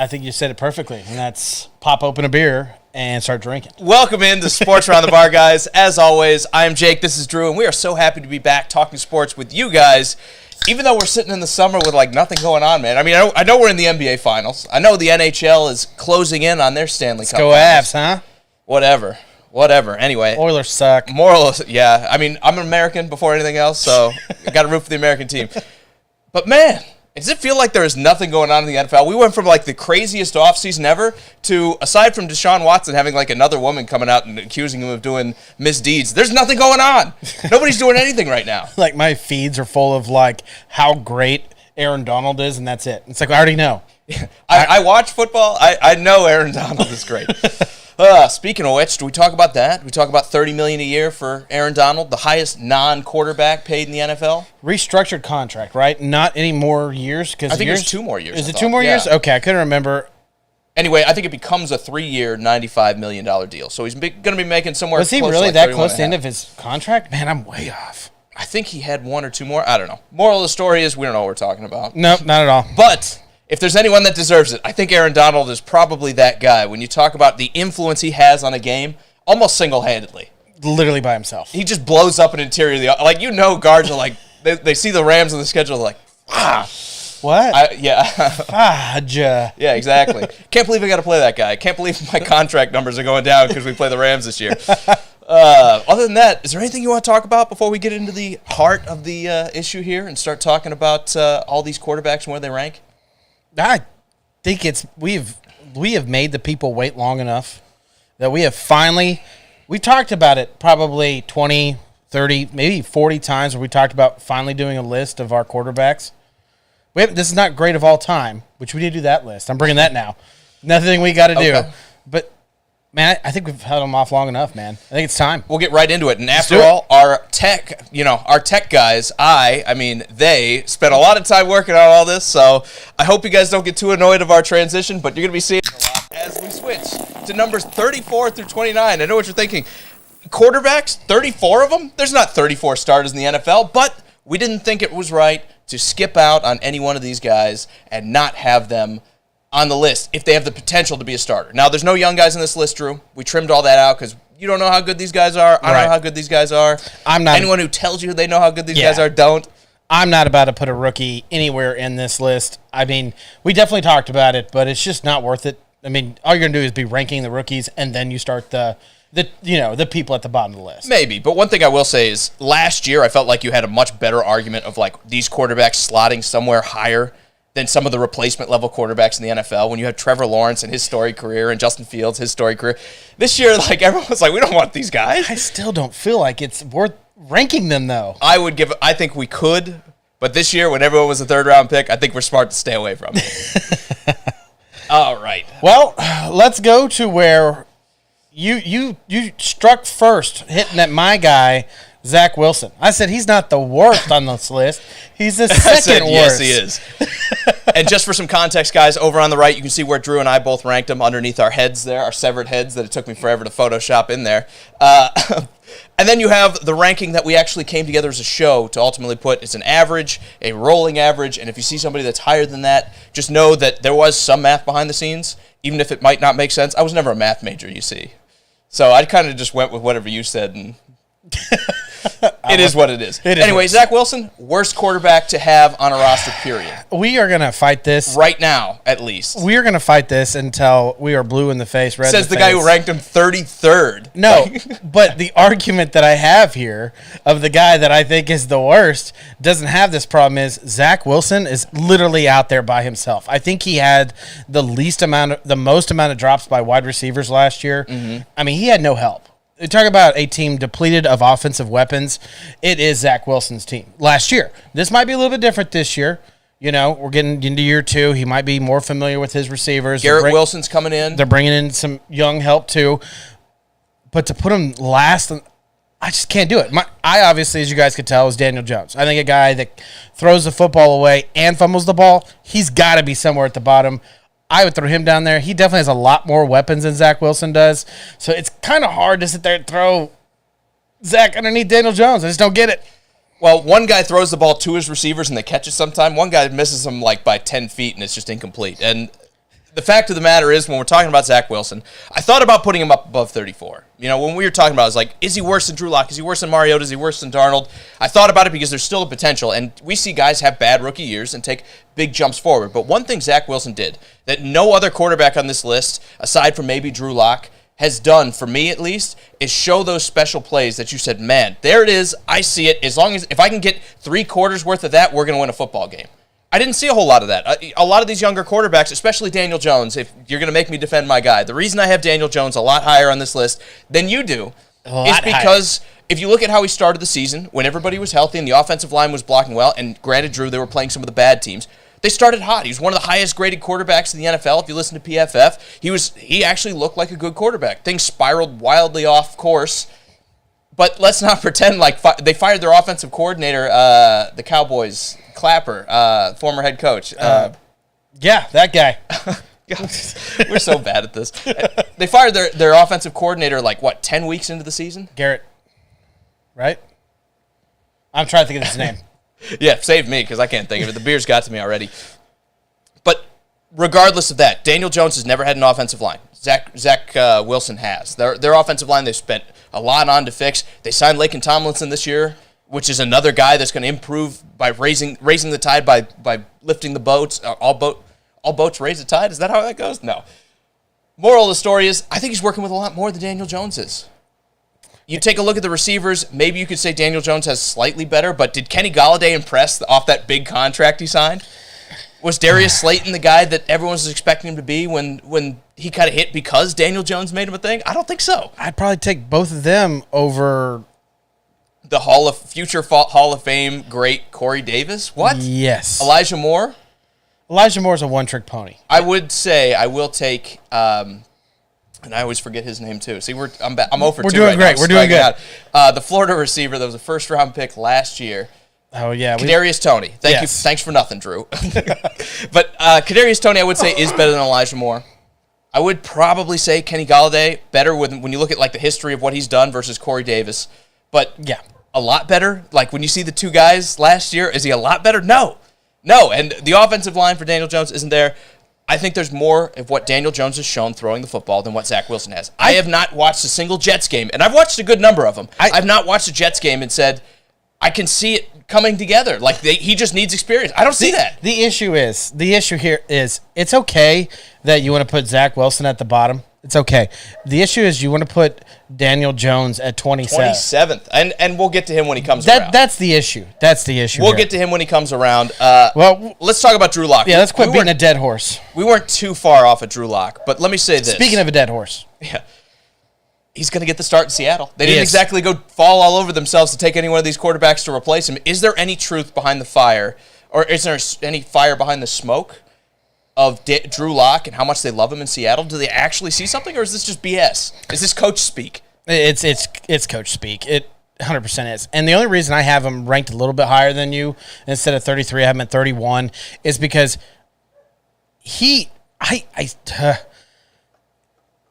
think you said it perfectly, and that's pop open a beer and start drinking. Welcome into Sports Around the Bar, guys. As always, I am Jake, this is Drew, and we are so happy to be back talking sports with you guys, even though we're sitting in the summer with, nothing going on, man. I mean, I know we're in the NBA Finals. I know the NHL is closing in on their Stanley Cup Go Finals. Avs, huh? Whatever. Anyway. Oilers suck. Yeah. I mean, I'm an American before anything else, so I got to root for the American team. But, man, does it feel like there is nothing going on in the NFL? We went from, the craziest offseason ever to, aside from Deshaun Watson having, another woman coming out and accusing him of doing misdeeds, there's nothing going on. Nobody's doing anything right now. My feeds are full of, how great Aaron Donald is, and that's it. It's I already know. I watch football. I know Aaron Donald is great. Speaking of which, do we talk about that? We talk about $30 million a year for Aaron Donald, the highest non-quarterback paid in the NFL. Restructured contract, right? Not any more years? I think it's 2 more years. Is it 2 more years? Okay, I couldn't remember. Anyway, I think it becomes a 3-year, $95 million deal. So he's going to be making somewhere Was he close really to that close to the end of his contract? Man, I'm way off. I think he had 1 or 2 more. I don't know. Moral of the story is we don't know what we're talking about. Nope, not at all. But if there's anyone that deserves it, I think Aaron Donald is probably that guy. When you talk about the influence he has on a game, almost single-handedly. Literally by himself. He just blows up an interior. Guards are they see the Rams on the schedule, What? Yeah. Fudge. Yeah, exactly. Can't believe I got to play that guy. Can't believe my contract numbers are going down because we play the Rams this year. Other than that, is there anything you want to talk about before we get into the heart of the issue here and start talking about all these quarterbacks and where they rank? I think we have made the people wait long enough that we have finally we talked about it probably 20, 30, maybe 40 times where we talked about finally doing a list of our quarterbacks. This is not great of all time, which we need to do that list. I'm bringing that now. Nothing we got to do. But man, I think we've held them off long enough, man. I think it's time. We'll get right into it. And after all, our tech guys, they spent a lot of time working on all this. So I hope you guys don't get too annoyed of our transition, but you're going to be seeing a lot as we switch to numbers 34 through 29. I know what you're thinking. Quarterbacks, 34 of them? There's not 34 starters in the NFL, but we didn't think it was right to skip out on any one of these guys and not have them on the list if they have the potential to be a starter. Now, there's no young guys in this list, Drew. We trimmed all that out because you don't know how good these guys are. I don't know how good these guys are. I'm not. Anyone who tells you they know how good these guys are don't. I'm not about to put a rookie anywhere in this list. I mean, we definitely talked about it, but it's just not worth it. I mean, all you're going to do is be ranking the rookies, and then you start the people at the bottom of the list. Maybe, but one thing I will say is last year I felt like you had a much better argument of these quarterbacks slotting somewhere higher than some of the replacement level quarterbacks in the NFL. When you have Trevor Lawrence and his storied career and Justin Fields, his storied career. This year, everyone was we don't want these guys. I still don't feel like it's worth ranking them, though. I think we could, but this year, when everyone was a third-round pick, I think we're smart to stay away from it. All right. Well, let's go to where you struck first, hitting at my guy, Zach Wilson. I said he's not the worst on this list. He's the second worst. Yes, he is. And just for some context, guys, over on the right, you can see where Drew and I both ranked him underneath our heads there, our severed heads that it took me forever to Photoshop in there. And then you have the ranking that we actually came together as a show to ultimately put. It's an average, a rolling average, and if you see somebody that's higher than that, just know that there was some math behind the scenes, even if it might not make sense. I was never a math major, you see. So I kind of just went with whatever you said, and it is what it is. Anyway, Zach Wilson, worst quarterback to have on a roster, period. We are going to fight this. Right now, at least. We are going to fight this until we are blue in the face, red Says in the face. Guy who ranked him 33rd. No, but the argument that I have here of the guy that I think is the worst doesn't have this problem is Zach Wilson is literally out there by himself. I think he had the most amount of drops by wide receivers last year. Mm-hmm. I mean, he had no help. We talk about a team depleted of offensive weapons. It is Zach Wilson's team last year. This might be a little bit different this year. We're getting into year 2. He might be more familiar with his receivers. Garrett Wilson's coming in. They're bringing in some young help too. But to put him last, I just can't do it. I obviously, as you guys could tell, is Daniel Jones. I think a guy that throws the football away and fumbles the ball, he's got to be somewhere at the bottom. I would throw him down there. He definitely has a lot more weapons than Zach Wilson does. So it's kind of hard to sit there and throw Zach underneath Daniel Jones. I just don't get it. Well, one guy throws the ball to his receivers and they catch it sometime. One guy misses them by 10 feet and it's just incomplete. And the fact of the matter is, when we're talking about Zach Wilson, I thought about putting him up above 34. You know, when we were talking about it, I was like, is he worse than Drew Lock? Is he worse than Mariota? Is he worse than Darnold? I thought about it because there's still a potential, and we see guys have bad rookie years and take big jumps forward. But one thing Zach Wilson did that no other quarterback on this list, aside from maybe Drew Lock, has done, for me at least, is show those special plays that you said, man, there it is, I see it. If I can get 3 quarters worth of that, we're going to win a football game. I didn't see a whole lot of that. A lot of these younger quarterbacks, especially Daniel Jones, if you're going to make me defend my guy, the reason I have Daniel Jones a lot higher on this list than you do is because if you look at how he started the season, when everybody was healthy and the offensive line was blocking well, and granted, Drew, they were playing some of the bad teams, they started hot. He was one of the highest graded quarterbacks in the NFL. If you listen to PFF, he actually looked like a good quarterback. Things spiraled wildly off course. But let's not pretend like they fired their offensive coordinator, the Cowboys, Clapper, former head coach. Yeah, that guy. We're so bad at this. They fired their offensive coordinator 10 weeks into the season? Garrett, right? I'm trying to think of his name. Yeah, save me because I can't think of it. The beer's got to me already. But regardless of that, Daniel Jones has never had an offensive line. Zach Wilson has. Their offensive line they've spent a lot on to fix. They signed Laken Tomlinson this year, which is another guy that's going to improve by raising the tide by lifting the boats. All boats raise the tide. Is that how that goes? No. Moral of the story is, I think he's working with a lot more than Daniel Jones is. You take a look at the receivers, maybe you could say Daniel Jones has slightly better, but did Kenny Golladay impress off that big contract he signed? Was Darius Slayton the guy that everyone was expecting him to be when he kind of hit because Daniel Jones made him a thing? I don't think so. I'd probably take both of them over the future Hall of Fame great Corey Davis. What? Yes. Elijah Moore? Elijah Moore's a one-trick pony. I would say I will take, and I always forget his name too. See, I'm over 2 We're doing great. We're doing good. The Florida receiver that was a first-round pick last year. Oh, yeah. Kadarius Toney. Thank you. Thanks for nothing, Drew. But Kadarius Toney, I would say, is better than Elijah Moore. I would probably say Kenny Golladay better when you look at the history of what he's done versus Corey Davis. But yeah, a lot better. When you see the two guys last year, is he a lot better? No. And the offensive line for Daniel Jones isn't there. I think there's more of what Daniel Jones has shown throwing the football than what Zach Wilson has. I have not watched a single Jets game, and I've watched a good number of them. I've not watched a Jets game and said, I can see it coming together. He just needs experience. I don't see that. The issue here is it's okay that you want to put Zach Wilson at the bottom. It's okay. The issue is you want to put Daniel Jones at 27th. And we'll get to him when he comes around. That's the issue. We'll get to him when he comes around. Well, let's talk about Drew Lock. Yeah, let's quit beating a dead horse. We weren't too far off of Drew Lock, but let me say this. Speaking of a dead horse. Yeah. He's going to get the start in Seattle. They didn't exactly go fall all over themselves to take any one of these quarterbacks to replace him. Is there any truth behind the fire, or is there any fire behind the smoke of Drew Lock and how much they love him in Seattle? Do they actually see something, or is this just BS? Is this coach speak? It's coach speak. It 100% is. And the only reason I have him ranked a little bit higher than you, instead of 33, I have him at 31, is because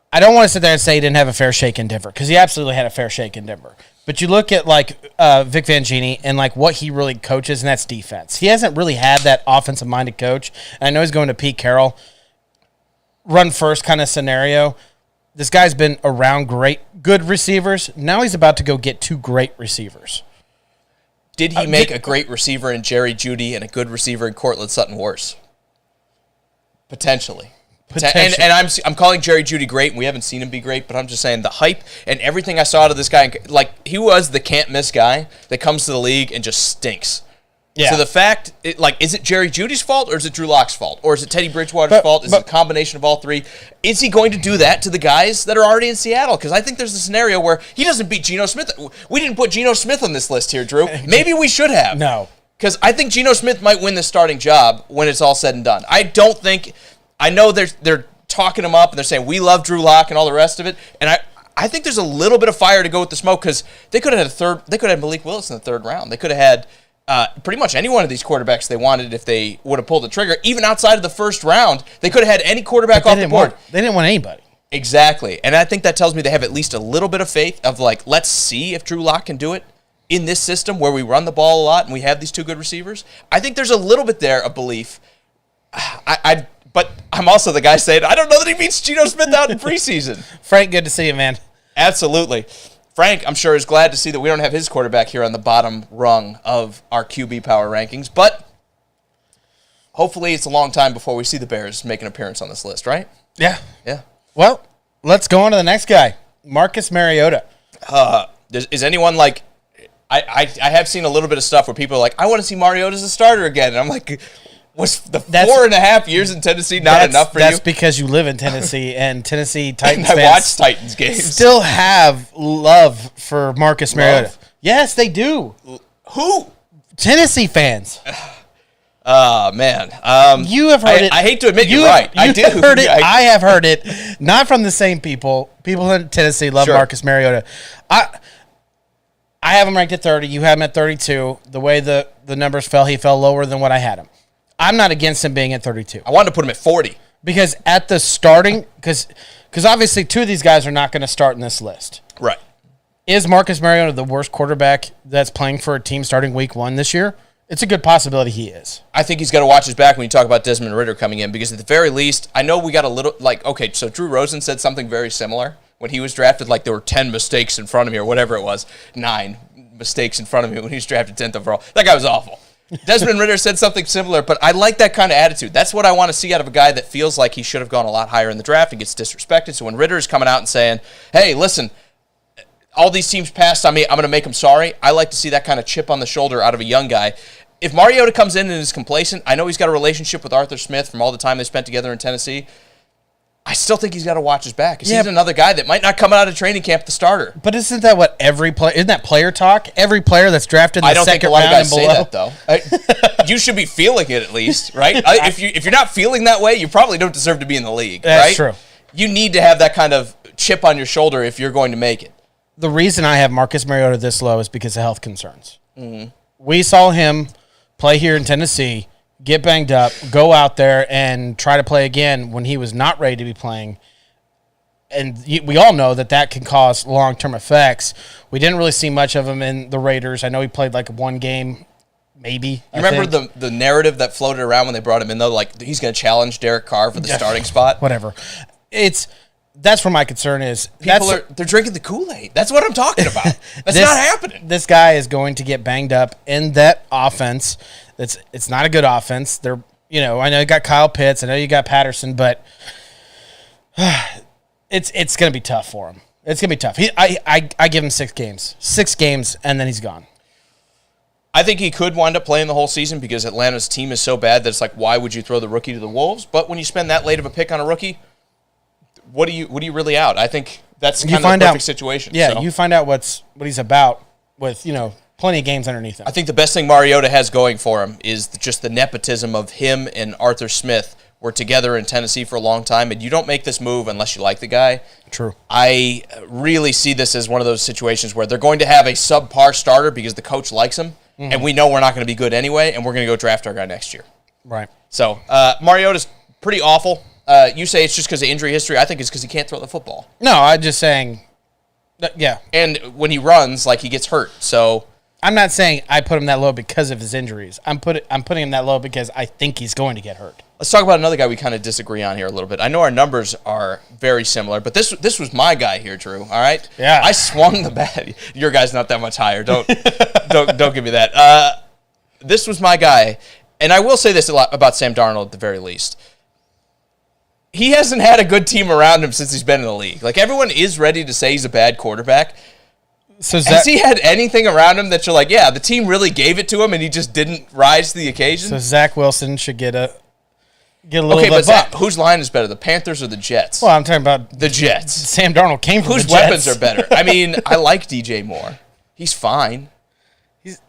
I don't want to sit there and say he didn't have a fair shake in Denver, because he absolutely had a fair shake in Denver. But you look at Vic Fangini and what he really coaches, and that's defense. He hasn't really had that offensive-minded coach. And I know he's going to Pete Carroll, run first kind of scenario. This guy's been around good receivers. Now he's about to go get 2 great receivers. Did he make a great receiver in Jerry Jeudy and a good receiver in Cortland Sutton worse? Potentially. And I'm calling Jerry Jeudy great, and we haven't seen him be great, but I'm just saying the hype and everything I saw out of this guy, he was the can't-miss guy that comes to the league and just stinks. Yeah. So the fact, is it Jerry Jeudy's fault, or is it Drew Lock's fault? Or is it Teddy Bridgewater's fault? Is it a combination of all three? Is he going to do that to the guys that are already in Seattle? Because I think there's a scenario where he doesn't beat Geno Smith. We didn't put Geno Smith on this list here, Drew. Maybe we should have. No. Because I think Geno Smith might win the starting job when it's all said and done. I know they're talking him up and they're saying we love Drew Lock and all the rest of it, and I think there's a little bit of fire to go with the smoke, because they could have had Malik Willis in the 3rd round. They could have had pretty much any one of these quarterbacks they wanted if they would have pulled the trigger. Even outside of the 1st round, they could have had any quarterback off the board. They didn't want anybody. Exactly, and I think that tells me they have at least a little bit of faith of let's see if Drew Lock can do it in this system where we run the ball a lot and we have these 2 good receivers. I think there's a little bit there of belief. But I'm also the guy saying, I don't know that he beats Geno Smith out in preseason. Frank, good to see you, man. Absolutely. Frank, I'm sure, is glad to see that we don't have his quarterback here on the bottom rung of our QB power rankings. But hopefully it's a long time before we see the Bears make an appearance on this list, right? Yeah. Yeah. Well, let's go on to the next guy, Marcus Mariota. Is anyone like... I have seen a little bit of stuff where people are like, I want to see Mariota as a starter again. And I'm like, was the 4.5 years in Tennessee not enough for you? That's because you live in Tennessee, and Tennessee Titans and I fans watch Titans games. Still have love for Marcus Mariota. Yes, they do. Who? Tennessee fans. Oh, man. You have heard it. I hate to admit you're right. I do. Heard it. I have heard it. Not from the same people. People in Tennessee love Marcus Mariota. I have him ranked at 30. You have him at 32. The way the numbers fell, he fell lower than what I had him. I'm not against him being at 32. I wanted to put him at 40. Because at the starting, because obviously two of these guys are not going to start in this list. Right. Is Marcus Mariota the worst quarterback that's playing for a team starting week 1 this year? It's a good possibility he is. I think he's got to watch his back when you talk about Desmond Ridder coming in, because at the very least, I know we got a little, okay, so Drew Rosen said something very similar. When he was drafted, there were 10 mistakes in front of me or whatever it was. 9 mistakes in front of me when he was drafted 10th overall. That guy was awful. Desmond Ridder said something similar, but I like that kind of attitude. That's what I want to see out of a guy that feels like he should have gone a lot higher in the draft and gets disrespected. So when Ridder is coming out and saying, hey, listen, all these teams passed on me, I'm going to make them sorry, I like to see that kind of chip on the shoulder out of a young guy. If Mariota comes in and is complacent, I know he's got a relationship with Arthur Smith from all the time they spent together in Tennessee. I still think he's got to watch his back. He's another guy that might not come out of training camp the starter. But isn't that what every player? Isn't that player talk? Every player that's drafted in the second round and below. I don't think a lot of guys say that though. You should be feeling it at least, right? If you're not feeling that way, you probably don't deserve to be in the league. That's right? true. You need to have that kind of chip on your shoulder if you're going to make it. The reason I have Marcus Mariota this low is because of health concerns. Mm-hmm. We saw him play here in Tennessee, get banged up, go out there and try to play again when he was not ready to be playing. And we all know that can cause long-term effects. We didn't really see much of him in the Raiders. I know he played one game, maybe. You remember the narrative that floated around when they brought him in, though? He's going to challenge Derek Carr for the starting spot? Whatever. That's where my concern is. They're drinking the Kool-Aid. That's what I'm talking about. That's not happening. This guy is going to get banged up in that offense. It's not a good offense. I know you got Kyle Pitts. I know you got Patterson, but it's going to be tough for him. It's going to be tough. I give him 6 games. 6 games, and then he's gone. I think he could wind up playing the whole season because Atlanta's team is so bad that it's why would you throw the rookie to the Wolves? But when you spend that late of a pick on a rookie, what are you really out? I think that's kind of the perfect situation. Yeah, so. You find out what he's about with, plenty of games underneath him. I think the best thing Mariota has going for him is just the nepotism of him and Arthur Smith were together in Tennessee for a long time, and you don't make this move unless you like the guy. True. I really see this as one of those situations where they're going to have a subpar starter because the coach likes him, and we know we're not going to be good anyway, and we're going to go draft our guy next year. Right. So Mariota's pretty awful. You say it's just because of injury history. I think it's because he can't throw the football. No, I'm just saying, yeah. And when he runs, he gets hurt. So I'm not saying I put him that low because of his injuries. I'm putting him that low because I think he's going to get hurt. Let's talk about another guy we kind of disagree on here a little bit. I know our numbers are very similar, but this was my guy here, Drew. All right. Yeah. I swung the bat. Your guy's not that much higher. Don't give me that. This was my guy, and I will say this a lot about Sam Darnold at the very least. He hasn't had a good team around him since he's been in the league. Everyone is ready to say he's a bad quarterback. So has he had anything around him that you're yeah, the team really gave it to him and he just didn't rise to the occasion? So Zach Wilson should get a little okay, bit Zach, whose line is better, the Panthers or the Jets? Well, I'm talking about the Jets. Sam Darnold came from whose the Jets. Weapons are better? I mean, I like DJ Moore. He's fine.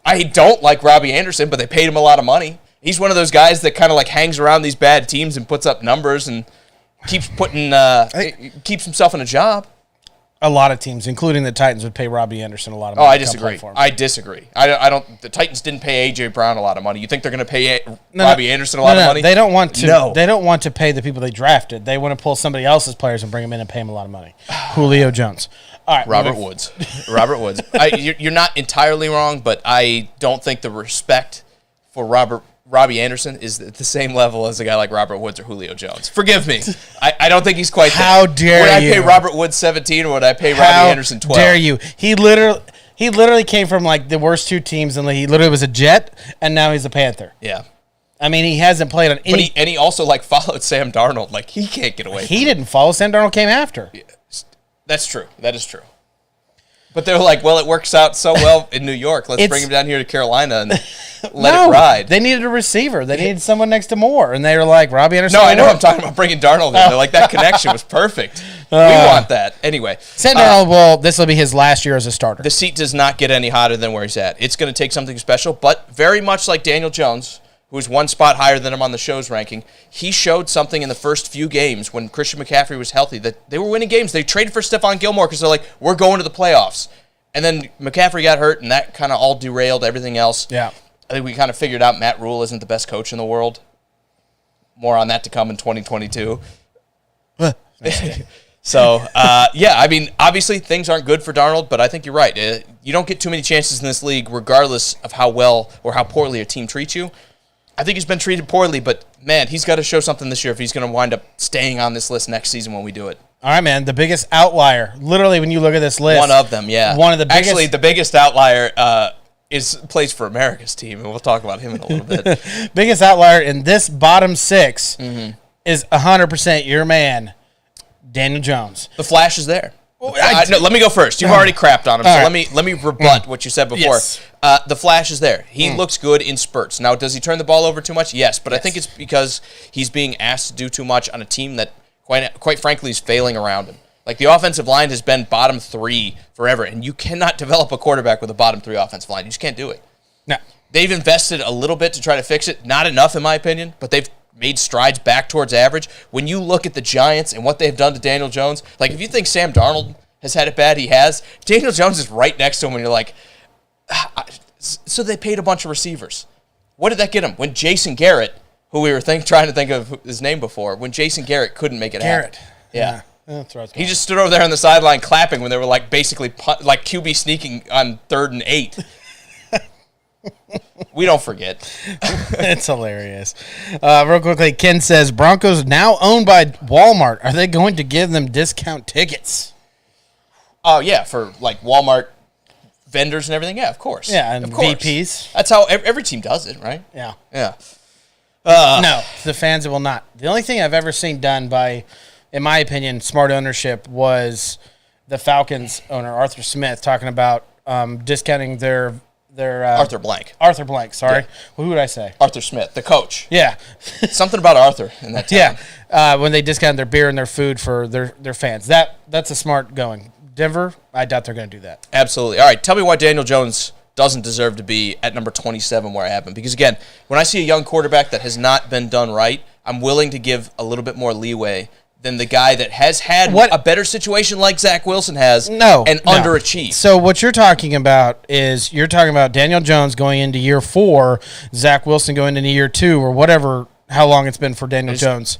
I don't like Robbie Anderson, but they paid him a lot of money. He's one of those guys that kind of hangs around these bad teams and puts up numbers and keeps himself in a job. A lot of teams, including the Titans, would pay Robbie Anderson a lot of money. Oh, I disagree. I disagree. I don't. The Titans didn't pay A.J. Brown a lot of money. You think they're going to pay Robbie Anderson a lot of money? They don't want to. No. They don't want to pay the people they drafted. They want to pull somebody else's players and bring them in and pay them a lot of money. Julio Jones. All right, Robert Woods. Robert Woods. You're not entirely wrong, but I don't think the respect for Robert Robbie Anderson is at the same level as a guy like Robert Woods or Julio Jones. Forgive me. I don't think he's quite there. How dare you? Would I you? pay Robert Woods 17 or would I pay Robbie Anderson 12? How dare you? He literally came from like the worst two teams, and he literally was a Jet, and now he's a Panther. Yeah. I mean, he hasn't played on any. But he also like followed Sam Darnold. Like he can't get away. He didn't follow. Sam Darnold came after. Yeah. That's true. That is true. But they're like, well, it works out so well in New York. Let's bring him down here to Carolina and let it ride. They needed a receiver. They needed someone next to Moore, and they were like, Robbie Anderson. No, I know. I'm talking about bringing Darnold in. They're like, that connection was perfect. We want that. Anyway. Sam Darnold this will be his last year as a starter. The seat does not get any hotter than where he's at. It's going to take something special, but very much like Daniel Jones, who was one spot higher than him on the show's ranking, he showed something in the first few games when Christian McCaffrey was healthy that they were winning games. They traded for Stephon Gilmore because they're like, we're going to the playoffs. And then McCaffrey got hurt, and that kind of all derailed everything else. Yeah. I think we kind of figured out Matt Rule isn't the best coach in the world. More on that to come in 2022. So, yeah, I mean, obviously things aren't good for Darnold, but I think you're right. You don't get too many chances in this league, regardless of how well or how poorly a team treats you. I think he's been treated poorly, but, man, he's got to show something this year if he's going to wind up staying on this list next season when we do it. All right, man. The biggest outlier, literally, when you look at this list. One of them, yeah. One of the biggest. Actually, the biggest outlier plays for America's team, and we'll talk about him in a little bit. Biggest outlier in this bottom six is 100% your man, Daniel Jones. The flash is there. No, let me go first. You've already crapped on him, so right. let me rebut what you said before. Yes. The flash is there. He looks good in spurts. Now, does he turn the ball over too much? Yes, but I think it's because he's being asked to do too much on a team that, quite frankly, is failing around him. Like, the offensive line has been bottom three forever, and you cannot develop a quarterback with a bottom three offensive line. You just can't do it. No. They've invested a little bit to try to fix it. Not enough, in my opinion, but they've made strides back towards average. When you look at the Giants and what they've done to Daniel Jones, like, if you think Sam Darnold has had it bad, he has. Daniel Jones is right next to him, and you're like, so they paid a bunch of receivers. What did that get him? When Jason Garrett, who we were trying to think of his name before, when Jason Garrett couldn't make it happen. Yeah. That's right. He just stood over there on the sideline clapping when they were like basically like QB sneaking on 3rd and 8. We don't forget. It's hilarious. Real quickly, Ken says, Broncos now owned by Walmart. Are they going to give them discount tickets? Oh, yeah, for like Walmart vendors and everything. Yeah, of course. Yeah, and of course. VPs. That's how every team does it, right? Yeah. Yeah. No, the fans will not. The only thing I've ever seen done by, in my opinion, smart ownership was the Falcons owner, Arthur Smith, talking about discounting their Arthur Blank. Arthur Blank, sorry. Yeah. Well, who would I say? Arthur Smith, the coach. Yeah. Something about Arthur in that town. Yeah. When they discount their beer and their food for their fans. That's a smart going. Denver, I doubt they're going to do that. Absolutely. All right, tell me why Daniel Jones doesn't deserve to be at number 27 where I have him. Because, again, when I see a young quarterback that has not been done right, I'm willing to give a little bit more leeway than the guy that has had a better situation like Zach Wilson has and underachieved. So what you're talking about is you're talking about Daniel Jones going into year 4, Zach Wilson going into year 2 or whatever, how long it's been for Daniel Jones.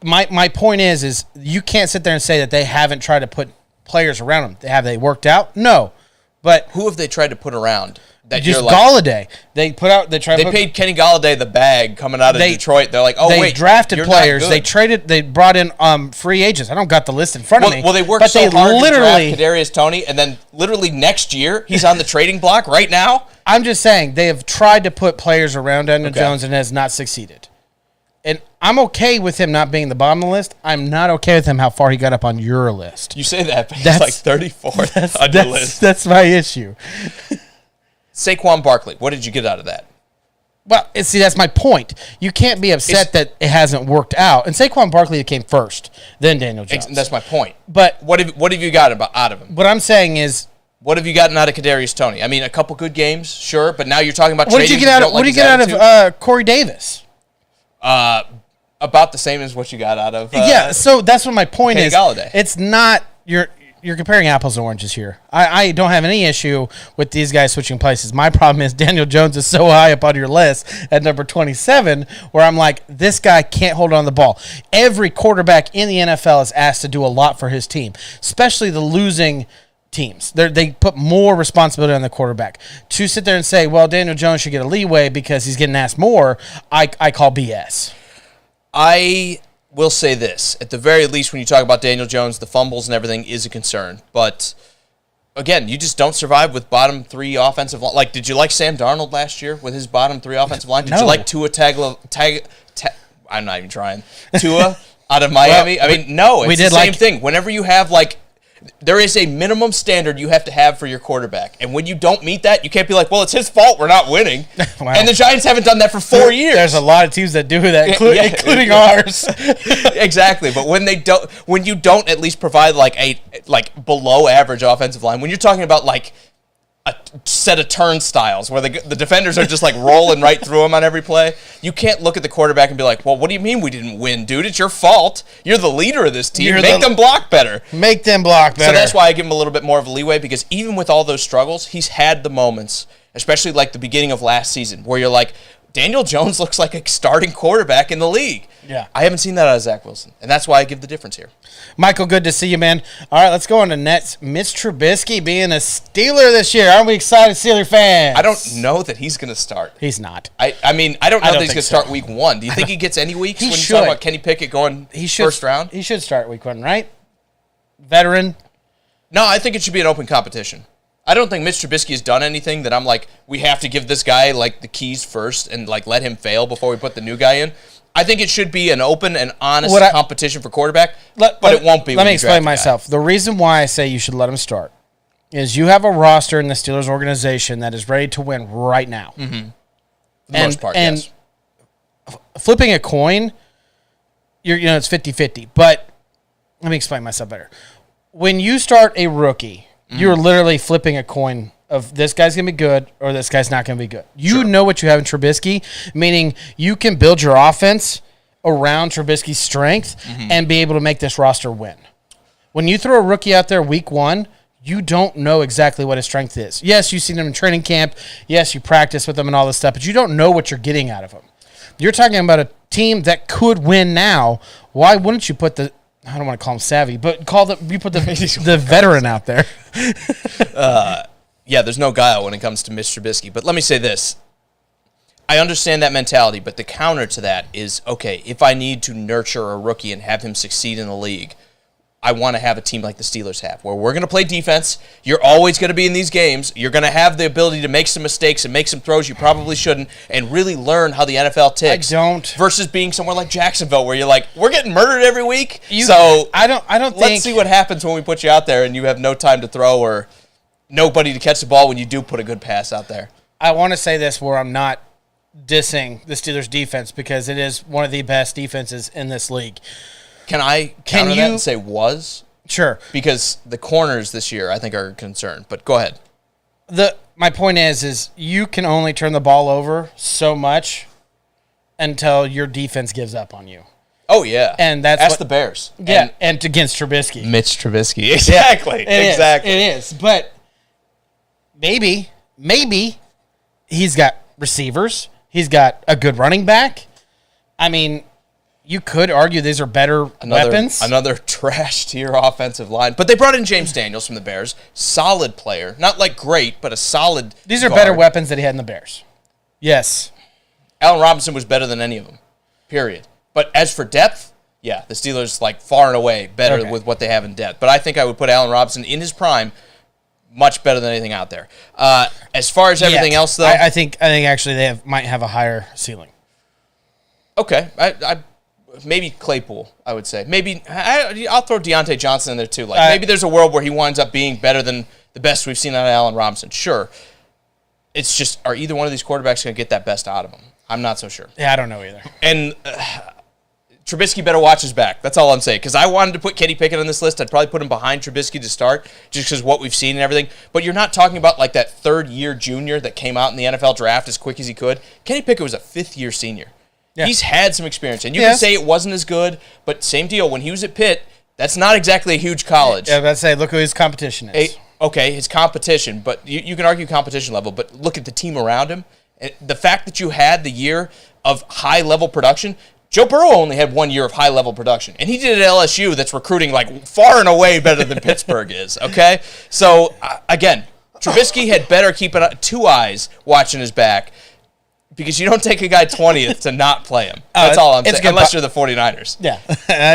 My point is you can't sit there and say that they haven't tried to put players around him. Have they worked out? No. But who have they tried to put around? That just Galladay. They paid Kenny Galladay the bag coming out of Detroit. They're like, they drafted players. They traded. They brought in free agents. I don't got the list in front of me. Well, they worked so hard to draft Kadarius Toney, and then literally next year he's on the trading block right now. I'm just saying they have tried to put players around Daniel Jones and has not succeeded. And I'm okay with him not being the bottom of the list. I'm not okay with him how far he got up on your list. You say that, but he's like 34th on your list. That's my issue. Saquon Barkley, what did you get out of that? Well, see, that's my point. You can't be upset that it hasn't worked out. And Saquon Barkley came first, then Daniel Jones. That's my point. But what have you got out of him? What I'm saying is, what have you gotten out of Kadarius Toney? I mean, a couple good games, sure, but now you're talking about what did you get out of Corey Davis? About the same as what you got out of so that's what my point Kenny is. Galladay. It's not you're comparing apples and oranges here. I don't have any issue with these guys switching places. My problem is Daniel Jones is so high up on your list at number 27 where I'm like, this guy can't hold on the ball. Every quarterback in the NFL is asked to do a lot for his team, especially the losing teams. They put more responsibility on the quarterback. To sit there and say, well, Daniel Jones should get a leeway because he's getting asked more, I call BS. I will say this. At the very least, when you talk about Daniel Jones, the fumbles and everything is a concern. But, again, you just don't survive with bottom three offensive line. Like, did you like Sam Darnold last year with his bottom three offensive line? Did you like Tua I'm not even trying. Tua out of Miami? Well, I mean, no, it's the same thing. Whenever you have, like, there is a minimum standard you have to have for your quarterback. And when you don't meet that, you can't be like, well, it's his fault we're not winning. Wow. And the Giants haven't done that for 4 years. There's a lot of teams that do that, including ours. Exactly. But when you don't at least provide like a below average offensive line, when you're talking about like a set of turnstiles where the defenders are just like rolling right through them on every play, you can't look at the quarterback and be like, well, what do you mean we didn't win, dude? It's your fault. You're the leader of this team. Make them block better. Make them block better. So that's why I give him a little bit more of a leeway, because even with all those struggles, he's had the moments, especially like the beginning of last season, where you're like, Daniel Jones looks like a starting quarterback in the league. Yeah. I haven't seen that out of Zach Wilson, and that's why I give the difference here. Michael, good to see you, man. All right, let's go on to Nets. Mitch Trubisky being a Steeler this year. Aren't we excited, Steeler fans? I don't know that he's going to start. He's not. I mean, I don't know that he's going to start week 1. Do you think he gets any weeks when you talk about Kenny Pickett going first round? He should start week 1, right? Veteran? No, I think it should be an open competition. I don't think Mitch Trubisky has done anything that I'm like, we have to give this guy like the keys first and like let him fail before we put the new guy in. I think it should be an open and honest competition for quarterback, but it won't be. Let me explain myself. The reason why I say you should let him start is you have a roster in the Steelers organization that is ready to win right now. Mm-hmm. For the most part, yes. Flipping a coin, it's 50-50. But let me explain myself better. When you start a rookie, you're literally flipping a coin of this guy's going to be good or this guy's not going to be good. You know what you have in Trubisky, meaning you can build your offense around Trubisky's strength and be able to make this roster win. When you throw a rookie out there week 1, you don't know exactly what his strength is. Yes, you've seen him in training camp. Yes, you practice with him and all this stuff, but you don't know what you're getting out of him. You're talking about a team that could win now. Why wouldn't you put I don't want to call him savvy, but you put the veteran out there. Yeah, there's no guile when it comes to Mitch Trubisky. But let me say this. I understand that mentality, but the counter to that is, okay, if I need to nurture a rookie and have him succeed in the league, I want to have a team like the Steelers have, where we're going to play defense. You're always going to be in these games. You're going to have the ability to make some mistakes and make some throws you probably shouldn't and really learn how the NFL ticks. I don't. Versus being somewhere like Jacksonville where you're like, we're getting murdered every week. I don't think. Let's see what happens when we put you out there and you have no time to throw or nobody to catch the ball when you do put a good pass out there. I want to say this where I'm not dissing the Steelers defense because it is one of the best defenses in this league. Can I counter that and say was? Sure. Because the corners this year, I think, are a concern. But go ahead. My point is you can only turn the ball over so much until your defense gives up on you. Oh, yeah. And that's the Bears. Yeah, and against Trubisky. Mitch Trubisky. Exactly. It is. But maybe he's got receivers. He's got a good running back. I mean, you could argue these are better weapons. Another trash tier offensive line. But they brought in James Daniels from the Bears. Solid player. Not like great, but a solid These are guard. better weapons that he had in the Bears. Yes. Allen Robinson was better than any of them. Period. But as for depth, yeah, the Steelers like far and away better with what they have in depth. But I think I would put Allen Robinson in his prime much better than anything out there. As far as everything else, though, I think actually they might have a higher ceiling. Okay, I maybe Claypool, I would say. Maybe I'll throw Deontay Johnson in there too. Like maybe there's a world where he winds up being better than the best we've seen out of Allen Robinson. Sure, it's just are either one of these quarterbacks going to get that best out of him? I'm not so sure. Yeah, I don't know either. And Trubisky better watch his back. That's all I'm saying. Because I wanted to put Kenny Pickett on this list. I'd probably put him behind Trubisky to start just because what we've seen and everything. But you're not talking about like that third-year junior that came out in the NFL draft as quick as he could. Kenny Pickett was a fifth-year senior. Yeah. He's had some experience. And you can say it wasn't as good, but same deal. When he was at Pitt, that's not exactly a huge college. Yeah, let's say, look who his competition is. Okay, his competition. But you can argue competition level, but look at the team around him. The fact that you had the year of high-level production, Joe Burrow only had 1 year of high-level production, and he did it at LSU that's recruiting like far and away better than Pittsburgh is, okay? So, again, Trubisky had better keep 2 eyes watching his back because you don't take a guy 20th to not play him. That's all I'm saying, unless you're the 49ers. Yeah,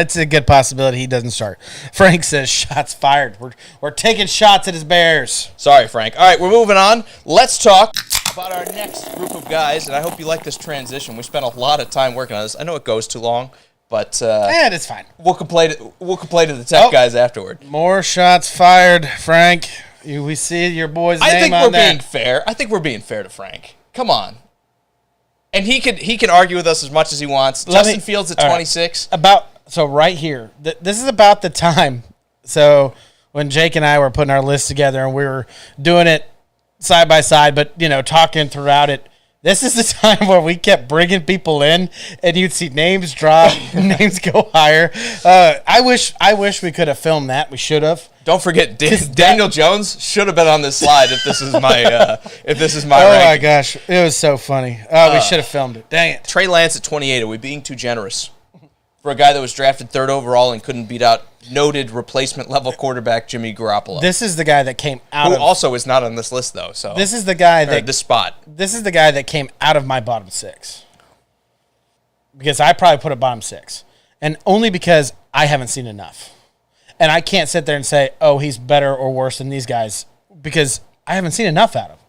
it's a good possibility he doesn't start. Frank says, shots fired. We're taking shots at his Bears. Sorry, Frank. All right, we're moving on. Let's talk about our next group of guys, and I hope you like this transition. We spent a lot of time working on this. I know it goes too long, but it's fine. We'll complain to the tech guys afterward. More shots fired, Frank. We see your boy's name on that. I think we're being fair. I think we're being fair to Frank. Come on. And he can argue with us as much as he wants. Justin Fields at 26. Right here, this is about the time. So when Jake and I were putting our list together and we were doing it side by side, but talking throughout it, this is the time where we kept bringing people in, and you'd see names drop, names go higher. I wish we could have filmed that. We should have. Don't forget, Daniel Jones should have been on this slide if this is my Oh ranking. my gosh, it was so funny. We should have filmed it. Dang it. Trey Lance at 28. Are we being too generous for a guy that was drafted 3rd overall and couldn't beat out noted replacement level quarterback Jimmy Garoppolo? This is the guy that came out. Who also is not on this list though. So this is the guy this spot. This is the guy that came out of my bottom 6 because I probably put a bottom 6, and only because I haven't seen enough. And I can't sit there and say, oh, he's better or worse than these guys because I haven't seen enough out of him.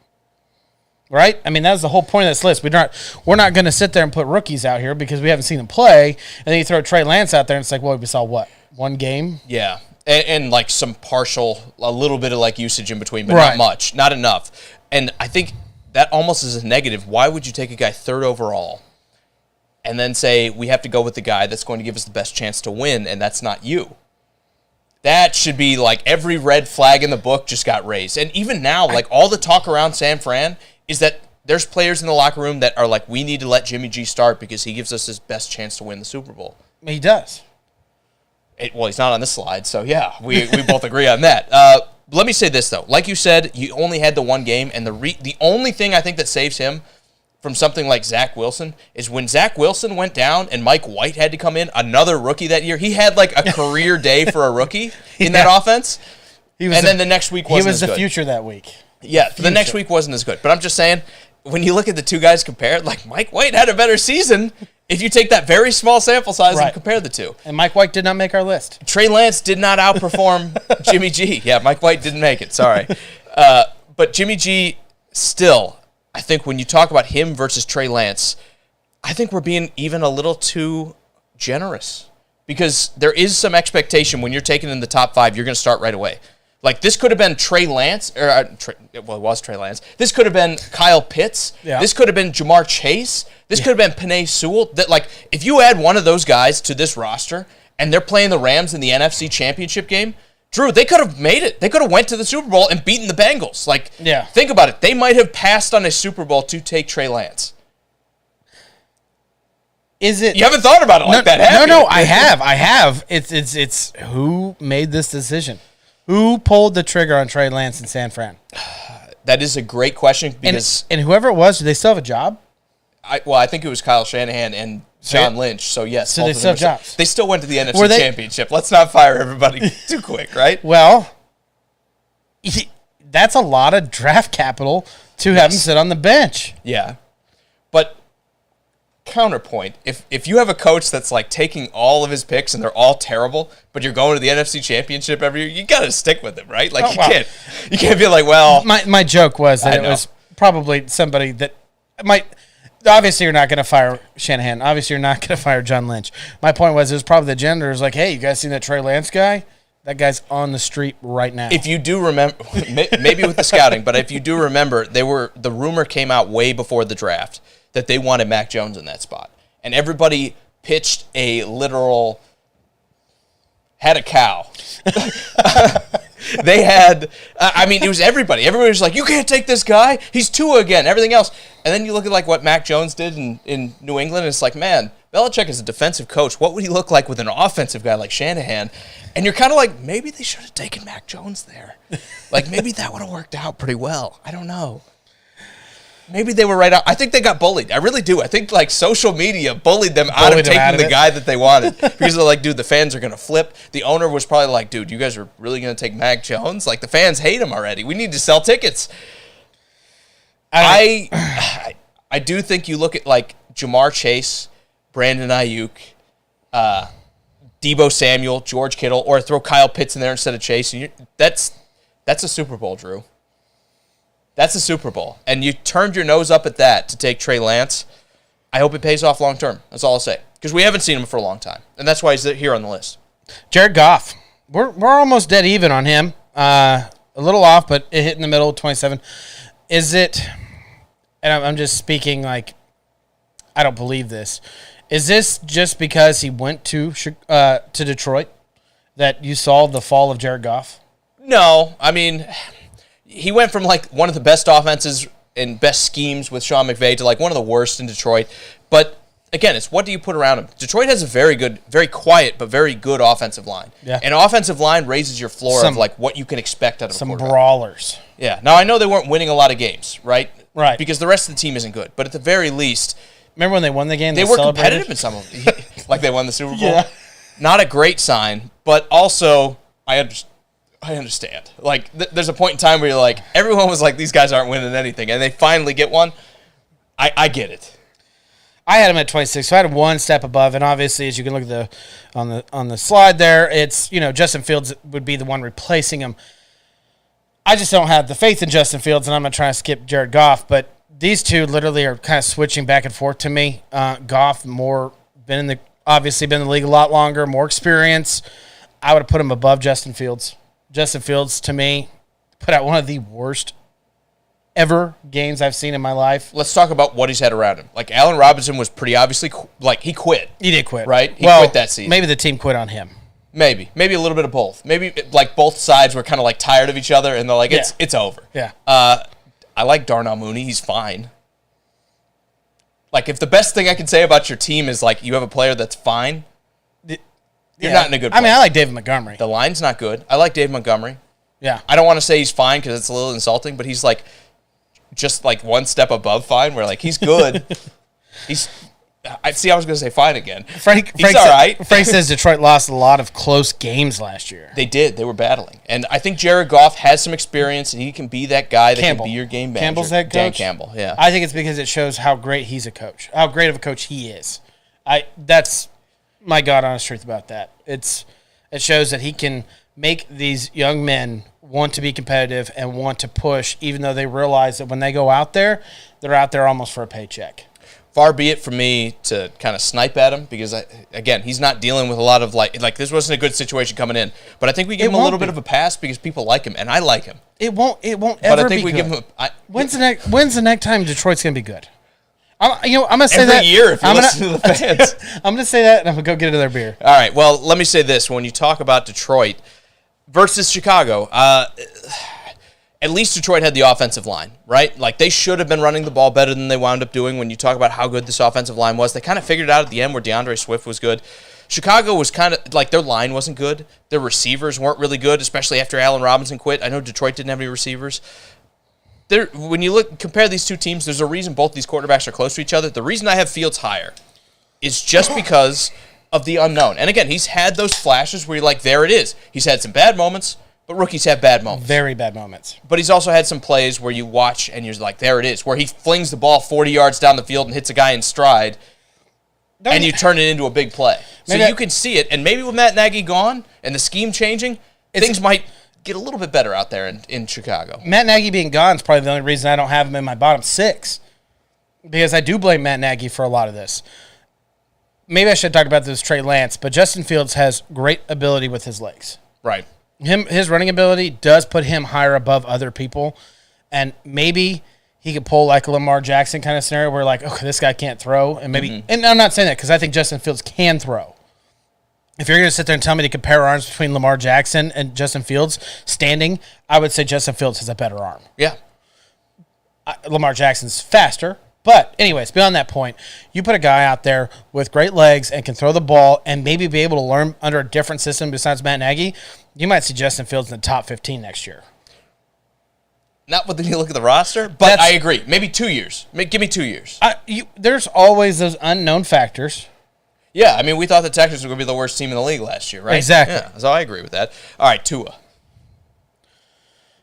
Right? I mean, that was the whole point of this list. We're not going to sit there and put rookies out here because we haven't seen them play. And then you throw Trey Lance out there and it's like, well, we saw what? 1 game? Yeah. And like some partial, a little bit of like usage in between, but not much. Not enough. And I think that almost is a negative. Why would you take a guy 3rd overall and then say, we have to go with the guy that's going to give us the best chance to win, and that's not you? That should be like every red flag in the book just got raised. And even now, like all the talk around San Fran is that there's players in the locker room that are like, we need to let Jimmy G start because he gives us his best chance to win the Super Bowl. He does. Well, he's not on this slide, so yeah, we both agree on that. Let me say this, though. Like you said, you only had the 1 game, and the only thing I think that saves him from something like Zach Wilson is when Zach Wilson went down and Mike White had to come in, another rookie that year. He had like a career day for a rookie in that offense. Then the next week wasn't as good. He was the future that week. Yeah, the next week wasn't as good. But I'm just saying, when you look at the 2 guys compared, like Mike White had a better season if you take that very small sample size and compare the 2. And Mike White did not make our list. Trey Lance did not outperform Jimmy G. Yeah, Mike White didn't make it. Sorry. But Jimmy G still, I think when you talk about him versus Trey Lance, I think we're being even a little too generous because there is some expectation when you're taking in the top 5, you're going to start right away. Like, this could have been Trey Lance, it was Trey Lance. This could have been Kyle Pitts. Yeah. This could have been Jamar Chase. This could have been Penei Sewell. That, like, if you add one of those guys to this roster and they're playing the Rams in the NFC Championship game, Drew, they could have made it. They could have went to the Super Bowl and beaten the Bengals. Like, think about it. They might have passed on a Super Bowl to take Trey Lance. Is it? You haven't thought about it like that, have you? No, I have. It's who made this decision? Who pulled the trigger on Trey Lance in San Fran? That is a great question because and whoever it was, do they still have a job? I think it was Kyle Shanahan and John Lynch. So yes, so they still have jobs. They still went to the NFC Championship. Let's not fire everybody too quick, right? Well, that's a lot of draft capital to have him sit on the bench. Yeah, but counterpoint, if you have a coach that's like taking all of his picks and they're all terrible, but you're going to the NFC Championship every year, you got to stick with him, right? Like you can't be like, well, my joke was that it was probably somebody that might. Obviously, you're not going to fire Shanahan. Obviously, you're not going to fire John Lynch. My point was, it was probably the janitors like, hey, you guys seen that Trey Lance guy? That guy's on the street right now. If you do remember, maybe with the scouting, but if you do remember, the rumor came out way before the draft that they wanted Mac Jones in that spot. And everybody pitched a literal, had a cow. They had, it was everybody. Everybody was like, you can't take this guy. He's Tua again, everything else. And then you look at like what Mac Jones did in New England, and it's like, man, Belichick is a defensive coach. What would he look like with an offensive guy like Shanahan? And you're kind of like, maybe they should have taken Mac Jones there. Like, maybe that would have worked out pretty well. I don't know. Maybe they were right out. I think they got bullied. I really do. I think like social media bullied them out of taking the guy that they wanted because they're like, dude, the fans are gonna flip. The owner was probably like, dude, you guys are really gonna take Mac Jones? Like the fans hate him already. We need to sell tickets. I do think you look at like Jamar Chase, Brandon Ayuk, Deebo Samuel, George Kittle, or throw Kyle Pitts in there instead of Chase. And that's a Super Bowl, Drew. That's a Super Bowl. And you turned your nose up at that to take Trey Lance. I hope it pays off long term. That's all I'll say. Because we haven't seen him for a long time. And that's why he's here on the list. Jared Goff. We're almost dead even on him. A little off, but it hit in the middle, 27. Is it, and I'm just speaking like I don't believe this, is this just because he went to Detroit that you saw the fall of Jared Goff? No. I mean, he went from like one of the best offenses and best schemes with Sean McVay to like one of the worst in Detroit. But again, it's what do you put around him? Detroit has a very good, very quiet, but very good offensive line. Yeah. An offensive line raises your floor of like what you can expect out of a quarterback. Some brawlers. Yeah. Now, I know they weren't winning a lot of games, right? Right. Because the rest of the team isn't good. But at the very least, remember when they won the game? They were competitive in some of them. Like they won the Super Bowl. Yeah. Not a great sign, but also I understand. Like, there's a point in time where you're like, everyone was like, these guys aren't winning anything, and they finally get one. I get it. I had him at 26, so I had him one step above, and obviously, as you can look at on the slide there, it's, Justin Fields would be the one replacing him. I just don't have the faith in Justin Fields, and I'm not trying to skip Jared Goff, but these two literally are kind of switching back and forth to me. Goff obviously been in the league a lot longer, more experience. I would have put him above Justin Fields. Justin Fields, to me, put out one of the worst ever games I've seen in my life. Let's talk about what he's had around him. Like, Allen Robinson was pretty obviously, he quit. He did quit. Right? He quit that season. Maybe the team quit on him. Maybe a little bit of both. Maybe, like, both sides were kind of, like, tired of each other, and they're like, it's over. Yeah. I like Darnell Mooney. He's fine. Like, if the best thing I can say about your team is, like, you have a player that's fine, you're not in a good place. I mean, I like David Montgomery. The line's not good. I like Dave Montgomery. Yeah. I don't want to say he's fine because it's a little insulting, but he's, like, just, like, one step above fine where, like, he's good. I was going to say fine again. He's all right. Frank says Detroit lost a lot of close games last year. They did. They were battling. And I think Jared Goff has some experience, and he can be that guy that can be your game manager. Campbell's head coach? Dan Campbell, yeah. I think it's because it shows how great he's a coach, how great of a coach he is. That's my God honest truth about that. It shows that he can make these young men want to be competitive and want to push, even though they realize that when they go out there, they're out there almost for a paycheck. Far be it from me to kind of snipe at him because, again, he's not dealing with a lot of, like this wasn't a good situation coming in. But I think we give him a little bit of a pass because people like him, and I like him. It won't ever be good. But I think we give him when's the next time Detroit's going to be good? I'm going to say every that. year if you listen to the fans. I'm going to say that, and I'm going to go get another beer. All right, well, let me say this. When you talk about Detroit versus Chicago, at least Detroit had the offensive line, right? Like, they should have been running the ball better than they wound up doing when you talk about how good this offensive line was. They kind of figured it out at the end where DeAndre Swift was good. Chicago was kind of, like, their line wasn't good. Their receivers weren't really good, especially after Allen Robinson quit. I know Detroit didn't have any receivers. When you compare these two teams, there's a reason both these quarterbacks are close to each other. The reason I have Fields higher is just because of the unknown. And again, he's had those flashes where you're like, there it is. He's had some bad moments. But rookies have bad moments. Very bad moments. But he's also had some plays where you watch and you're like, there it is, where he flings the ball 40 yards down the field and hits a guy in stride, and you turn it into a big play. So you can see it. And maybe with Matt Nagy gone and the scheme changing, things might get a little bit better out there in Chicago. Matt Nagy being gone is probably the only reason I don't have him in my bottom six, because I do blame Matt Nagy for a lot of this. Maybe I should talk about this Trey Lance, but Justin Fields has great ability with his legs. Right. His running ability does put him higher above other people, and maybe he could pull like a Lamar Jackson kind of scenario where like, okay, this guy can't throw, and maybe, and I'm not saying that because I think Justin Fields can throw. If you're going to sit there and tell me to compare arms between Lamar Jackson and Justin Fields standing, I would say Justin Fields has a better arm. Yeah. Lamar Jackson's faster. But anyways, beyond that point, you put a guy out there with great legs and can throw the ball and maybe be able to learn under a different system besides Matt Nagy, you might see Justin Fields in the top 15 next year. Not when you look at the roster, but I agree. Maybe 2 years. Give me 2 years. There's always those unknown factors. Yeah, I mean, we thought the Texans were going to be the worst team in the league last year, right? Exactly. Yeah, so I agree with that. All right, Tua.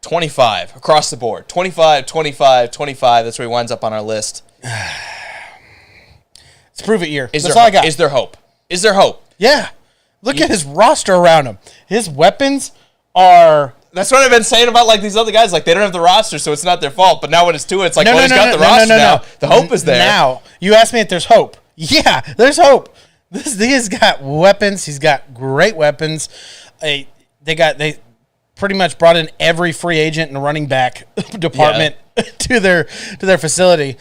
25 across the board. 25, 25, 25. That's where he winds up on our list. It's prove it year. That's all I got. Is there hope? Is there hope? Yeah. Look at his roster around him. His weapons are... That's what I've been saying about like these other guys. Like they don't have the roster, so it's not their fault. But now when it's Tua, it's like, he's got the roster now. The hope is there. Now, you asked me if there's hope. Yeah, there's hope. He's got weapons. He's got great weapons. They pretty much brought in every free agent and running back department to their facility.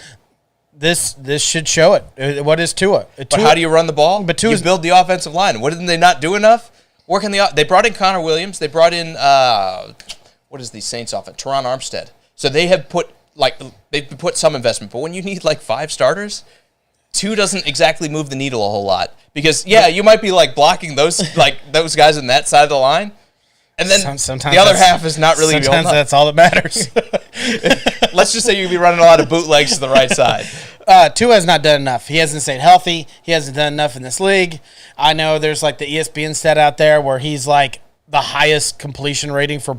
This should show it. What is Tua? But how do you run the ball? But you build the offensive line. What did they not do enough? They brought in Connor Williams. They brought in what is the Saints offense? Teron Armstead. So they have put some investment. But when you need like 5 starters, 2 doesn't exactly move the needle a whole lot. Because you might be like blocking those those guys on that side of the line, and then sometimes the other half is not really. Sometimes that's all that matters. Let's just say you could be running a lot of bootlegs to the right side. Tua has not done enough. He hasn't stayed healthy. He hasn't done enough in this league. I know there's like the ESPN stat out there where he's like the highest completion rating for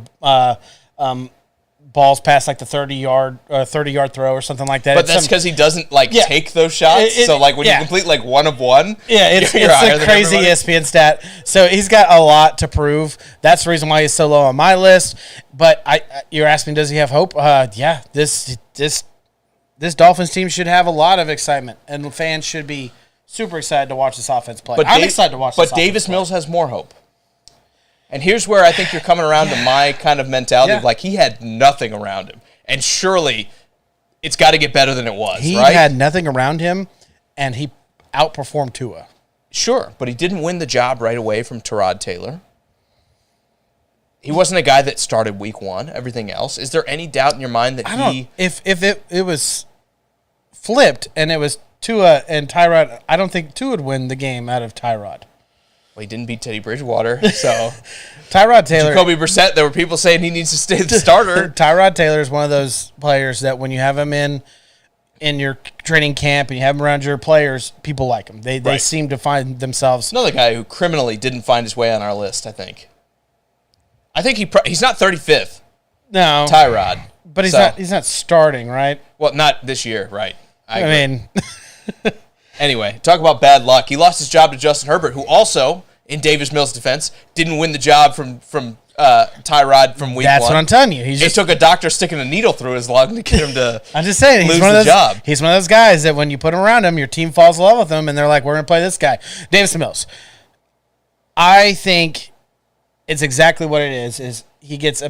balls past like the 30-yard throw or something like that. But that's because he doesn't take those shots. So like when you complete like 1 of 1, it's a crazy ESPN stat. So he's got a lot to prove. That's the reason why he's so low on my list. But you're asking, does he have hope? Yeah, this Dolphins team should have a lot of excitement, and fans should be super excited to watch this offense play. I'm excited to watch this offense play. But Davis Mills has more hope. And here's where I think you're coming around to my kind of mentality of like he had nothing around him. And surely it's got to get better than it was, He right? had nothing around him, and he outperformed Tua. Sure, but he didn't win the job right away from Tyrod Taylor. He wasn't a guy that started week 1, everything else. Is there any doubt in your mind that if it was flipped and it was Tua and Tyrod, I don't think Tua would win the game out of Tyrod. Well, he didn't beat Teddy Bridgewater, so Tyrod Taylor, Jacoby Brissett. There were people saying he needs to stay the starter. Tyrod Taylor is one of those players that when you have him in your training camp and you have him around your players, people like him. They seem to find themselves. Another guy who criminally didn't find his way on our list. I think he's not 35th. No, Tyrod, but he's not starting, right? Well, not this year, right? I mean. Anyway, talk about bad luck. He lost his job to Justin Herbert, who also, in Davis Mills' defense, didn't win the job from Tyrod from week 1. That's what I'm telling you. It took a doctor sticking a needle through his lung to get him to I'm just saying, he's one of those job. He's one of those guys that when you put him around him, your team falls in love with him, and they're like, we're going to play this guy. Davis Mills. I think it's exactly what it is he gets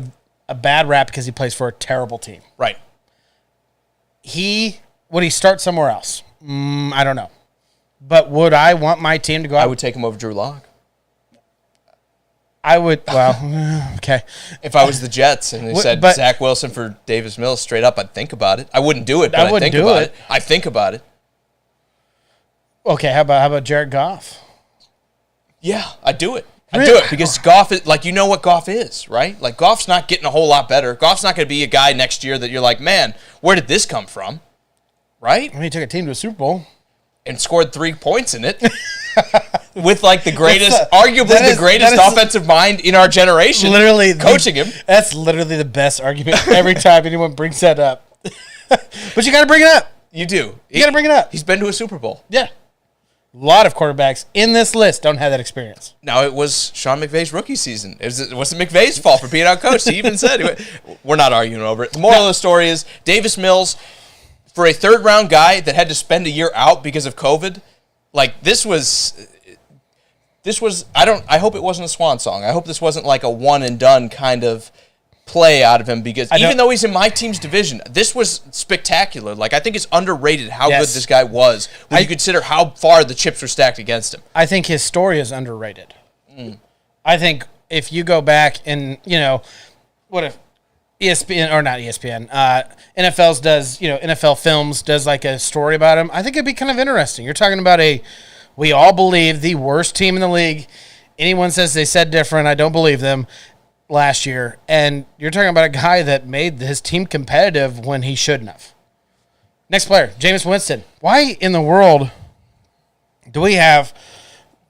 a bad rap because he plays for a terrible team. Right. Would he start somewhere else? I don't know. But would I want my team to go out? I would take him over Drew Lock. I would, okay. If I was the Jets and they said Zach Wilson for Davis Mills straight up, I'd think about it. I wouldn't do it, but I'd think about it. I think about it. Okay, how about Jared Goff? Yeah, I'd do it. I'd do it because Goff is, like, you know what Goff is, right? Like, Goff's not getting a whole lot better. Goff's not going to be a guy next year that you're like, man, where did this come from? Right? I mean, he took a team to a Super Bowl. And scored 3 points in it with like the greatest, arguably the greatest offensive mind in our generation. Literally coaching him. That's literally the best argument every time anyone brings that up. But you got to bring it up. You do. You got to bring it up. He's been to a Super Bowl. Yeah. A lot of quarterbacks in this list don't have that experience. Now, it was Sean McVay's rookie season. It wasn't McVay's fault for being outcoached. He even said, we're not arguing over it. The moral of the story is Davis Mills, for a third-round guy that had to spend a year out because of COVID, like this was. I hope it wasn't a swan song. I hope this wasn't like a one and done kind of play out of him because even though he's in my team's division, this was spectacular. Like I think it's underrated how good this guy was when you consider how far the chips were stacked against him. I think his story is underrated. I think if you go back and what if ESPN or not ESPN, NFL's does, NFL Films does like a story about him. I think it'd be kind of interesting. You're talking about we all believe the worst team in the league. Anyone says they said different, I don't believe them. last year, and you're talking about a guy that made his team competitive when he shouldn't have. Next player, Jameis Winston. Why in the world do we have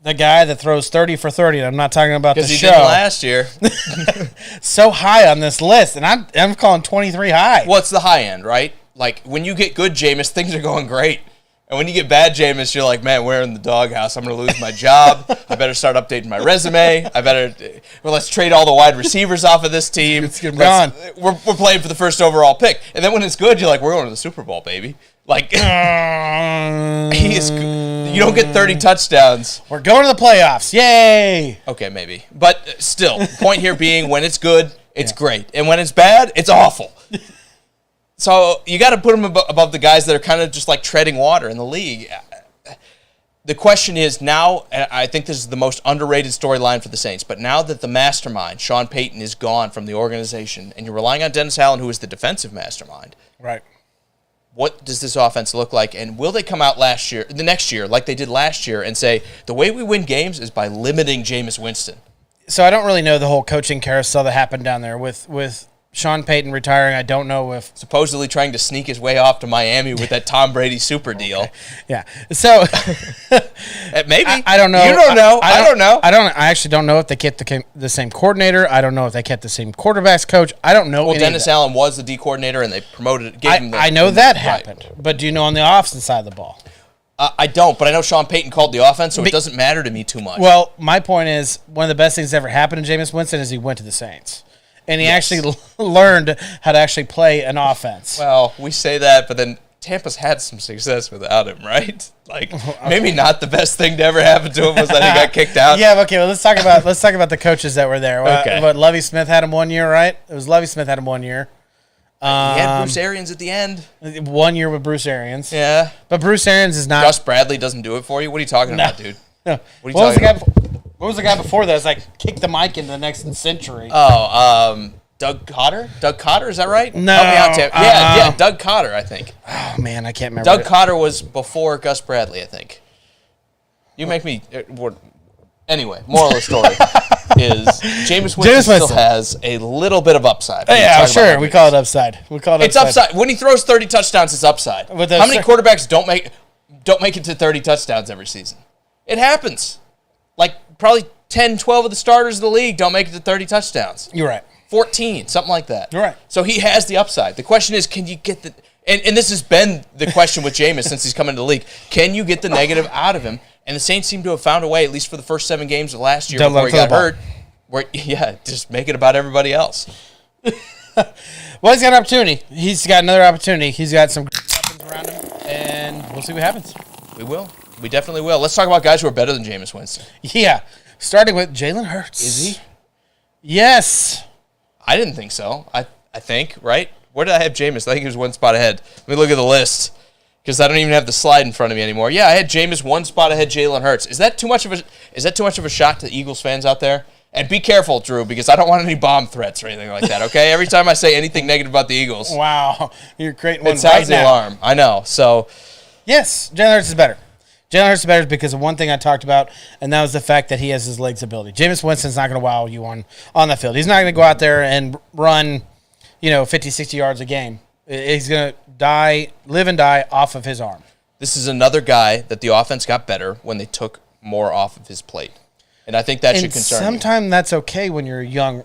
the guy that throws 30 for 30? And I'm not talking about the show. Because he did last year. So high on this list, and I'm calling 23 high. Well, it's the high end, right? Like, when you get good Jameis, things are going great. And when you get bad Jameis, you're like, man, we're in the doghouse. I'm going to lose my job. I better start updating my resume. Let's trade all the wide receivers off of this team. Let's get gone. We're playing for the first overall pick. And then when it's good, you're like, we're going to the Super Bowl, baby. Like, you don't get 30 touchdowns. We're going to the playoffs. Yay! Okay, maybe. But still, the point here being, when it's good, it's great. And when it's bad, it's awful. So you got to put him above the guys that are kind of just like treading water in the league. The question is now, and I think this is the most underrated storyline for the Saints, but now that the mastermind, Sean Payton, is gone from the organization, and you're relying on Dennis Allen, who is the defensive mastermind. Right. What does this offense look like? And will they come out the next year, like they did last year, and say, the way we win games is by limiting Jameis Winston? So I don't really know the whole coaching carousel that happened down there with Sean Payton retiring. I don't know if supposedly trying to sneak his way off to Miami with that Tom Brady super deal. Okay. Yeah. So maybe I don't know. You don't know. I don't know. I actually don't know if they kept the same coordinator. I don't know if they kept the same quarterbacks coach. I don't know. Well, Dennis Allen was the D coordinator, and they promoted. I know that happened, but do you know on the offensive side of the ball? I don't, but I know Sean Payton called the offense, so it doesn't matter to me too much. Well, my point is, one of the best things that ever happened to Jameis Winston is he went to the Saints. And he actually learned how to actually play an offense. Well, we say that, but then Tampa's had some success without him, right? Like, maybe not the best thing to ever happen to him was that he got kicked out. Yeah, okay. Well, let's talk about the coaches that were there. Okay. But Lovie Smith had him 1 year, right? It was Lovie Smith had him 1 year. He had Bruce Arians at the end. 1 year with Bruce Arians. Yeah. But Bruce Arians is not. Gus Bradley doesn't do it for you? What are you talking about, dude? No. What are you talking about? What was the guy before that? It was like, kick the mic into the next century. Doug Cotter? Doug Cotter, is that right? No. Help me out, Tam. Yeah, Doug Cotter, I think. Oh, man, I can't remember. Doug Cotter was before Gus Bradley, I think. You make me... Anyway, moral of the story is Jameis Winston still has a little bit of upside. Yeah, sure. We call it upside. It's upside. When he throws 30 touchdowns, it's upside. How many quarterbacks don't make it to 30 touchdowns every season? It happens. Like, probably 10, 12 of the starters of the league don't make it to 30 touchdowns. You're right. 14, something like that. You're right. So he has the upside. The question is, can you get the... And this has been the question with Jameis since he's come into the league. Can you get the negative out of him? And the Saints seem to have found a way, at least for the first 7 games of last year before he got hurt, just make it about everybody else. Well, he's got an opportunity. He's got another opportunity. He's got some weapons around him, and we'll see what happens. We will. We definitely will. Let's talk about guys who are better than Jameis Winston. Yeah. Starting with Jalen Hurts. Is he? Yes. I didn't think so. I think, right? Where did I have Jameis? I think he was 1 spot ahead. Let me look at the list because I don't even have the slide in front of me anymore. Yeah, I had Jameis 1 spot ahead Jalen Hurts. Is that too much of a shock to the Eagles fans out there? And be careful, Drew, because I don't want any bomb threats or anything like that, okay? Every time I say anything negative about the Eagles. Wow. You're creating one it sounds right now. the alarm. I know. So, yes, Jalen Hurts is better. Jalen Hurts is better because of one thing I talked about, and that was the fact that he has his legs ability. Jameis Winston's not going to wow you on the field. He's not going to go out there and run, 50, 60 yards a game. He's going to live and die off of his arm. This is another guy that the offense got better when they took more off of his plate. And I think that should concern you. Sometimes that's okay when you're a young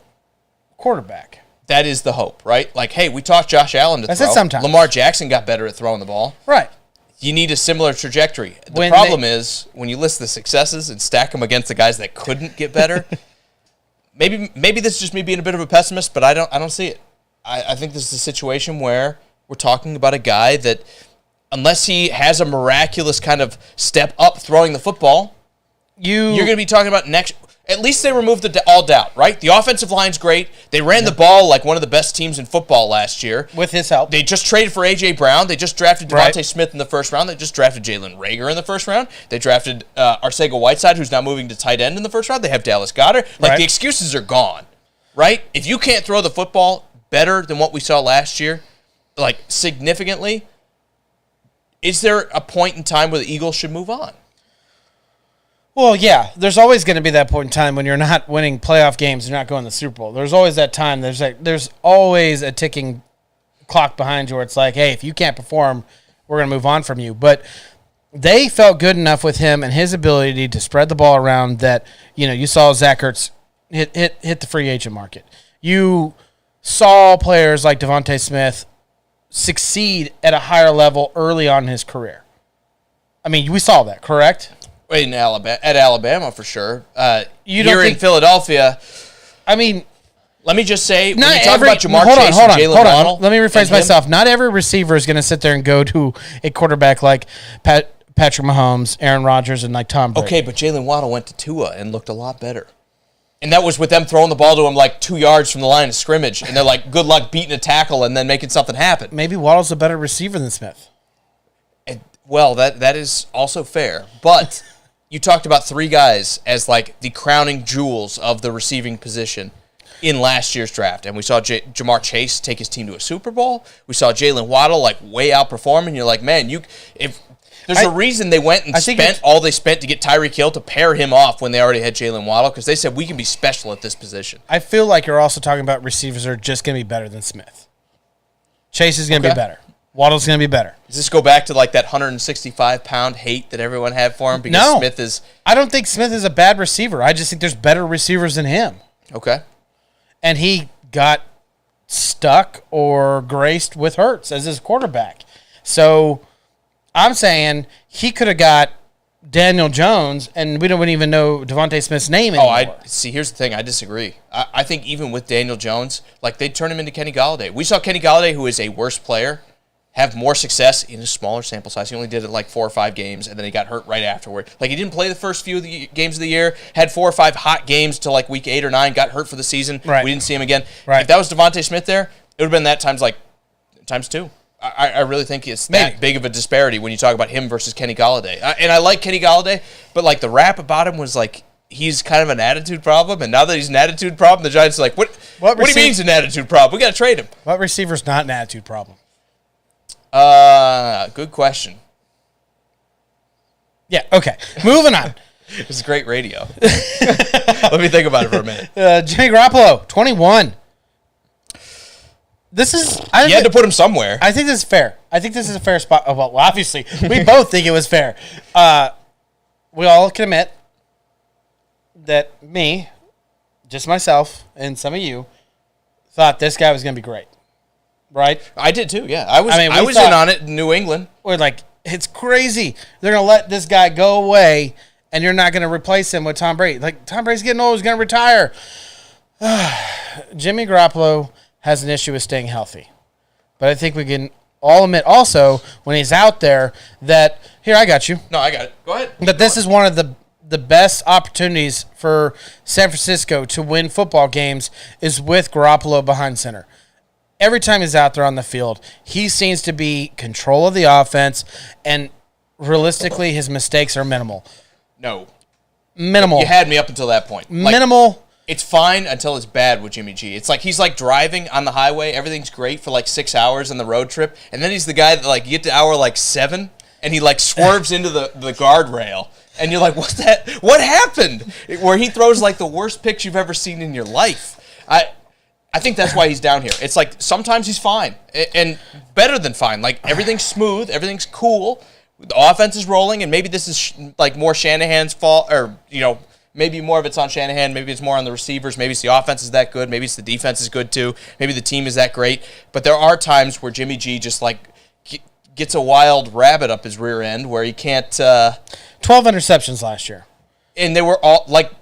quarterback. That is the hope, right? Like, hey, we taught Josh Allen to throw. I said sometimes. Lamar Jackson got better at throwing the ball. Right. You need a similar trajectory. The problem is when you list the successes and stack them against the guys that couldn't get better. maybe this is just me being a bit of a pessimist, but I don't see it. I think this is a situation where we're talking about a guy that, unless he has a miraculous kind of step up throwing the football, you're going to be talking about next. At least they removed all doubt, right? The offensive line's great. They ran the ball like one of the best teams in football last year. With his help. They just traded for A.J. Brown. They just drafted Devontae Smith in the first round. They just drafted Jalen Reagor in the first round. They drafted Arcega-Whiteside, who's now moving to tight end in the first round. They have Dallas Goedert. The excuses are gone, right? If you can't throw the football better than what we saw last year, like significantly, is there a point in time where the Eagles should move on? Well, yeah, there's always going to be that point in time when you're not winning playoff games, you're not going to the Super Bowl. There's always that time. There's always a ticking clock behind you where it's like, hey, if you can't perform, we're going to move on from you. But they felt good enough with him and his ability to spread the ball around that, you saw Zach Ertz hit the free agent market. You saw players like Devontae Smith succeed at a higher level early on in his career. I mean, we saw that, correct? In Alabama for sure. Here in Philadelphia, I mean, let me just say, when you talk about Jamar Chase and Jalen Waddle, let me rephrase myself. Not every receiver is going to sit there and go to a quarterback like Patrick Mahomes, Aaron Rodgers, and like Tom Brady. Okay, but Jalen Waddle went to Tua and looked a lot better. And that was with them throwing the ball to him like 2 yards from the line of scrimmage. And they're like, good luck beating a tackle and then making something happen. Maybe Waddle's a better receiver than Smith. Well, that is also fair. But you talked about three guys as like the crowning jewels of the receiving position in last year's draft. And we saw Jamar Chase take his team to a Super Bowl. We saw Jalen Waddle like way outperform. And you're like, man, there's a reason they went and spent all they spent to get Tyreek Hill to pair him off when they already had Jalen Waddle, because they said we can be special at this position. I feel like you're also talking about receivers that are just going to be better than Smith. Chase is going to be better. Waddle's going to be better. Does this go back to like that 165-pound hate that everyone had for him? Because Smith is... I don't think Smith is a bad receiver. I just think there's better receivers than him. Okay. And he got stuck or graced with Hurts as his quarterback. So I'm saying he could have got Daniel Jones, and we don't even know Devontae Smith's name anymore. See, here's the thing. I disagree. I think even with Daniel Jones, like they'd turn him into Kenny Golladay. We saw Kenny Golladay, who is a worse player, have more success in a smaller sample size. He only did it like 4 or 5 games, and then he got hurt right afterward. Like, he didn't play the first few of the games of the year, had 4 or 5 hot games till like week 8 or 9, got hurt for the season. Right. We didn't see him again. Right. If that was Devontae Smith there, it would have been that times 2. I really think it's that big of a disparity when you talk about him versus Kenny Golladay. And I like Kenny Golladay, but like the rap about him was like he's kind of an attitude problem, and now that he's an attitude problem, the Giants are like, what do you mean he's an attitude problem? We got to trade him. What receiver's not an attitude problem? Good question. Yeah, okay. Moving on. It's great radio. Let me think about it for a minute. Jimmy Garoppolo, 21. You had to put him somewhere. I think this is fair. I think this is a fair spot. Oh, well, obviously, we both think it was fair. We all can admit that just myself, and some of you, thought this guy was going to be great. Right? I did too, yeah. I was in on it in New England. We're like, it's crazy. They're going to let this guy go away, and you're not going to replace him with Tom Brady. Like, Tom Brady's getting old. He's going to retire. Jimmy Garoppolo has an issue with staying healthy. But I think we can all admit also, when he's out there, that, here, I got you. No, I got it. Go ahead. But this is one of the best opportunities for San Francisco to win football games is with Garoppolo behind center. Every time he's out there on the field, he seems to be control of the offense, and realistically, his mistakes are minimal. No. Minimal. You had me up until that point. Minimal. It's fine until it's bad with Jimmy G. It's like he's like driving on the highway. Everything's great for like 6 hours on the road trip. And then he's the guy that like you get to hour like 7 and he like swerves into the guardrail. And you're like, what happened? Where he throws like the worst picks you've ever seen in your life. I think that's why he's down here. It's like sometimes he's fine and better than fine. Like everything's smooth, everything's cool. The offense is rolling, and maybe this is like more Shanahan's fault, or maybe more of it's on Shanahan. Maybe it's more on the receivers. Maybe it's the offense is that good. Maybe it's the defense is good too. Maybe the team is that great. But there are times where Jimmy G just like gets a wild rabbit up his rear end where he can't. 12 interceptions last year, and they were all like.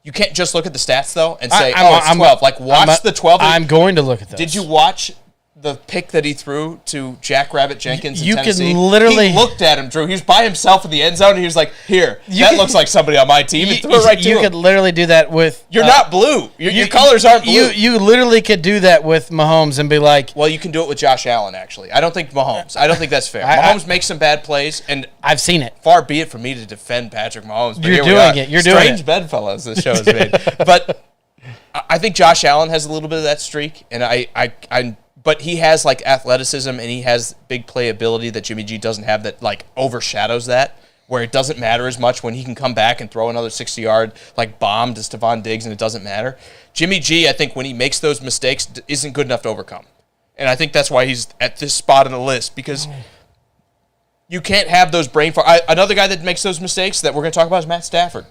You can't just look at the stats, though, and say, it's 12. Like, watch the 12. I'm going to look at those. Did you watch the pick that he threw to Jackrabbit Jenkins in Tennessee? You can literally... He looked at him, Drew. He was by himself in the end zone, and he was like, looks like somebody on my team, and threw it right to him. You could literally do that with... You're not blue. Your colors aren't blue. You literally could do that with Mahomes and be like... Well, you can do it with Josh Allen, actually. I don't think Mahomes. I don't think that's fair. Mahomes makes some bad plays, and... I've seen it. Far be it for me to defend Patrick Mahomes, but You're doing it. You're doing it. Strange bedfellows this show has made. But I think Josh Allen has a little bit of that streak, and but he has like athleticism and he has big playability that Jimmy G doesn't have that like overshadows that. where it doesn't matter as much when he can come back and throw another 60-yard like bomb to Stephon Diggs and it doesn't matter. Jimmy G, I think when he makes those mistakes, isn't good enough to overcome. And I think that's why he's at this spot on the list, because you can't have those brain fart. Another guy that makes those mistakes that we're going to talk about is Matt Stafford.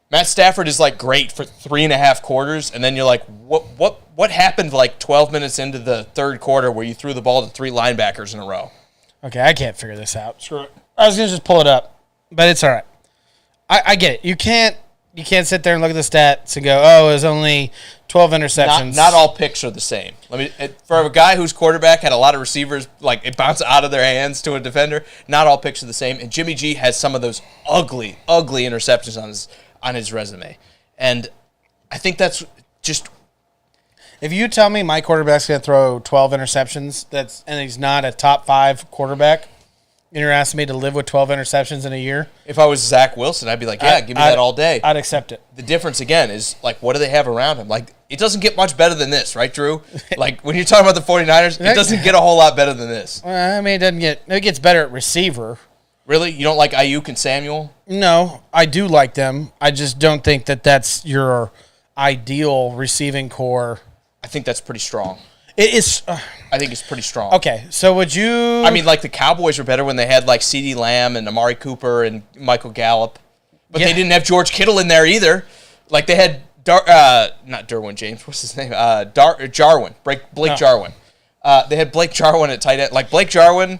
Matt Stafford is like great for 3.5 quarters, and then you're like, what happened like 12 minutes into the third quarter where you threw the ball to 3 linebackers in a row? Okay, I can't figure this out. Screw it. I was going to just pull it up, but it's all right. I get it. You can't sit there and look at the stats and go, oh, it was only 12 interceptions. Not all picks are the same. For a guy whose quarterback had a lot of receivers, like it bounced out of their hands to a defender, not all picks are the same. And Jimmy G has some of those ugly, ugly interceptions on his resume. And I think that's just... If you tell me my quarterback's going to throw 12 interceptions, and he's not a top 5 quarterback, and you're asking me to live with 12 interceptions in a year? If I was Zach Wilson, I'd be like, give me that all day. I'd accept it. The difference, again, is, like, what do they have around him? Like, it doesn't get much better than this, right, Drew? Like, when you're talking about the 49ers, it doesn't get a whole lot better than this. I mean, it gets better at receiver. Really? You don't like Ayuk and Samuel? No, I do like them. I just don't think that that's your ideal receiving core. I think that's pretty strong. It is. I think it's pretty strong. Okay, so would you... I mean, like, the Cowboys were better when they had, like, CeeDee Lamb and Amari Cooper and Michael Gallup. But they didn't have George Kittle in there either. Like, they had... not Derwin James. What's his name? Jarwin. Blake Jarwin. They had Blake Jarwin at tight end. Like, Blake Jarwin,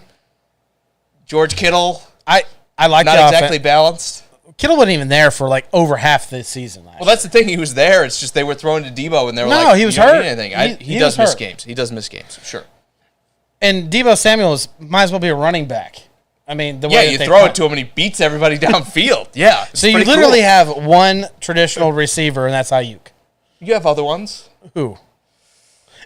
George Kittle... I like not exactly balanced. Kittle wasn't even there for like over half the season. Well, that's the thing. He was there. It's just they were throwing to Debo, and they were no, he was hurt. He does miss games. He does miss games, sure. And Debo Samuel might as well be a running back. I mean, the way you throw it to him, and he beats everybody downfield. Yeah. So you literally have one traditional receiver, and that's Ayuk. You have other ones. Who?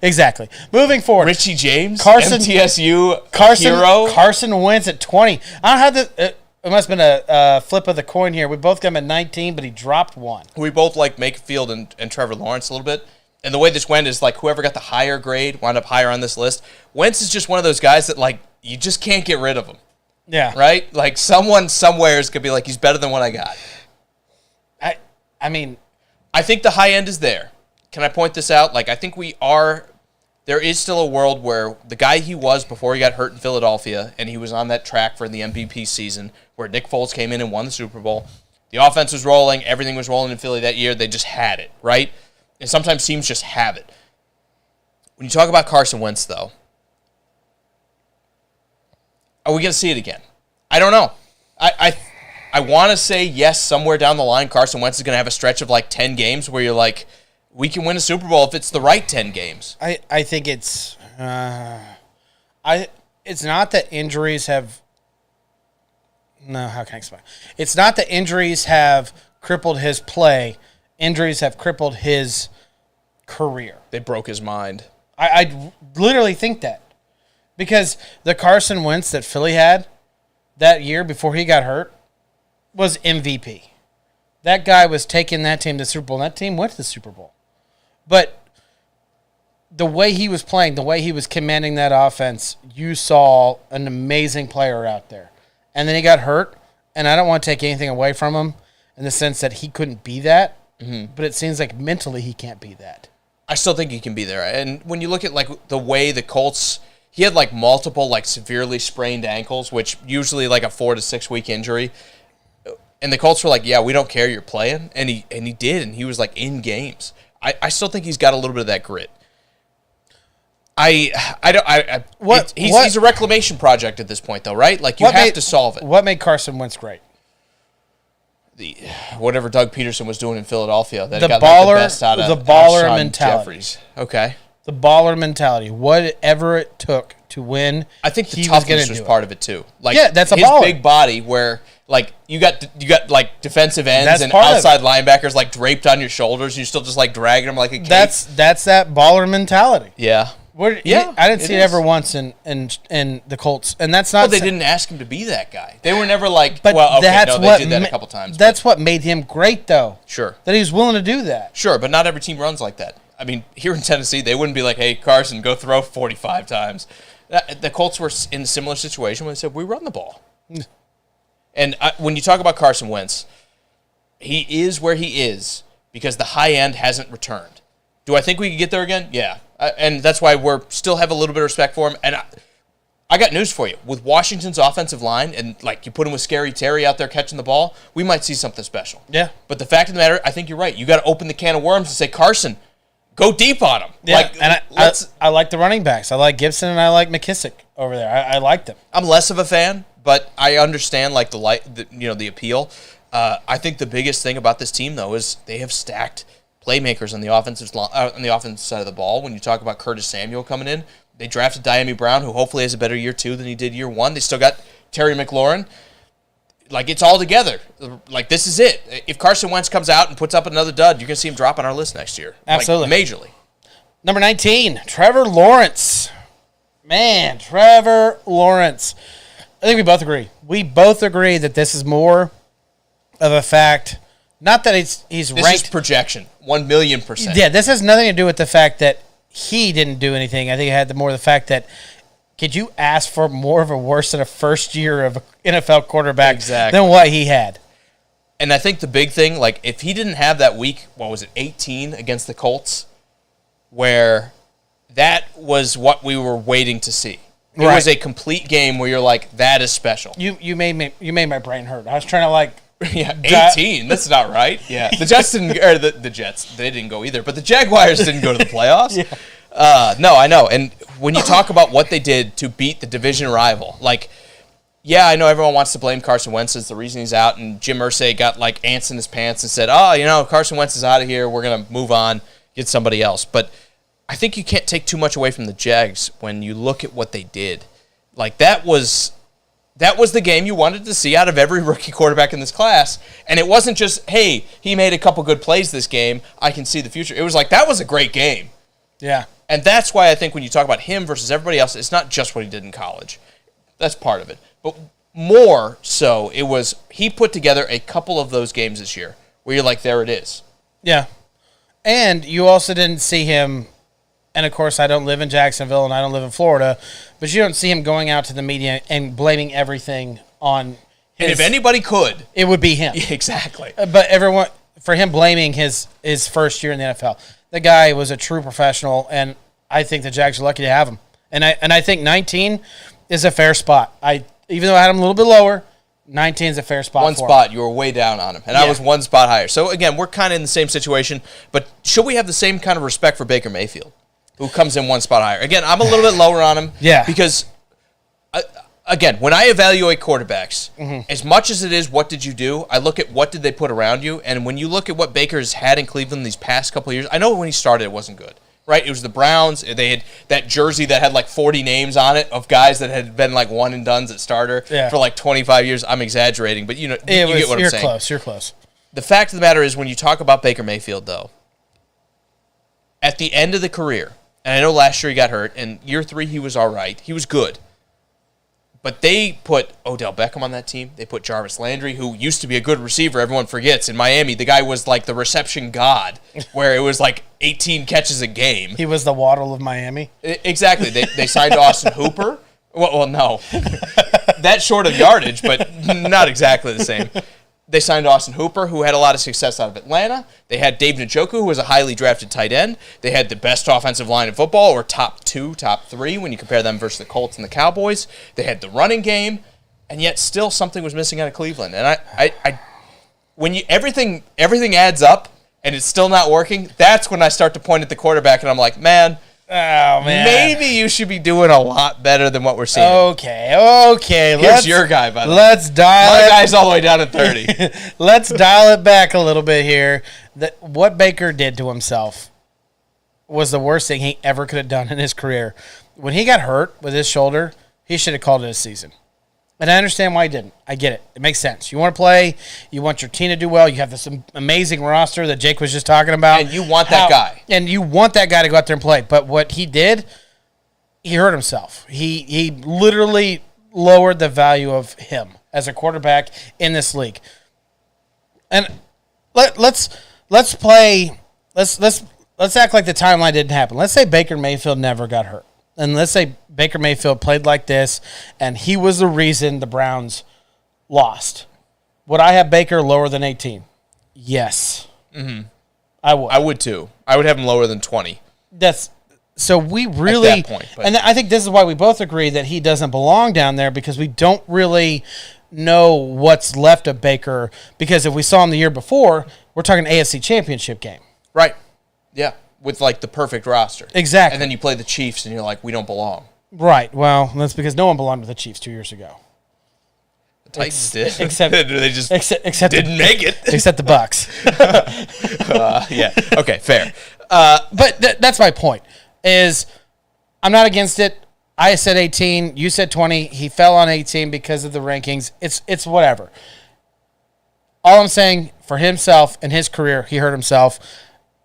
Exactly. Moving forward, Richie James, MTSU hero. Carson Wentz at 20. I don't have the. It must have been a flip of the coin here. We both got him at 19, but he dropped one. We both like Mayfield and Trevor Lawrence a little bit. And the way this went is like whoever got the higher grade wound up higher on this list. Wentz is just one of those guys that like you just can't get rid of him. Yeah. Right? Like someone somewhere is going to be like, he's better than what I got. I mean, I think the high end is there. Can I point this out? Like, I think there is still a world where the guy he was before he got hurt in Philadelphia, and he was on that track for the MVP season, where Nick Foles came in and won the Super Bowl. The offense was rolling. Everything was rolling in Philly that year. They just had it, right? And sometimes teams just have it. When you talk about Carson Wentz, though, are we going to see it again? I don't know. I want to say yes, somewhere down the line, Carson Wentz is going to have a stretch of like 10 games where you're like, we can win a Super Bowl if it's the right 10 games. I think it's it's not that injuries have. No, how can I explain? It's not that injuries have crippled his play. Injuries have crippled his career. They broke his mind. I literally think that. Because the Carson Wentz that Philly had that year before he got hurt was MVP. That guy was taking that team to the Super Bowl, and that team went to the Super Bowl. But the way he was playing, the way he was commanding that offense, you saw an amazing player out there. And then he got hurt, and I don't want to take anything away from him in the sense that he couldn't be that, but it seems like mentally he can't be that. I still think he can be there. And when you look at like the way the Colts, he had like multiple like severely sprained ankles, which usually like a 4 to 6 week injury. And the Colts were like, yeah, we don't care, you're playing. And he did, and he was like in games. I still think he's got a little bit of that grit. He's a reclamation project at this point, though, right? Like, you have to solve it. What made Carson Wentz great? Whatever Doug Peterson was doing in Philadelphia. That the got baller, the best out of the baller Alshon mentality. Jeffries. Okay. The baller mentality. Whatever it took to win, I think the toughness was part of it, too. Like, yeah, that's a his baller. Big body where, like, you got like defensive ends and outside linebackers like draped on your shoulders, and you're still just like dragging them like a cape. That's that baller mentality. Yeah. I didn't see it ever once in the Colts, and that's not. Well, they didn't ask him to be that guy. They were never like. But well, okay, that's they did that a couple times. That's what made him great, though. Sure. That he was willing to do that. Sure, but not every team runs like that. I mean, here in Tennessee, they wouldn't be like, "Hey, Carson, go throw 45 times." The Colts were in a similar situation when they said, "We run the ball," And when you talk about Carson Wentz, he is where he is because the high end hasn't returned. Do I think we could get there again? Yeah. And that's why we still have a little bit of respect for him. And I got news for you. With Washington's offensive line, and like you put him with Scary Terry out there catching the ball, we might see something special. Yeah. But the fact of the matter, I think you're right. You got to open the can of worms and say, Carson, go deep on him. Yeah, I like the running backs. I like Gibson and I like McKissick over there. I like them. I'm less of a fan, but I understand like the appeal. I think the biggest thing about this team though is they have stacked playmakers on the offensive side of the ball. When you talk about Curtis Samuel coming in, they drafted Diami Brown, who hopefully has a better year 2 than he did year 1. They still got Terry McLaurin. Like, it's all together. Like, this is it. If Carson Wentz comes out and puts up another dud, you're going to see him drop on our list next year. Absolutely. Like, majorly. Number 19, Trevor Lawrence. Man, Trevor Lawrence. I think we both agree. We both agree that this is more of a fact. Not that he's ranked. This is projection, 1,000,000%. Yeah, this has nothing to do with the fact that he didn't do anything. I think it had more the fact that could you ask for more of a worse than a first year of an NFL quarterback than what he had? And I think the big thing, like if he didn't have that week, 18 against the Colts, where that was what we were waiting to see. It was a complete game where you're like, that is special. You made my brain hurt. I was trying to like. Yeah, 18. That's not right. Yeah, the Jets didn't, or the Jets, they didn't go either. But the Jaguars didn't go to the playoffs. Yeah. No, I know. And when you talk about what they did to beat the division rival, like, yeah, I know everyone wants to blame Carson Wentz as the reason he's out, and Jim Irsay got like ants in his pants and said, Carson Wentz is out of here. We're gonna move on, get somebody else. But I think you can't take too much away from the Jags when you look at what they did. Like that was the game you wanted to see out of every rookie quarterback in this class. And it wasn't just, hey, he made a couple good plays this game, I can see the future. It was like, that was a great game. Yeah. And that's why I think when you talk about him versus everybody else, it's not just what he did in college. That's part of it. But more so, it was he put together a couple of those games this year where you're like, there it is. Yeah. And you also didn't see him, and of course I don't live in Jacksonville and I don't live in Florida, but you don't see him going out to the media and blaming everything on his, and if anybody could, it would be him. Yeah, exactly. But everyone, for him blaming his first year in the NFL, the guy was a true professional, and I think the Jags are lucky to have him. And I think 19 is a fair spot. Even though I had him a little bit lower, 19 is a fair spot. One for spot, him. you were way down on him, and I was one spot higher. So again, we're kind of in the same situation. But should we have the same kind of respect for Baker Mayfield, who comes in one spot higher? Again, I'm a little bit lower on him. Yeah. Because, again, when I evaluate quarterbacks, as much as it is what did you do, I look at what did they put around you. And when you look at what Baker's had in Cleveland these past couple of years, I know when he started it wasn't good. Right? It was the Browns. They had that jersey that had like 40 names on it of guys that had been like one and dones at starter for like 25 years. I'm exaggerating, but you get what I'm saying. You're close. The fact of the matter is when you talk about Baker Mayfield, though, at the end of the career, and I know last year he got hurt, and year 3 he was all right. He was good. But they put Odell Beckham on that team. They put Jarvis Landry, who used to be a good receiver. Everyone forgets. In Miami, the guy was like the reception god, where it was like 18 catches a game. He was the Waddle of Miami. Exactly. They signed Austin Hooper. Well, no. That's short of yardage, but not exactly the same. They signed Austin Hooper, who had a lot of success out of Atlanta. They had Dave Njoku, who was a highly drafted tight end. They had the best offensive line in football, or top 2, top 3, when you compare them versus the Colts and the Cowboys. They had the running game, and yet still something was missing out of Cleveland. And I when you everything adds up and it's still not working, that's when I start to point at the quarterback, and I'm like, man, maybe you should be doing a lot better than what we're seeing. Okay. Here's your guy, by the way. Let's dial My guy's all the way down at 30. Let's dial it back a little bit here. What Baker did to himself was the worst thing he ever could have done in his career. When he got hurt with his shoulder, he should have called it a season. And I understand why he didn't. I get it. It makes sense. You want to play. You want your team to do well. You have this amazing roster that Jake was just talking about. And you want that guy. And you want that guy to go out there and play. But what he did, he hurt himself. He literally lowered the value of him as a quarterback in this league. And let's act like the timeline didn't happen. Let's say Baker Mayfield never got hurt. And let's say Baker Mayfield played like this, and he was the reason the Browns lost, would I have Baker lower than 18? Yes. I would. I would too. I would have him lower than 20. So we really, at that point, and I think this is why we both agree that he doesn't belong down there, because we don't really know what's left of Baker, because if we saw him the year before, we're talking AFC Championship game. Right. Yeah. With like the perfect roster. Exactly. And then you play the Chiefs and you're like, we don't belong. Right. Well, that's because no one belonged with the Chiefs 2 years ago. The Titans did. Except they just except didn't make it. Except the Bucks. Yeah. Okay, fair. But that's my point, is I'm not against it. I said 18. You said 20. He fell on 18 because of the rankings. It's whatever. All I'm saying, for himself and his career, he hurt himself.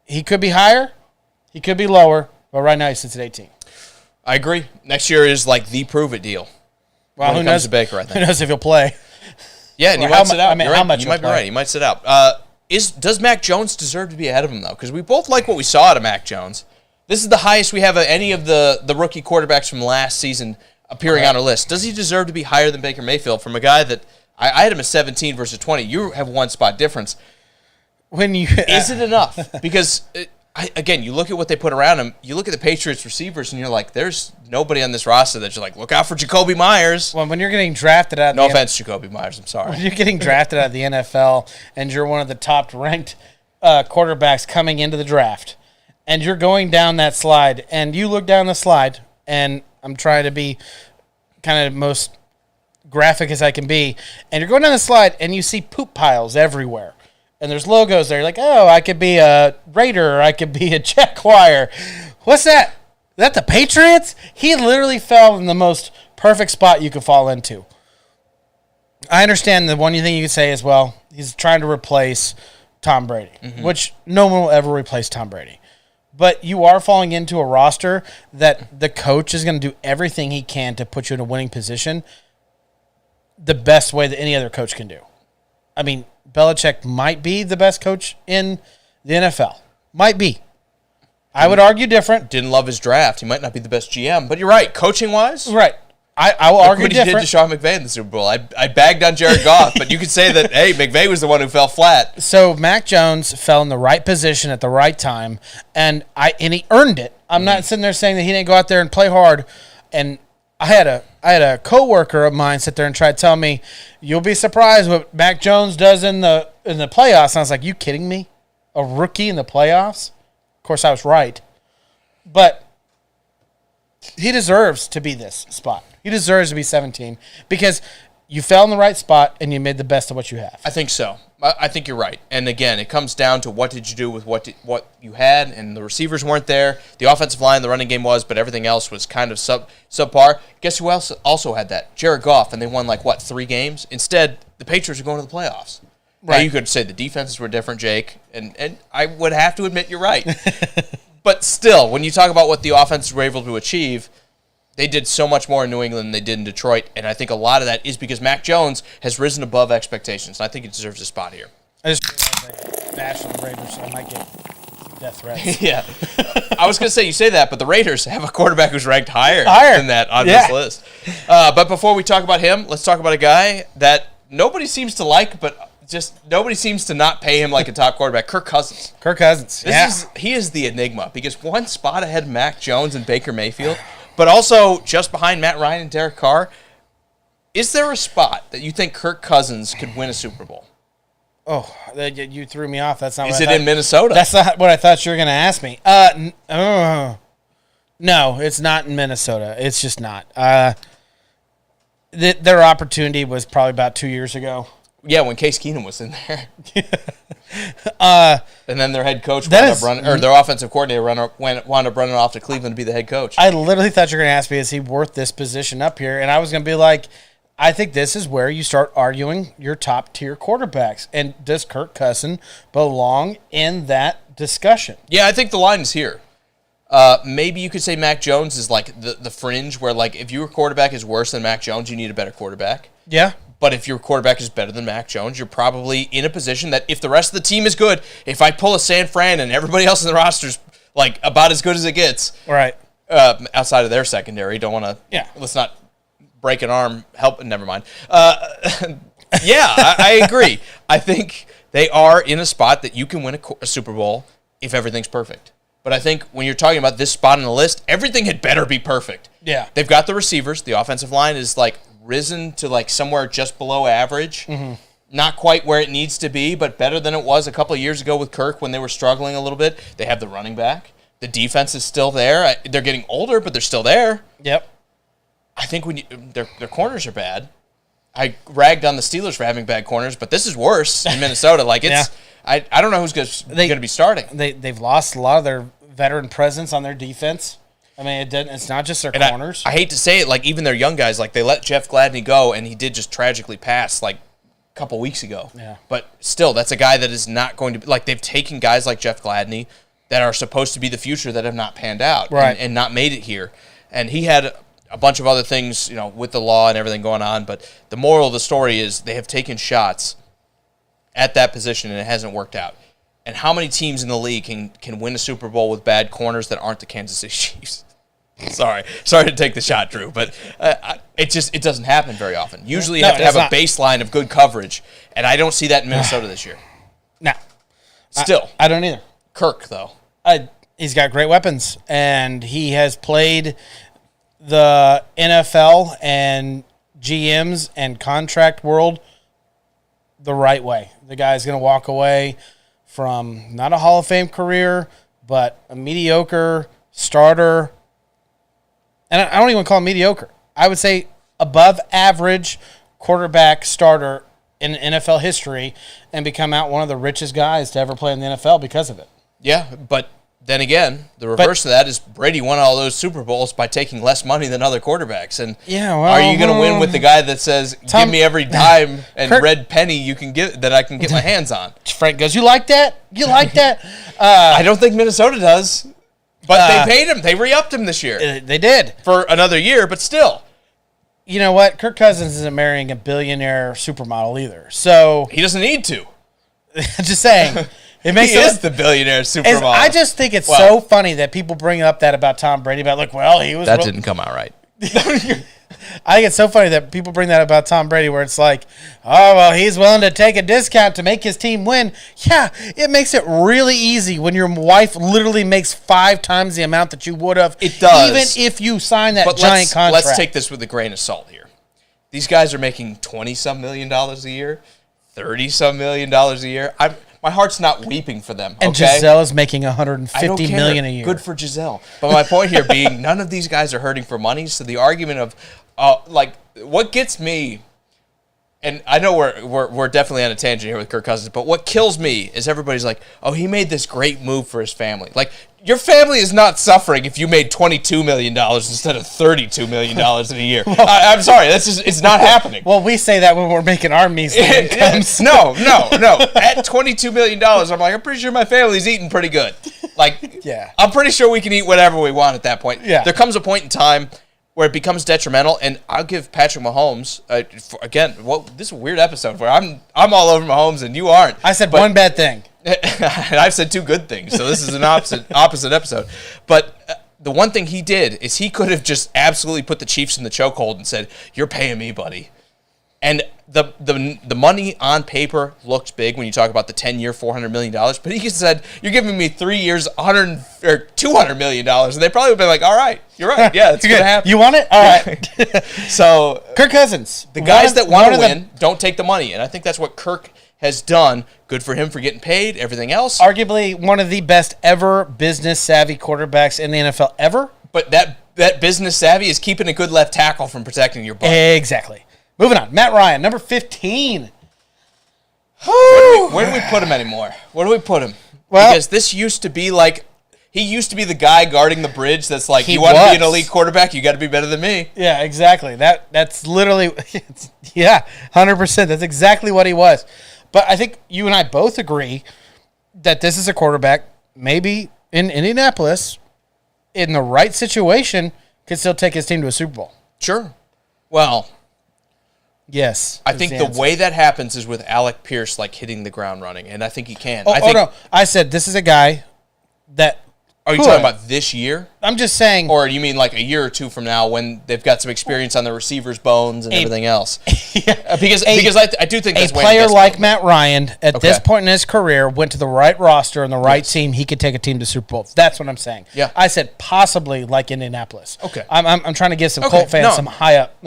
He could be higher. He could be lower. But right now he sits at 18. I agree. Next year is like the prove it deal. Well, when it comes to Baker, I think. Who knows if he'll play? Yeah, and he might sit out. I mean, You're how right. much You he'll might be play. right. He might sit out. Does Mac Jones deserve to be ahead of him, though? Because we both like what we saw out of Mac Jones. This is the highest we have of any of the rookie quarterbacks from last season appearing on our list. Does he deserve to be higher than Baker Mayfield from a guy that I had him as 17 versus 20? You have one spot difference. Is it enough? Because, again, you look at what they put around him. You look at the Patriots receivers, and you're like, there's nobody on this roster that you're like, look out for Jacoby Myers. Well, when you're getting drafted out of No offense, Jacoby Myers. I'm sorry. When you're getting drafted out of the NFL and you're one of the top-ranked quarterbacks coming into the draft, and you're going down that slide, and you look down the slide, and I'm trying to be kind of most graphic as I can be, and you're going down the slide, and you see poop piles everywhere. And there's logos there. You're like, oh, I could be a Raider, or I could be a Jaguar. What's that? Is that the Patriots? He literally fell in the most perfect spot you could fall into. I understand the one thing you could say is, well, he's trying to replace Tom Brady, which no one will ever replace Tom Brady. But you are falling into a roster that the coach is going to do everything he can to put you in a winning position the best way that any other coach can do. I mean, Belichick might be the best coach in the NFL. Might be. I would argue different. Didn't love his draft. He might not be the best GM, but you're right. Coaching-wise, right. I will argue what different. What he did to Sean McVay in the Super Bowl. I bagged on Jared Goff, but you could say that, hey, McVay was the one who fell flat. So Mac Jones fell in the right position at the right time, and he earned it. I'm not sitting there saying that he didn't go out there and play hard. And I had a coworker of mine sit there and try to tell me, you'll be surprised what Mac Jones does in the playoffs. And I was like, you kidding me? A rookie in the playoffs? Of course, I was right. But he deserves to be this spot. He deserves to be 17 because you fell in the right spot and you made the best of what you have. I think so. I think you're right. And again, it comes down to what did you do with what you had, and the receivers weren't there. The offensive line, the running game was, but everything else was kind of subpar. Guess who else also had that? Jared Goff, and they won 3 games? Instead, the Patriots are going to the playoffs. Right. Now, you could say the defenses were different, Jake, and I would have to admit you're right. But still, when you talk about what the offenses were able to achieve, they did so much more in New England than they did in Detroit, and I think a lot of that is because Mac Jones has risen above expectations, and I think he deserves a spot here. I just realized I bashed on the Raiders, so I might get death threats. Yeah. I was going to say, you say that, but the Raiders have a quarterback who's ranked higher than that on this list. But before we talk about him, let's talk about a guy that nobody seems to like, but just nobody seems to not pay him like a top quarterback, Kirk Cousins. Kirk Cousins, He is the enigma, because one spot ahead of Mac Jones and Baker Mayfield, but also just behind Matt Ryan and Derek Carr. Is there a spot that you think Kirk Cousins could win a Super Bowl? Oh, you threw me off. That's not. Is it in Minnesota? That's not what I thought you were going to ask me. No, it's not in Minnesota. It's just not. Their opportunity was probably about 2 years ago. Yeah, when Case Keenum was in there. And then their head coach wound up running, or their offensive coordinator wound up running off to Cleveland to be the head coach. I literally thought you were going to ask me, is he worth this position up here? And I was going to be like, I think this is where you start arguing your top-tier quarterbacks. And does Kirk Cousins belong in that discussion? Yeah, I think the line is here. Maybe you could say Mac Jones is like the fringe where, if your quarterback is worse than Mac Jones, you need a better quarterback. Yeah. But if your quarterback is better than Mac Jones, you're probably in a position that if the rest of the team is good, if I pull a San Fran and everybody else in the roster's about as good as it gets, right? Outside of their secondary, don't want to. Yeah. Let's not break an arm. Never mind. Yeah, I agree. I think they are in a spot that you can win a Super Bowl if everything's perfect. But I think when you're talking about this spot on the list, everything had better be perfect. Yeah. They've got the receivers. The offensive line is like risen to like somewhere just below average. Mm-hmm. Not quite where it needs to be, but better than it was a couple of years ago with Kirk when they were struggling a little bit. They have the running back. The defense is still there. They're getting older, but they're still there. Yep. I think their corners are bad. I ragged on the Steelers for having bad corners, but this is worse in Minnesota. Like it's, yeah. I don't know who's going to be starting. They've lost a lot of their veteran presence on their defense. I mean, it's not just their corners. I hate to say it, like even their young guys, like they let Jeff Gladney go, and he did just tragically pass like a couple weeks ago. Yeah. But still, that's a guy that is not going to be like they've taken guys like Jeff Gladney that are supposed to be the future that have not panned out and not made it here. And he had a bunch of other things, you know, with the law and everything going on. But the moral of the story is they have taken shots at that position and it hasn't worked out. And how many teams in the league can win a Super Bowl with bad corners that aren't the Kansas City Chiefs? Sorry to take the shot, Drew, but it doesn't happen very often. Usually you have to have a baseline of good coverage, and I don't see that in Minnesota this year. No. Still. I don't either. Kirk, though. He's got great weapons, and he has played the NFL and GMs and contract world the right way. The guy's going to walk away from not a Hall of Fame career, but a mediocre starter. And I don't even call him mediocre. I would say above average quarterback starter in NFL history and become out one of the richest guys to ever play in the NFL because of it. Yeah, but then again, the reverse of that is Brady won all those Super Bowls by taking less money than other quarterbacks. And are you going to win with the guy that says, give me every dime and red penny you can get that I can get my hands on? Frank goes, you like that? You like that? I don't think Minnesota does. But they paid him. They re-upped him this year. They did. For another year, but still. You know what? Kirk Cousins isn't marrying a billionaire supermodel either. So he doesn't need to. Just saying. It makes he is the billionaire supermodel. I just think it's so funny that people bring up that about Tom Brady. But like, well, he was... That didn't come out right. I think it's so funny that people bring that about Tom Brady where it's like, oh, well, he's willing to take a discount to make his team win. Yeah, it makes it really easy when your wife literally makes 5 times the amount that you would have. It does. Even if you sign that giant contract. Let's take this with a grain of salt here. These guys are making $20-some million a year, $30-some million a year. My heart's not weeping for them. And Giselle is making $150 million a year. Good for Giselle. But my point here being, none of these guys are hurting for money. So the argument of, like, what gets me, and I know we're definitely on a tangent here with Kirk Cousins, but what kills me is everybody's like, oh, he made this great move for his family. Like, your family is not suffering if you made $22 million instead of $32 million in a year. I'm sorry, it's not happening. Well, we say that when we're making our measly incomes. No. At $22 million, I'm like, I'm pretty sure my family's eating pretty good. Like, yeah. I'm pretty sure we can eat whatever we want at that point. Yeah. There comes a point in time where it becomes detrimental, and I'll give Patrick Mahomes, this is a weird episode where I'm all over Mahomes and you aren't. I said one bad thing. And I've said 2 good things, so this is an opposite episode. But the one thing he did is he could have just absolutely put the Chiefs in the chokehold and said, "You're paying me, buddy." And the money on paper looked big when you talk about the 10-year, $400 million. But he said, "You're giving me 3 years, $200 million," and they probably would have been like, "All right, you're right, yeah, it's gonna happen." You want it? All right. So Kirk Cousins, the guys that want to win don't take the money, and I think that's what Kirk has done. Good for him for getting paid. Everything else, arguably one of the best ever business savvy quarterbacks in the NFL ever. But that business savvy is keeping a good left tackle from protecting your butt. Exactly. Moving on. Matt Ryan, number 15. Where do we put him anymore? Where do we put him? Well, because this used to be like, he used to be the guy guarding the bridge that's like, you want to be an elite quarterback, you got to be better than me. Yeah, exactly. That's literally, 100%. That's exactly what he was. But I think you and I both agree that this is a quarterback, maybe in Indianapolis, in the right situation, could still take his team to a Super Bowl. Sure. Well, yes. I think the way that happens is with Alec Pierce, like, hitting the ground running, and I think he can. No. I said this is a guy that Are you talking about this year? I'm just saying. Or you mean like a year or two from now when they've got some experience on the receivers' bones and everything else? Yeah. Because I do think that's a player like Matt Ryan at this point in his career went to the right roster and the right team. He could take a team to Super Bowl. That's what I'm saying. Yeah. I said possibly like Indianapolis. Okay. I'm trying to give some Colt fans some high up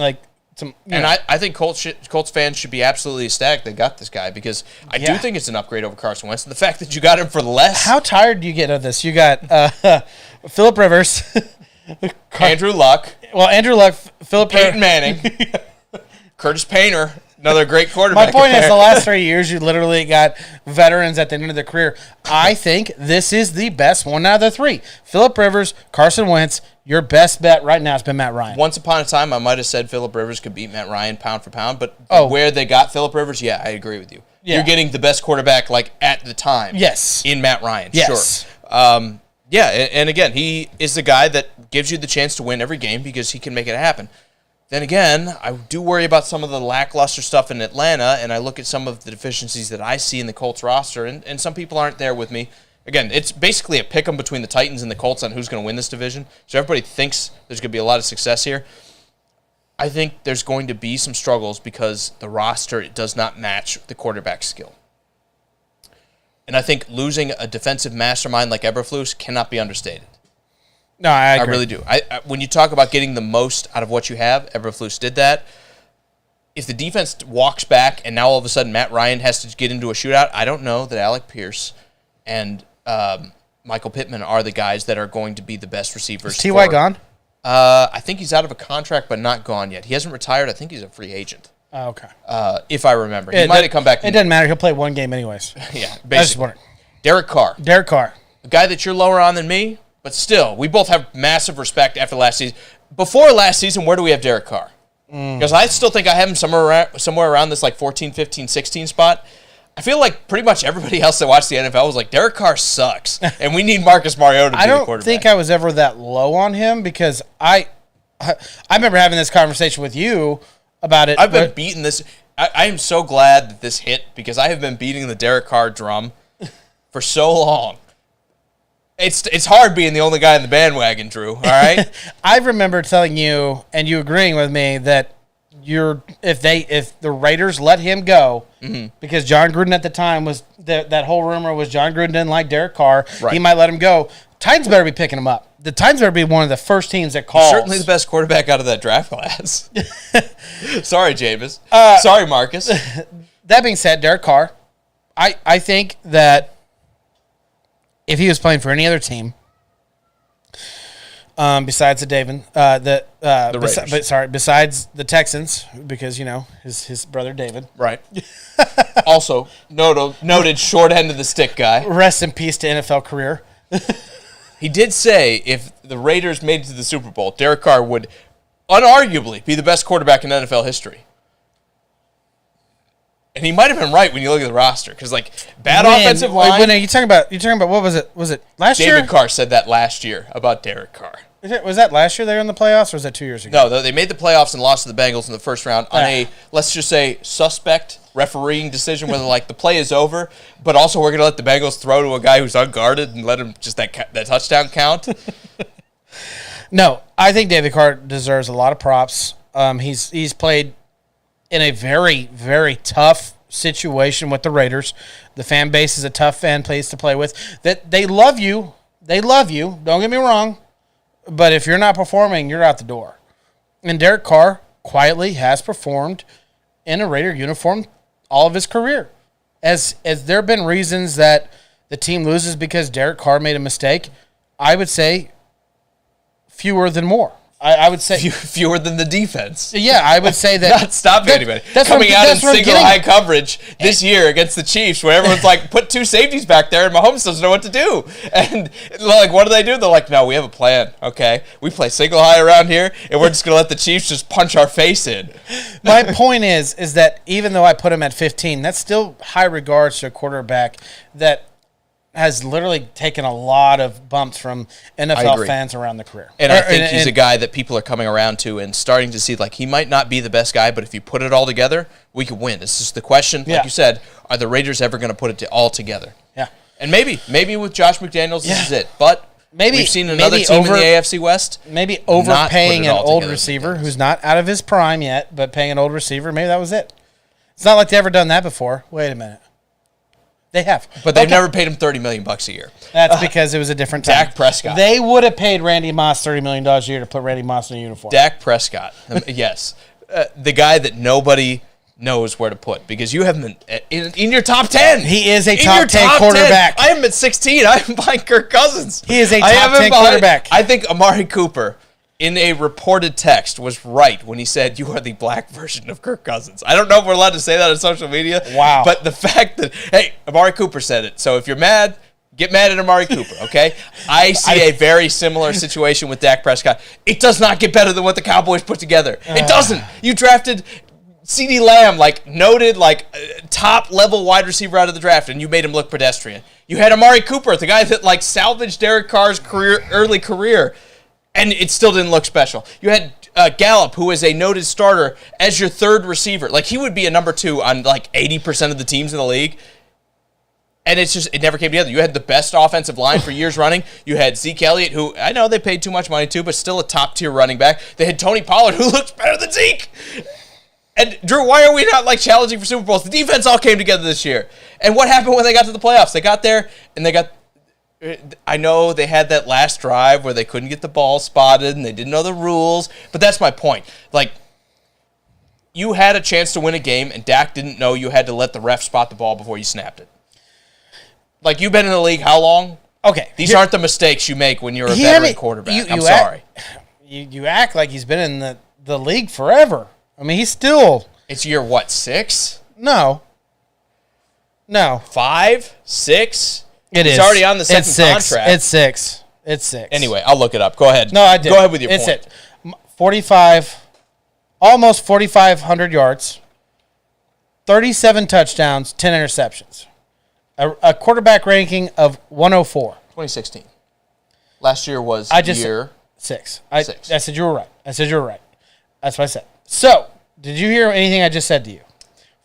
I think Colts fans should be absolutely ecstatic they got this guy because I do think it's an upgrade over Carson Wentz. The fact that you got him for less. How tired do you get of this? You got Phillip Rivers, Andrew Luck. Well, Andrew Luck, Peyton Manning, Curtis Painter, another great quarterback. My point is, the last 3 years, you literally got veterans at the end of their career. I think this is the best one out of the three. Phillip Rivers, Carson Wentz. Your best bet right now has been Matt Ryan. Once upon a time, I might have said Phillip Rivers could beat Matt Ryan pound for pound, but where they got Phillip Rivers, I agree with you. Yeah. You're getting the best quarterback at the time. Yes. In Matt Ryan, yes. Sure. And again, he is the guy that gives you the chance to win every game because he can make it happen. Then again, I do worry about some of the lackluster stuff in Atlanta, and I look at some of the deficiencies that I see in the Colts roster, and some people aren't there with me. Again, it's basically a pick 'em between the Titans and the Colts on who's going to win this division. So everybody thinks there's going to be a lot of success here. I think there's going to be some struggles because the roster does not match the quarterback skill. And I think losing a defensive mastermind like Eberflus cannot be understated. No, I agree. I really do. When you talk about getting the most out of what you have, Eberflus did that. If the defense walks back and now all of a sudden Matt Ryan has to get into a shootout, I don't know that Alec Pierce and Michael Pittman are the guys that are going to be the best receivers. Is T.Y. gone? I think he's out of a contract, but not gone yet. He hasn't retired. I think he's a free agent. Oh, okay. If I remember. He might have come back. It doesn't matter. He'll play one game anyways. Yeah, basically. Derek Carr. A guy that you're lower on than me, but still, we both have massive respect after last season. Before last season, where do we have Derek Carr? Because I still think I have him somewhere around this 14, 15, 16 spot. I feel like pretty much everybody else that watched the NFL was like, Derek Carr sucks, and we need Marcus Mariota to be the quarterback. I don't think I was ever that low on him because I remember having this conversation with you about it. I've been beating this. I am so glad that this hit because I have been beating the Derek Carr drum for so long. It's hard being the only guy in the bandwagon, Drew, all right? I remember telling you, and you agreeing with me, that if the Raiders let him go, because John Gruden at the time was that whole rumor was John Gruden didn't like Derek Carr. Right. He might let him go. Titans better be picking him up. The Titans better be one of the first teams that calls. He's certainly the best quarterback out of that draft class. Sorry, Jameis. Sorry, Marcus. That being said, Derek Carr, I think that if he was playing for any other team, besides the Raiders. Besides the Texans, because his brother David. Right. Also, noted short end of the stick guy. Rest in peace to NFL career. He did say if the Raiders made it to the Super Bowl, Derek Carr would unarguably be the best quarterback in NFL history. And he might have been right when you look at the roster, because bad offensive line. When are you talking about? What was it? Was it last year? David Carr said that last year about Derek Carr. Was that last year they were in the playoffs, or was that 2 years ago? No, they made the playoffs and lost to the Bengals in the first round on a, let's just say, suspect refereeing decision, whether the play is over, but also we're going to let the Bengals throw to a guy who's unguarded and let him just that touchdown count. No, I think David Carr deserves a lot of props. He's played in a very, very tough situation with the Raiders. The fan base is a tough fan base to play with. That they love you. They love you. Don't get me wrong. But if you're not performing, you're out the door. And Derek Carr quietly has performed in a Raider uniform all of his career. As there have been reasons that the team loses because Derek Carr made a mistake, I would say fewer than more. I would say fewer than the defense. Yeah, I would say that. Not stopping anybody. Coming out in single high coverage this year against the Chiefs, where everyone's put two safeties back there, and Mahomes doesn't know what to do. And what do? They're like, no, we have a plan. Okay, we play single high around here, and we're just gonna let the Chiefs just punch our face in. My point is that even though I put him at 15, that's still high regards to a quarterback that has literally taken a lot of bumps from NFL fans around the career. And I think he's a guy that people are coming around to and starting to see, he might not be the best guy, but if you put it all together, we could win. It's just the question, like you said, are the Raiders ever going to put it all together? Yeah. And maybe with Josh McDaniels, this is it. But Maybe we've seen another team in the AFC West. Maybe overpaying an old together receiver who's not out of his prime yet, but paying an old receiver. Maybe that was it. It's not like they've ever done that before. Wait a minute. They have. But they've never paid him $30 million a year. That's because it was a different time. Dak Prescott. They would have paid Randy Moss $30 million a year to put Randy Moss in a uniform. Dak Prescott. Yes. The guy that nobody knows where to put because you have him in your top 10. He is a top 10 quarterback. 10. I have him at 16. I am behind Kirk Cousins. He is a top 10 quarterback. I think Amari Cooper, in a reported text, was right when he said, you are the black version of Kirk Cousins. I don't know if we're allowed to say that on social media. Wow. But the fact that, hey, Amari Cooper said it. So if you're mad, get mad at Amari Cooper, okay? I see a very similar situation with Dak Prescott. It does not get better than what the Cowboys put together. It doesn't. You drafted CeeDee Lamb, noted, top-level wide receiver out of the draft, and you made him look pedestrian. You had Amari Cooper, the guy that, salvaged Derek Carr's early career, and it still didn't look special. You had Gallup, who is a noted starter, as your third receiver. He would be a number 2 on, 80% of the teams in the league. And it never came together. You had the best offensive line for years running. You had Zeke Elliott, who I know they paid too much money to, but still a top-tier running back. They had Tony Pollard, who looks better than Zeke. And, Drew, why are we not, challenging for Super Bowls? The defense all came together this year. And what happened when they got to the playoffs? They got there, and I know they had that last drive where they couldn't get the ball spotted, and they didn't know the rules, but that's my point. You had a chance to win a game, and Dak didn't know you had to let the ref spot the ball before you snapped it. You've been in the league how long? Okay. These aren't the mistakes you make when you're a veteran quarterback. I'm sorry. You act like he's been in the league forever. I mean, he's still... It's year, 6? No. 5? 6? He's already on the second contract. It's 6. It's 6. Anyway, I'll look it up. Go ahead. No, I did. Go ahead with your point. It's 45, almost 4,500 yards, 37 touchdowns, 10 interceptions. A quarterback ranking of 104. 2016. Last year was year 6. I said you were right. That's what I said. So, did you hear anything I just said to you?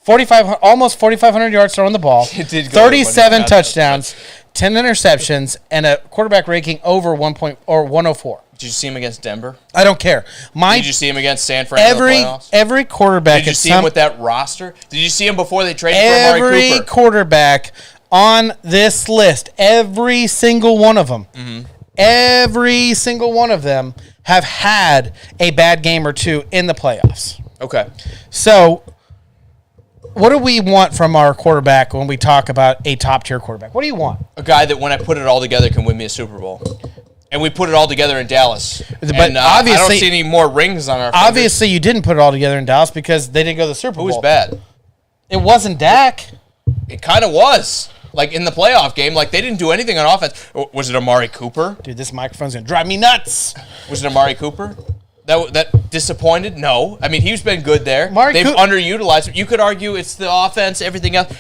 Almost 4,500 yards throwing the ball, 37 touchdowns, 10 interceptions, and a quarterback ranking over 104. Did you see him against Denver? I don't care. Did you see him against San Fran in the playoffs? Every quarterback. Did you see him with that roster? Did you see him before they traded for Amari Cooper? Every quarterback on this list, every single one of them, every single one of them have had a bad game or two in the playoffs. Okay. So, what do we want from our quarterback when we talk about a top-tier quarterback? What do you want? A guy that, when I put it all together, can win me a Super Bowl. And we put it all together in Dallas. But obviously, I don't see any more rings on our fingers. Obviously, you didn't put it all together in Dallas because they didn't go to the Super Bowl. Who was bad? It wasn't Dak. It kind of was. In the playoff game, they didn't do anything on offense. Was it Amari Cooper? Dude, this microphone's going to drive me nuts. Was it Amari Cooper? That disappointed? No. I mean, he's been good there. They've underutilized him. You could argue it's the offense, everything else.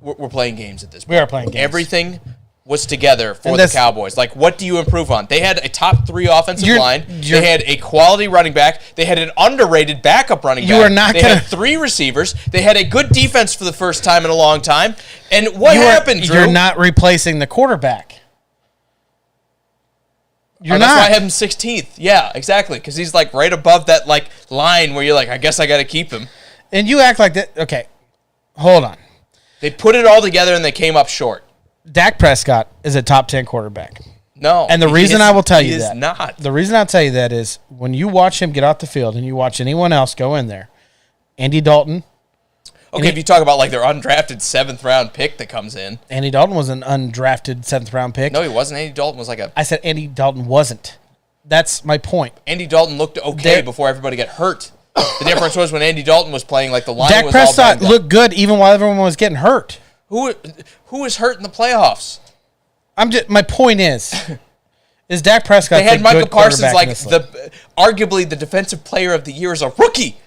We're playing games at this point. We are playing games. Everything was together for the Cowboys. What do you improve on? They had a top 3 offensive line. They had a quality running back. They had an underrated backup running back. They had 3 receivers. They had a good defense for the first time in a long time. And what happened, Drew? You're not replacing the quarterback. That's why I have him 16th. Yeah, exactly. Because he's right above that line where you're I guess I got to keep him. And you act like that. Okay, hold on. They put it all together and they came up short. Dak Prescott is a top 10 quarterback. No. And the reason I will tell you that. He is not. The reason I'll tell you that is when you watch him get off the field and you watch anyone else go in there, Andy Dalton. Okay, if you talk about their undrafted 7th round pick that comes in. Andy Dalton was an undrafted 7th round pick. No, he wasn't. Andy Dalton was I said Andy Dalton wasn't. That's my point. Andy Dalton looked okay before everybody got hurt. The difference was when Andy Dalton was playing, the line Dak was all Prescott looked good even while everyone was getting hurt. Who was hurt in the playoffs? My point is Dak Prescott? They had Michael Parsons arguably the defensive player of the year as a rookie.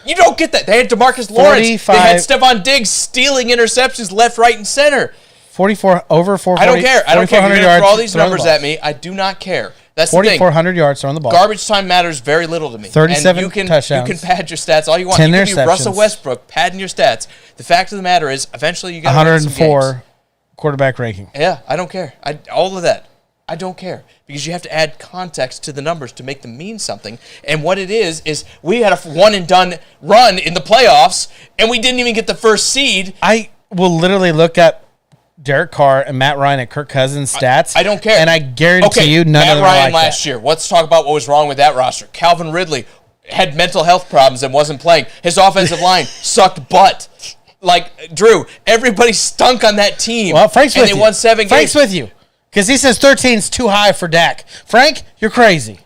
You don't get that. They had DeMarcus Lawrence. They had Stephon Diggs stealing interceptions left, right, and center. 44 over 440. I don't care. I don't care. You're going to throw all these numbers at me. I do not care. That's the thing. 4,400 yards throwing the ball. Garbage time matters very little to me. 37 touchdowns. You can pad your stats all you want. 10 you can be interceptions. Russell Westbrook padding your stats. The fact of the matter is, eventually you got to 104 quarterback ranking. Yeah, I don't care. All of that. I don't care, because you have to add context to the numbers to make them mean something. And what it is we had a one-and-done run in the playoffs, and we didn't even get the first seed. I will literally look at Derek Carr and Matt Ryan and Kirk Cousins' stats. I don't care. And I guarantee you none of them Matt Ryan are like last year. Let's talk about what was wrong with that roster. Calvin Ridley had mental health problems and wasn't playing. His offensive line sucked butt. Like, Drew, everybody stunk on that team. Well, Frank's with you. And they won 7 games. Frank's with you. Because he says 13's too high for Dak. Frank, you're crazy.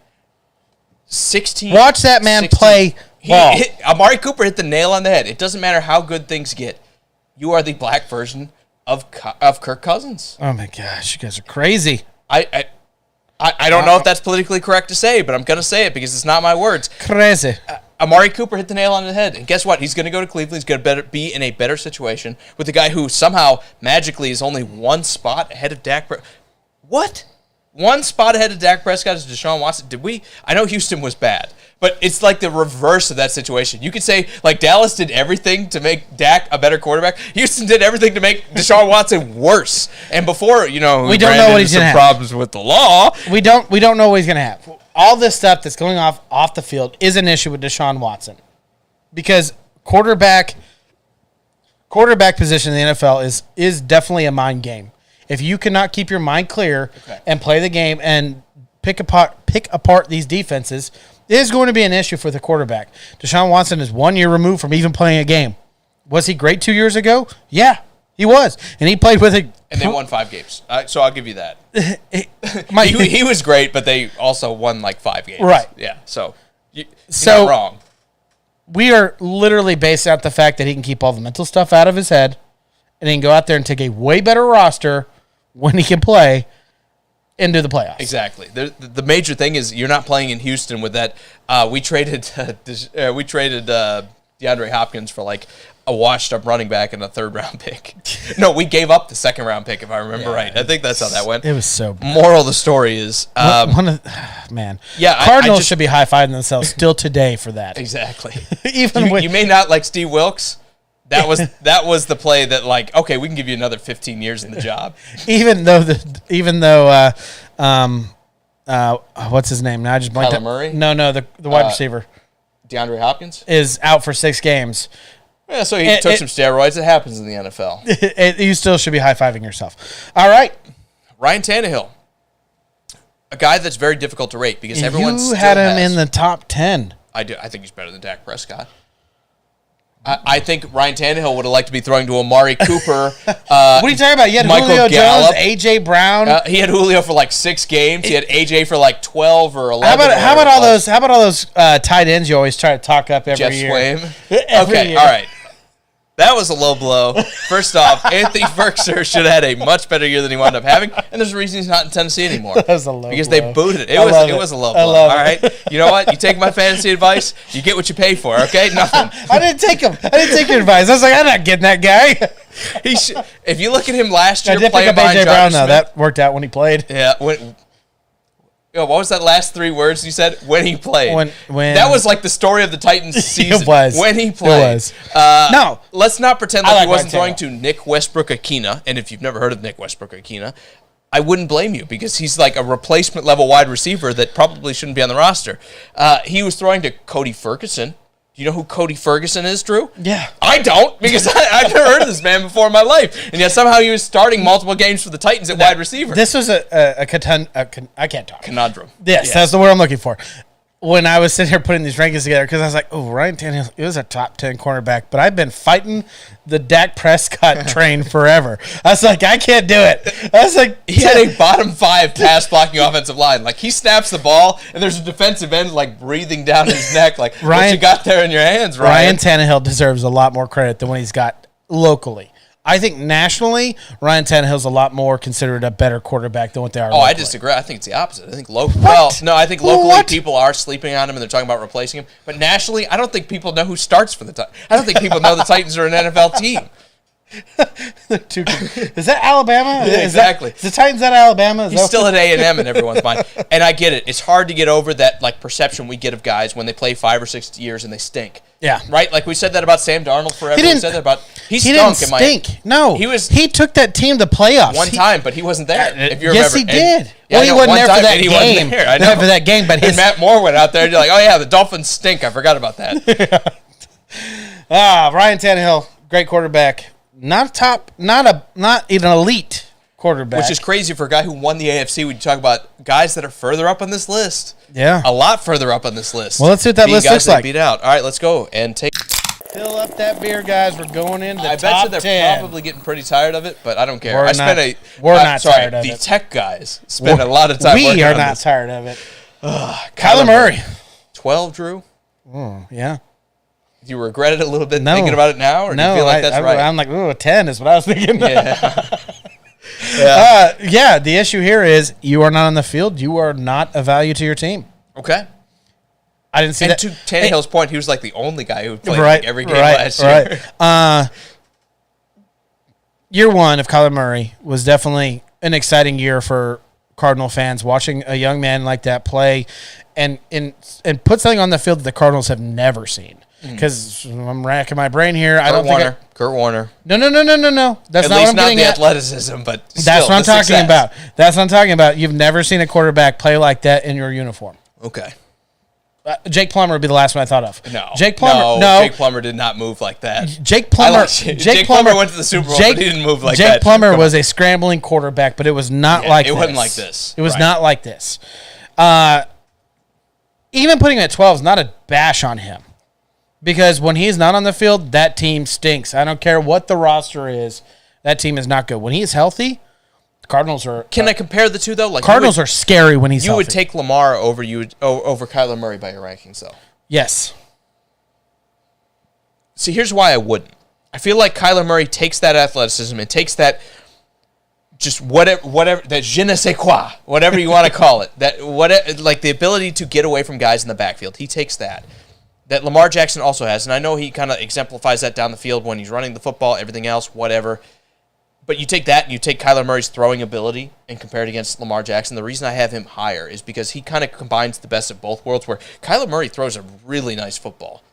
16. Watch that man 16. play ball. Amari Cooper hit the nail on the head. It doesn't matter how good things get. You are the black version of Kirk Cousins. Oh, my gosh. You guys are crazy. I don't know if that's politically correct to say, but I'm going to say it because it's not my words. Crazy. Amari Cooper hit the nail on the head. And guess what? He's going to go to Cleveland. He's going to be in a better situation with a guy who somehow magically is only one spot ahead of Dak Prescott. What? One spot ahead of Dak Prescott is Deshaun Watson. I know Houston was bad, but it's like the reverse of that situation. You could say, like, Dallas did everything to make Dak a better quarterback. Houston did everything to make Deshaun Watson worse. And before, we don't know what he's going to have. Problems with the law. We don't know what he's going to have. All this stuff that's going off the field is an issue with Deshaun Watson. Because quarterback position in the NFL is definitely a mind game. If you cannot keep your mind clear and play the game and pick apart these defenses, it is going to be an issue for the quarterback. Deshaun Watson is 1 year removed from even playing a game. Was he great 2 years ago? Yeah, he was. And he played with a... And they won 5 games. So I'll give you that. He was great, but they also won like 5 games. Right. Yeah, so you're not wrong. We are literally based out the fact that he can keep all the mental stuff out of his head and he can go out there and take a way better roster when he can play into the playoffs. Exactly. The major thing is you're not playing in Houston with that. We traded DeAndre Hopkins for like a washed-up running back and a third-round pick. No, we gave up the second-round pick, if I remember right. I think that's how that went. It was so bad. Moral of the story is... man. Yeah, Cardinals should be high-fiving themselves still today for that. Exactly. You may not like Steve Wilkes. That was the play that, like, okay, we can give you another 15 years in the job. even though what's his name? Now I just blanked. Kyler Murray? No, the wide receiver. DeAndre Hopkins? Is out for 6 games. Yeah, so he took some steroids. It happens in the NFL. You still should be high-fiving yourself. All right. Ryan Tannehill. A guy that's very difficult to rate because everyone still had him in the top 10. I do. I think he's better than Dak Prescott. I think Ryan Tannehill would have liked to be throwing to Amari Cooper. What are you talking about? You had Michael Julio Gallup. Jones, A.J. Brown. He had Julio for like 6 games. He had A.J. for like 12 or 11. How about all those tight ends you always try to talk up every year? Jeff Swaim. Okay, all right. That was a low blow. First off, Anthony Ferguson should have had a much better year than he wound up having, and there's a reason he's not in Tennessee anymore. That was a low because blow. They booted it. It was a low blow. All right, you know what? You take my fantasy advice, you get what you pay for. Okay, nothing. I didn't take him. I didn't take your advice. I was like, I'm not getting that guy. If you look at him last year, I did pick up A.J. Brown though. That worked out when he played. Yeah. What was that last 3 words you said? When he played. When that was like the story of the Titans season. It was. When he played. It was. No. Let's not pretend like he wasn't throwing to Nick Westbrook-Akina. And if you've never heard of Nick Westbrook-Akina, I wouldn't blame you because he's like a replacement level wide receiver that probably shouldn't be on the roster. He was throwing to Cody Ferguson. Do you know who Cody Ferguson is, Drew? Yeah. I don't because I've never heard of this man before in my life. And yet somehow he was starting multiple games for the Titans at wide receiver. This was I can't talk. Conundrum. Yes, that's the word I'm looking for. When I was sitting here putting these rankings together, because I was like, oh, Ryan Tannehill is a top 10 cornerback, but I've been fighting the Dak Prescott train forever. I was like, I can't do it. I was like, he had a bottom 5 pass blocking offensive line. Like, he snaps the ball, and there's a defensive end, like, breathing down his neck. Like, what you got there in your hands, Ryan? Ryan Tannehill deserves a lot more credit than what he's got locally. I think nationally, Ryan Tannehill's a lot more considered a better quarterback than what they are. Oh, I disagree. I think it's the opposite. I think I think locally people are sleeping on him and they're talking about replacing him. But nationally, I don't think people know who starts for the Titans. I don't think people know the Titans are an NFL team. Is that Alabama? Yeah, exactly. Is the Titans at Alabama? He's still at A&M in everyone's mind. And I get it. It's hard to get over that like perception we get of guys when they play 5 or 6 years and they stink. Yeah. Right? Like we said that about Sam Darnold forever. We said that about he didn't stunk. stink. No. He took that team to playoffs. One time, but he wasn't there. If you yes, remember. he did. Well, he wasn't there for that game. I know. For that game, but and Matt Moore went out there and you're like, oh yeah, the Dolphins stink. I forgot about that. Ryan Tannehill, great quarterback. Not an elite quarterback. Which is crazy for a guy who won the AFC. When you talk about guys that are further up on this list. Yeah. A lot further up on this list. Well, let's see what that list looks like. Beat out. All right, let's go and take. Fill up that beer, guys. We're going into the top 10. I bet you they're probably getting pretty tired of it, but I don't care. We're not tired of it. The tech guys spend a lot of time working on this. We are not tired of it. Kyler Murray. 12, Drew? Yeah. Do you regret it a little bit thinking about it now? Or do you feel like that's right? I'm like, ooh, a 10 is what I was thinking. Yeah. Yeah, the issue here is you are not on the field. You are not a value to your team. Okay. I didn't see that. And to Tannehill's point, he was like the only guy who played like every game last year. Year one of Kyler Murray was definitely an exciting year for Cardinal fans, watching a young man like that play and put something on the field that the Cardinals have never seen. Because I'm racking my brain here. Kurt Warner. No. That's at not least what I'm not getting the at. athleticism, but still, that's what I'm talking about. That's what I'm talking about. You've never seen a quarterback play like that in your uniform. Okay. Jake Plummer would be the last one I thought of. No. Jake Plummer. Jake Plummer did not move like that. Jake Plummer. Jake Plummer went to the Super Bowl, but he didn't move like that. Jake Plummer was a scrambling quarterback, but it was not like this. It wasn't like this. It was not like this. Even putting him at 12 is not a bash on him. Because when he's not on the field, that team stinks. I don't care what the roster is. That team is not good. When he's healthy, Cardinals are. Can I compare the two though? Like Cardinals are scary when he's healthy. You would take Lamar over Kyler Murray by your rankings, though. Yes. See, here's why I wouldn't. I feel like Kyler Murray takes that athleticism and takes that just whatever that je ne sais quoi, whatever you want to call it, like the ability to get away from guys in the backfield. He takes that Lamar Jackson also has, and I know he kind of exemplifies that down the field when he's running the football, everything else, whatever. But you take that and you take Kyler Murray's throwing ability and compare it against Lamar Jackson. The reason I have him higher is because he kind of combines the best of both worlds, where Kyler Murray throws a really nice football.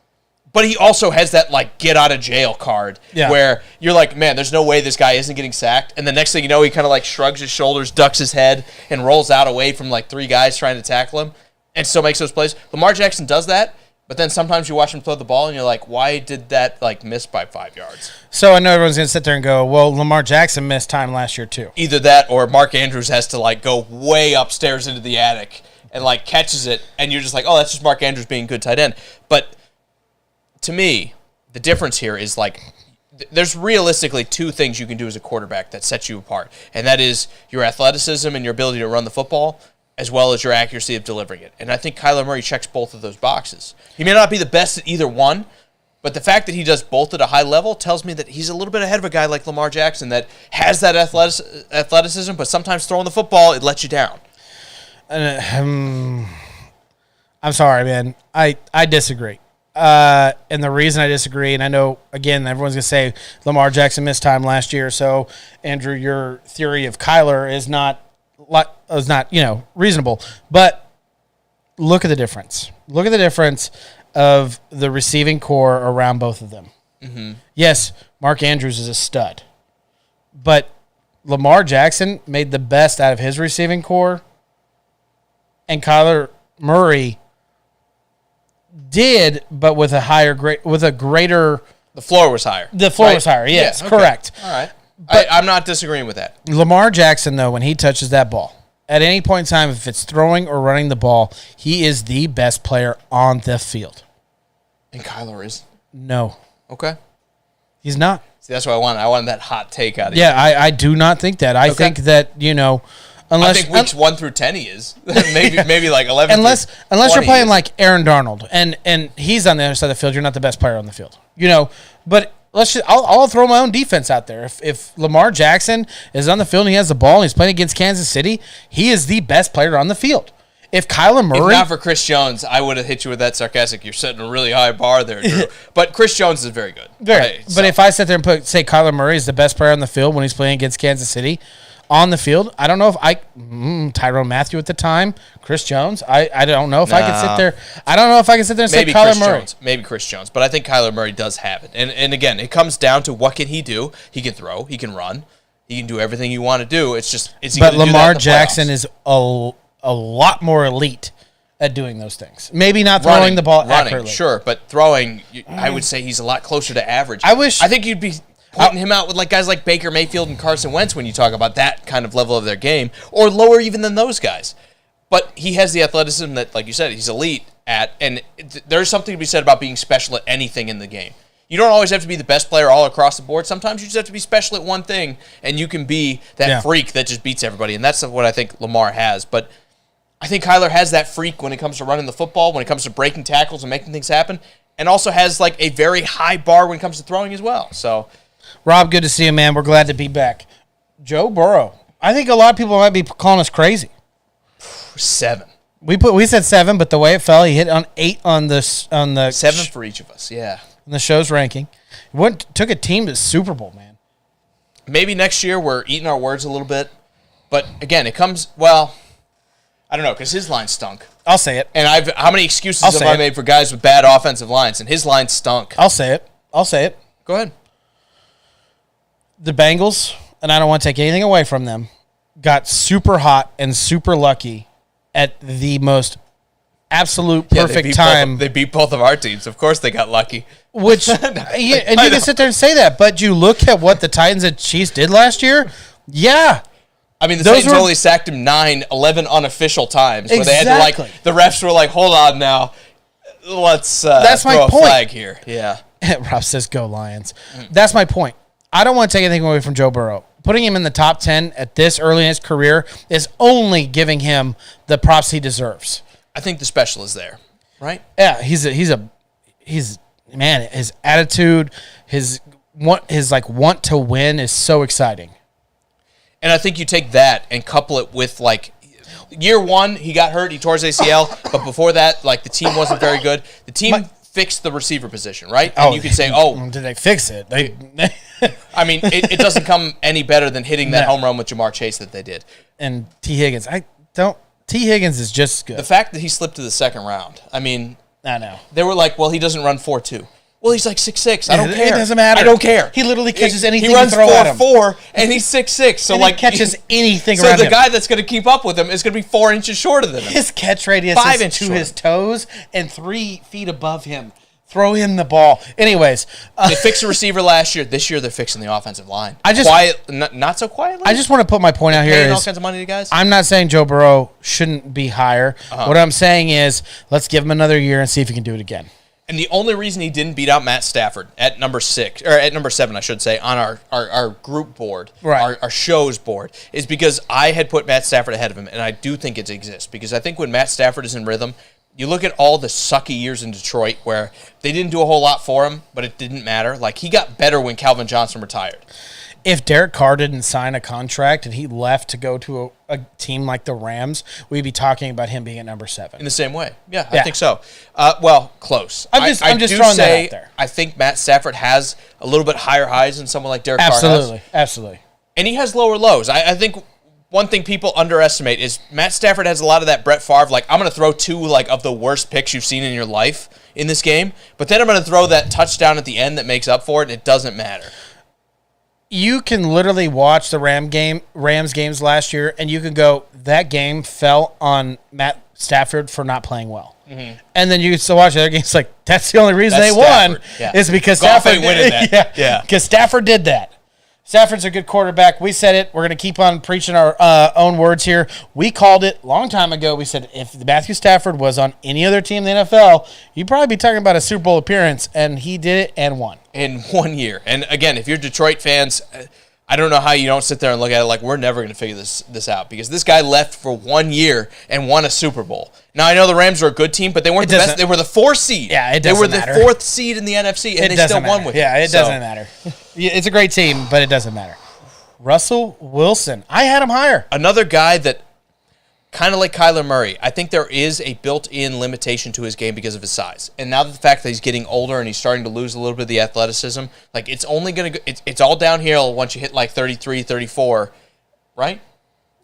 But he also has that, like, get-out-of-jail card where you're like, man, there's no way this guy isn't getting sacked. And the next thing you know, he kind of, like, shrugs his shoulders, ducks his head, and rolls out away from, like, 3 guys trying to tackle him and still makes those plays. Lamar Jackson does that. But then sometimes you watch him throw the ball, and you're like, why did that like miss by 5 yards? So I know everyone's going to sit there and go, well, Lamar Jackson missed time last year too. Either that or Mark Andrews has to like go way upstairs into the attic and like catches it, and you're just like, oh, that's just Mark Andrews being a good tight end. But to me, the difference here is like there's realistically 2 things you can do as a quarterback that sets you apart, and that is your athleticism and your ability to run the football, as well as your accuracy of delivering it. And I think Kyler Murray checks both of those boxes. He may not be the best at either one, but the fact that he does both at a high level tells me that he's a little bit ahead of a guy like Lamar Jackson that has that athleticism, but sometimes throwing the football, it lets you down. I'm sorry, man. I disagree. And the reason I disagree, and I know, again, everyone's going to say Lamar Jackson missed time last year, so, Andrew, your theory of Kyler is not reasonable. But look at the difference. Look at the difference of the receiving core around both of them. Mm-hmm. Yes, Mark Andrews is a stud. But Lamar Jackson made the best out of his receiving core, and Kyler Murray did, but with a greater. The floor was higher. The floor was higher. Yes, okay. Correct. All right. But I'm not disagreeing with that. Lamar Jackson, though, when he touches that ball, at any point in time, if it's throwing or running the ball, he is the best player on the field. And Kyler is? No. Okay. He's not. See, that's what I wanted. I wanted that hot take out of you. Yeah, I do not think that. I think that, unless I think weeks 1 through 10 he is. maybe like 11 unless you're playing like Aaron Darnold and he's on the other side of the field, you're not the best player on the field. But I'll throw my own defense out there. If Lamar Jackson is on the field and he has the ball and he's playing against Kansas City, he is the best player on the field. If Kyler Murray... If not for Chris Jones, I would have hit you with that sarcastic, you're setting a really high bar there, Drew. But Chris Jones is very good. But if I sit there and say Kyler Murray is the best player on the field when he's playing against Kansas City, On the field, I don't know if Tyrone Matthew at the time, Chris Jones. I don't know if I could sit there. I don't know if I can sit there and say Kyler Murray. Maybe Chris Jones, but I think Kyler Murray does have it. And again, it comes down to what can he do? He can throw, he can run, he can do everything you want to do. It's just but Lamar Jackson is a lot more elite at doing those things. Maybe not throwing the ball accurately. Sure, but throwing, I would say he's a lot closer to average. I think you'd be pointing him out with like guys like Baker Mayfield and Carson Wentz when you talk about that kind of level of their game, or lower even than those guys. But he has the athleticism that, like you said, he's elite at, and there's something to be said about being special at anything in the game. You don't always have to be the best player all across the board. Sometimes you just have to be special at one thing, and you can be that freak that just beats everybody, and that's what I think Lamar has. But I think Kyler has that freak when it comes to running the football, when it comes to breaking tackles and making things happen, and also has like a very high bar when it comes to throwing as well. So, Rob, good to see you, man. We're glad to be back. Joe Burrow. I think a lot of people might be calling us crazy. 7. We said 7, but the way it fell, he hit on 8 on the 7 for each of us. Yeah, in the show's ranking. Took a team to the Super Bowl, man. Maybe next year we're eating our words a little bit, but again, it comes I don't know, because his line stunk. I'll say it. And how many excuses have I made for guys with bad offensive lines? And his line stunk. I'll say it. Go ahead. The Bengals, and I don't want to take anything away from them, got super hot and super lucky at the most absolute perfect time. They beat both of our teams. Of course they got lucky. Which, and you can sit there and say that, but you look at what the Titans and Chiefs did last year, yeah. I mean, the Titans only sacked him 11 unofficial times. Where exactly. They had to, the refs were like, hold on now. Let's That's throw my a point. flag here. Yeah. Rob says, go Lions. That's my point. I don't want to take anything away from Joe Burrow. Putting him in the top 10 at this early in his career is only giving him the props he deserves. I think the special is there, right? Yeah, he's man, his attitude, his want to win is so exciting. And I think you take that and couple it with, year one, he got hurt, he tore his ACL, but before that, the team wasn't very good. The team fixed the receiver position, right? And you could say, did they fix it? I mean, it doesn't come any better than hitting that home run with Jamar Chase that they did. And T. Higgins, T. Higgins is just good. The fact that he slipped to the second round, I mean, I know. They were like, well, he doesn't run 4.2. Well, he's like 6'6". I don't care. It doesn't matter. I don't care. He literally catches anything he runs you throw at him. 4.4, and he's 6'6". So he catches anything around him. So the guy that's going to keep up with him is going to be 4 inches shorter than him. His catch radius is to his toes and 3 feet above him. Throw him the ball. Anyways. They fixed the receiver last year. This year they're fixing the offensive line. Not so quietly. I just want to put my point out here. Paying all kinds of money to guys. I'm not saying Joe Burrow shouldn't be higher. What I'm saying is let's give him another year and see if he can do it again. And the only reason he didn't beat out Matt Stafford at number 7, I should say, on our group board, right. our show's board, is because I had put Matt Stafford ahead of him, and I do think it exists. Because I think when Matt Stafford is in rhythm, you look at all the sucky years in Detroit where they didn't do a whole lot for him, but it didn't matter. He got better when Calvin Johnson retired. If Derek Carr didn't sign a contract and he left to go to a team like the Rams, we'd be talking about him being at number 7. In the same way. Yeah, I think so. Close. I'm just throwing that out there. I think Matt Stafford has a little bit higher highs than someone like Derek Carr has. Absolutely. And he has lower lows. I think one thing people underestimate is Matt Stafford has a lot of that Brett Favre, I'm going to throw 2 of the worst picks you've seen in your life in this game, but then I'm going to throw that touchdown at the end that makes up for it, and it doesn't matter. You can literally watch the Rams games last year, and you can go, that game fell on Matt Stafford for not playing well. Mm-hmm. And then you can still watch the other games that's the only reason they won is because Stafford ain't winning that. Yeah, because Stafford did that. Stafford's a good quarterback. We said it. We're going to keep on preaching our own words here. We called it a long time ago. We said if Matthew Stafford was on any other team in the NFL, you'd probably be talking about a Super Bowl appearance, and he did it and won. In 1 year. And again, if you're Detroit fans, I don't know how you don't sit there and look at it we're never going to figure this out, because this guy left for 1 year and won a Super Bowl. Now, I know the Rams are a good team, but they weren't the best. They were the 4th seed. Yeah, it doesn't matter. They were the 4th seed in the NFC, and they still won with it. Yeah, it doesn't matter. It's a great team, but it doesn't matter. Russell Wilson. I had him higher. Another guy that, kind of like Kyler Murray, I think there is a built-in limitation to his game because of his size. And now the fact that he's getting older and he's starting to lose a little bit of the athleticism, it's only going to go, it's all downhill once you hit 33, 34. right?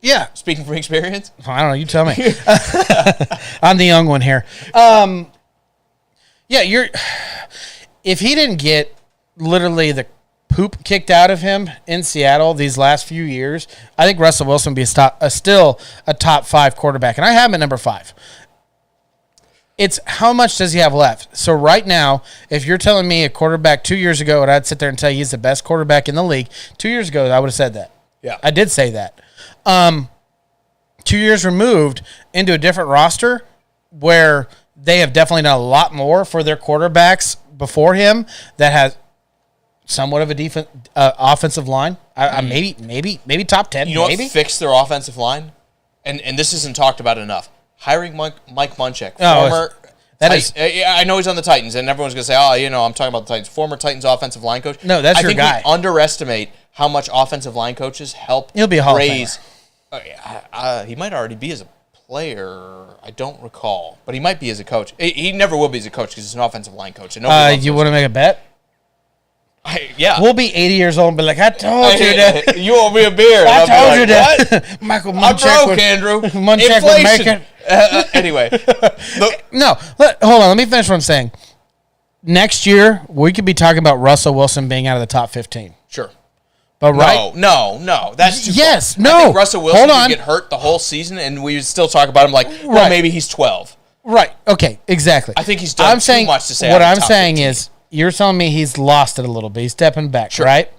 Yeah. Speaking from experience? I don't know. You tell me. I'm the young one here. Yeah, if he didn't get literally the poop kicked out of him in Seattle these last few years, I think Russell Wilson would be still a top 5 quarterback. And I have him at number 5. It's how much does he have left? So right now, if you're telling me a quarterback 2 years ago, and I'd sit there and tell you he's the best quarterback in the league, 2 years ago, I would have said that. Yeah. I did say that. 2 years removed into a different roster where they have definitely done a lot more for their quarterbacks before him that has somewhat of a offensive line. Maybe top 10. You know maybe? what fixed their offensive line? And this isn't talked about enough. Hiring Mike Munchak, former... I know he's on the Titans, and everyone's going to say, I'm talking about the Titans. Former Titans offensive line coach. No, that's your guy. I think we underestimate how much offensive line coaches help He'll be a Hall of Famer. He might already be as a player. I don't recall. But he might be as a coach. He never will be as a coach because he's an offensive line coach. And you want to make a bet? Yeah. We'll be 80 years old and be like, I told you that. You owe me a beer. I told you that. Michael Munchak. I'm broke, Andrew. Munchak would make it. Anyway. No, hold on. Let me finish what I'm saying. Next year, we could be talking about Russell Wilson being out of the top 15. Sure. But No. That's too yes, far. no. I think Russell Wilson could get hurt the whole season, and we would still talk about him like, well, maybe he's 12. Right. Okay, exactly. I think he's done too much to say. What I'm saying is, you're telling me he's lost it a little bit. He's stepping back, right?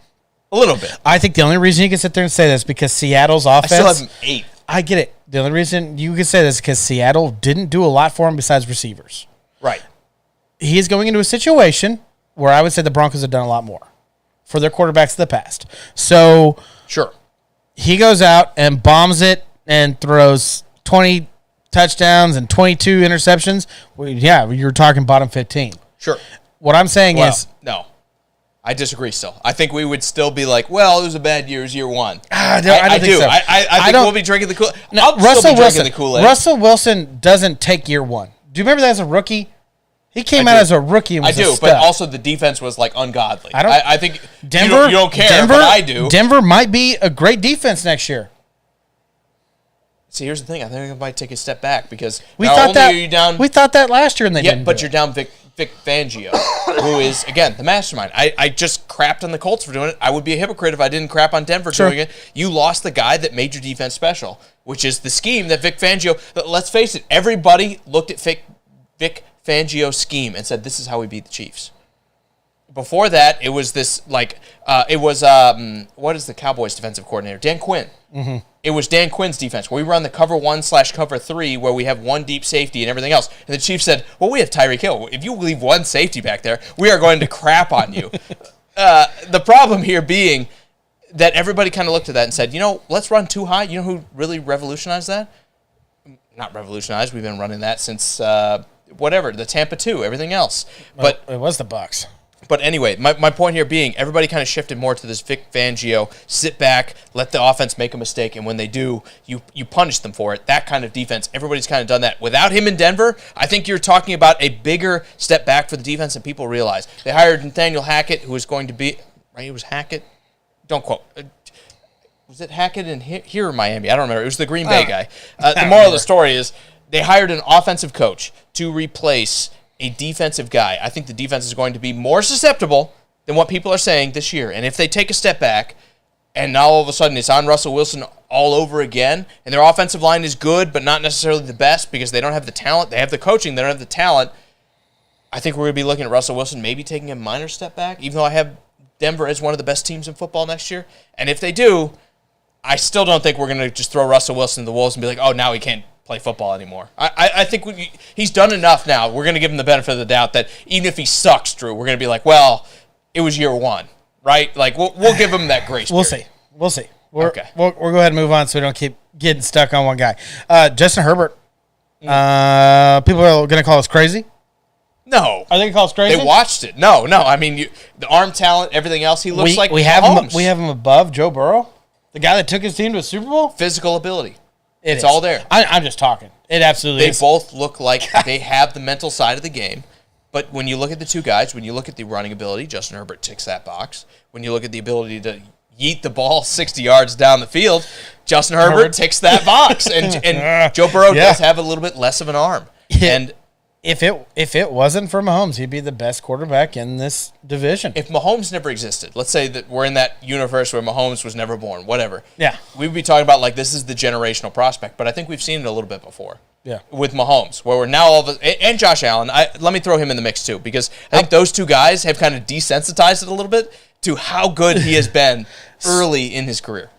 A little bit. I think the only reason you can sit there and say this is because Seattle's offense. I still have him 8. I get it. The only reason you can say this is because Seattle didn't do a lot for him besides receivers. Right. He is going into a situation where I would say the Broncos have done a lot more for their quarterbacks of the past. So sure, he goes out and bombs it and throws 20 touchdowns and 22 interceptions. Well, yeah, you're talking bottom 15. Sure. What I'm saying is... No. I disagree still. I think we would still be like, well, it was a bad year. It was year 1. I don't think so. I think we'll be drinking the Kool-Aid. No, Russell Wilson doesn't take year 1. Do you remember that as a rookie? He came out as a rookie and was a stud. But also the defense was like ungodly. I think Denver, you don't care, but I do. Denver might be a great defense next year. See, here's the thing. I think it might take a step back because we thought that last year and they didn't. But you're down Vic Fangio, who is, again, the mastermind. I just crapped on the Colts for doing it. I would be a hypocrite if I didn't crap on Denver doing it. You lost the guy that made your defense special, which is the scheme that Vic Fangio, let's face it, everybody looked at Vic Fangio's scheme and said, this is how we beat the Chiefs. Before that, it was this, what is the Cowboys defensive coordinator? Dan Quinn. Mm-hmm. It was Dan Quinn's defense, where we run the cover 1/cover 3, where we have one deep safety and everything else. And the Chiefs said, well, we have Tyreek Hill. If you leave one safety back there, we are going to crap on you. The problem here being that everybody kind of looked at that and said, let's run too high. You know who really revolutionized that? Not revolutionized. We've been running that since, the Tampa 2, everything else. But it was the Bucs. But anyway, my point here being everybody kind of shifted more to this Vic Fangio, sit back, let the offense make a mistake, and when they do, you punish them for it. That kind of defense, everybody's kind of done that. Without him in Denver, I think you're talking about a bigger step back for the defense than people realize. They hired Nathaniel Hackett, who was going to be, right, it was Hackett? Don't quote. Was it Hackett in here or Miami? I don't remember. It was the Green Bay guy. The moral of the story is they hired an offensive coach to replace a defensive guy. I think the defense is going to be more susceptible than what people are saying this year. And if they take a step back, and now all of a sudden it's on Russell Wilson all over again, and their offensive line is good, but not necessarily the best because they don't have the talent. They have the coaching. They don't have the talent. I think we're going to be looking at Russell Wilson maybe taking a minor step back, even though I have Denver as one of the best teams in football next year. And if they do, I still don't think we're going to just throw Russell Wilson to the wolves and be like, oh, now he can't play football anymore. I think he's done enough now. We're going to give him the benefit of the doubt that even if he sucks, Drew, we're going to be like, well, it was year 1, right? Like, we'll give him that grace period. We'll see. Okay. We'll go ahead and move on so we don't keep getting stuck on one guy. Justin Herbert. People are going to call us crazy. No. Are they going to call us crazy? They watched it. No. I mean, the arm talent, everything else, he looks like we have him above Joe Burrow, the guy that took his team to a Super Bowl. Physical ability. It's all there. I'm just talking. It absolutely is. They both look like they have the mental side of the game. But when you look at the two guys, when you look at the running ability, Justin Herbert ticks that box. When you look at the ability to yeet the ball 60 yards down the field, Justin Herbert ticks that box. And Joe Burrow does have a little bit less of an arm. And if it wasn't for Mahomes, he'd be the best quarterback in this division. if Mahomes never existed, let's say that we're in that universe where Mahomes was never born, whatever. Yeah. We'd be talking about, like, this is the generational prospect. But I think we've seen it a little bit before. Yeah. With Mahomes, where we're now all of a, and Josh Allen. Let me throw him in the mix, too, because I think those two guys have kind of desensitized it a little bit to how good he has been early in his career.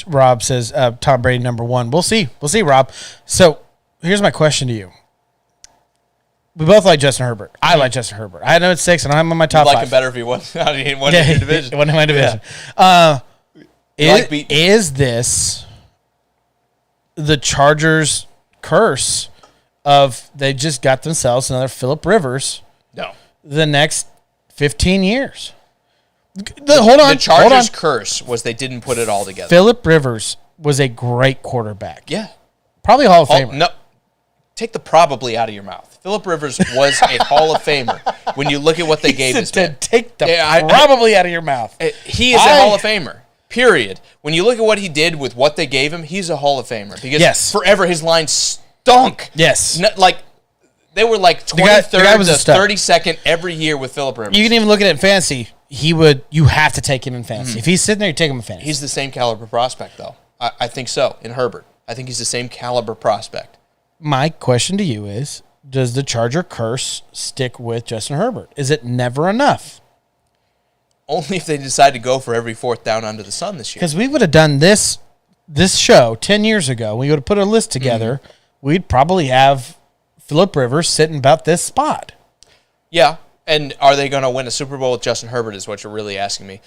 Rob says Tom Brady #1. We'll see. We'll see, Rob. So here's my question to you. We both like Justin Herbert. I like Justin Herbert. I know it's 6, and I'm on my top 5. You'd like him better if he wasn't in your division. One in my division. Is this the Chargers' curse of they just got themselves another Phillip Rivers No. the next 15 years? Hold on. The Chargers' curse was they didn't put it all together. Phillip Rivers was a great quarterback. Yeah. Probably a Hall of Famer. No. Take the probably out of your mouth. Phillip Rivers was a Hall of Famer when you look at what they gave his man. Take the probably out of your mouth. He is a Hall of Famer, period. When you look at what he did with what they gave him, he's a Hall of Famer. Because forever his line stunk. Yes. They were like 23rd to 32nd every year with Phillip Rivers. You can even look at it in fantasy. You have to take him in fantasy. Mm-hmm. If he's sitting there, you take him in fantasy. He's the same caliber prospect, though. I think so, in Herbert. I think he's the same caliber prospect. My question to you is, does the Charger curse stick with Justin Herbert? Is it never enough? Only if they decide to go for every 4th down under the sun this year. Because we would have done this show 10 years ago. We would have put a list together. Mm-hmm. We'd probably have Phillip Rivers sitting about this spot. Yeah, and are they going to win a Super Bowl with Justin Herbert is what you're really asking me.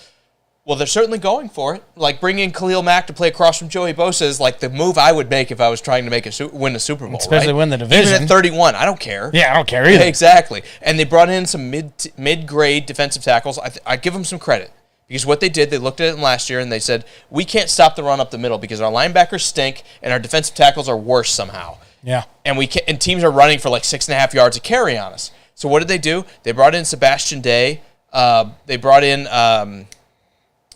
Well, they're certainly going for it. Like, bringing Khalil Mack to play across from Joey Bosa is like the move I would make if I was trying to win a Super Bowl. Especially win the division. Even at 31, I don't care. Yeah, I don't care either. Exactly. And they brought in some mid-grade defensive tackles. I give them some credit. Because what they did, they looked at it last year and they said, we can't stop the run up the middle because our linebackers stink and our defensive tackles are worse somehow. Yeah. And teams are running for like 6.5 yards a carry on us. So what did they do? They brought in Sebastian Day. They brought in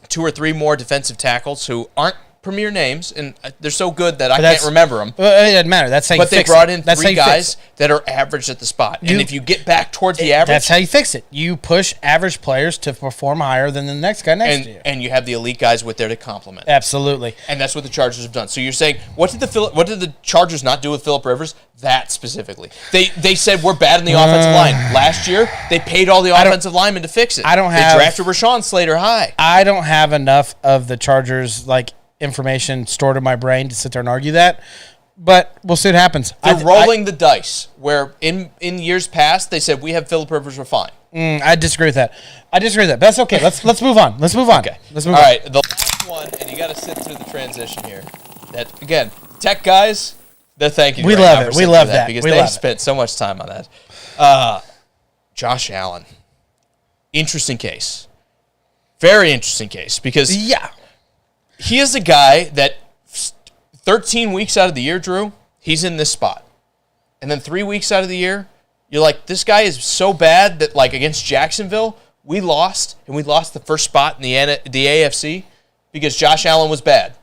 2 or 3 more defensive tackles who aren't premier names, and they're so good that I can't remember them. It doesn't matter. That's how you fix it. But they brought in 3 guys that are average at the spot. And if you get back towards the average... That's how you fix it. You push average players to perform higher than the next guy next to you. And you have the elite guys with there to complement. Absolutely. And that's what the Chargers have done. So you're saying, what did the Chargers not do with Phillip Rivers? That specifically. They said we're bad in the offensive line. Last year, they paid all the offensive linemen to fix it. They drafted Rashawn Slater high. I don't have enough of the Chargers, information stored in my brain to sit there and argue that, but we'll see what happens. They're rolling the dice, where in years past they said we have Phillip Rivers, we're fine. I disagree with that. But that's okay. Let's move on. Okay. Let's move on. All right, the last one, and you got to sit through the transition here. That again, tech guys, they're thanking you. We love it. We love that because they spent so much time on that. Josh Allen, interesting case, very interesting case because he is a guy that 13 weeks out of the year, Drew, he's in this spot. And then 3 weeks out of the year, you're like, this guy is so bad that, against Jacksonville, we lost, and we lost the first spot in the AFC because Josh Allen was bad.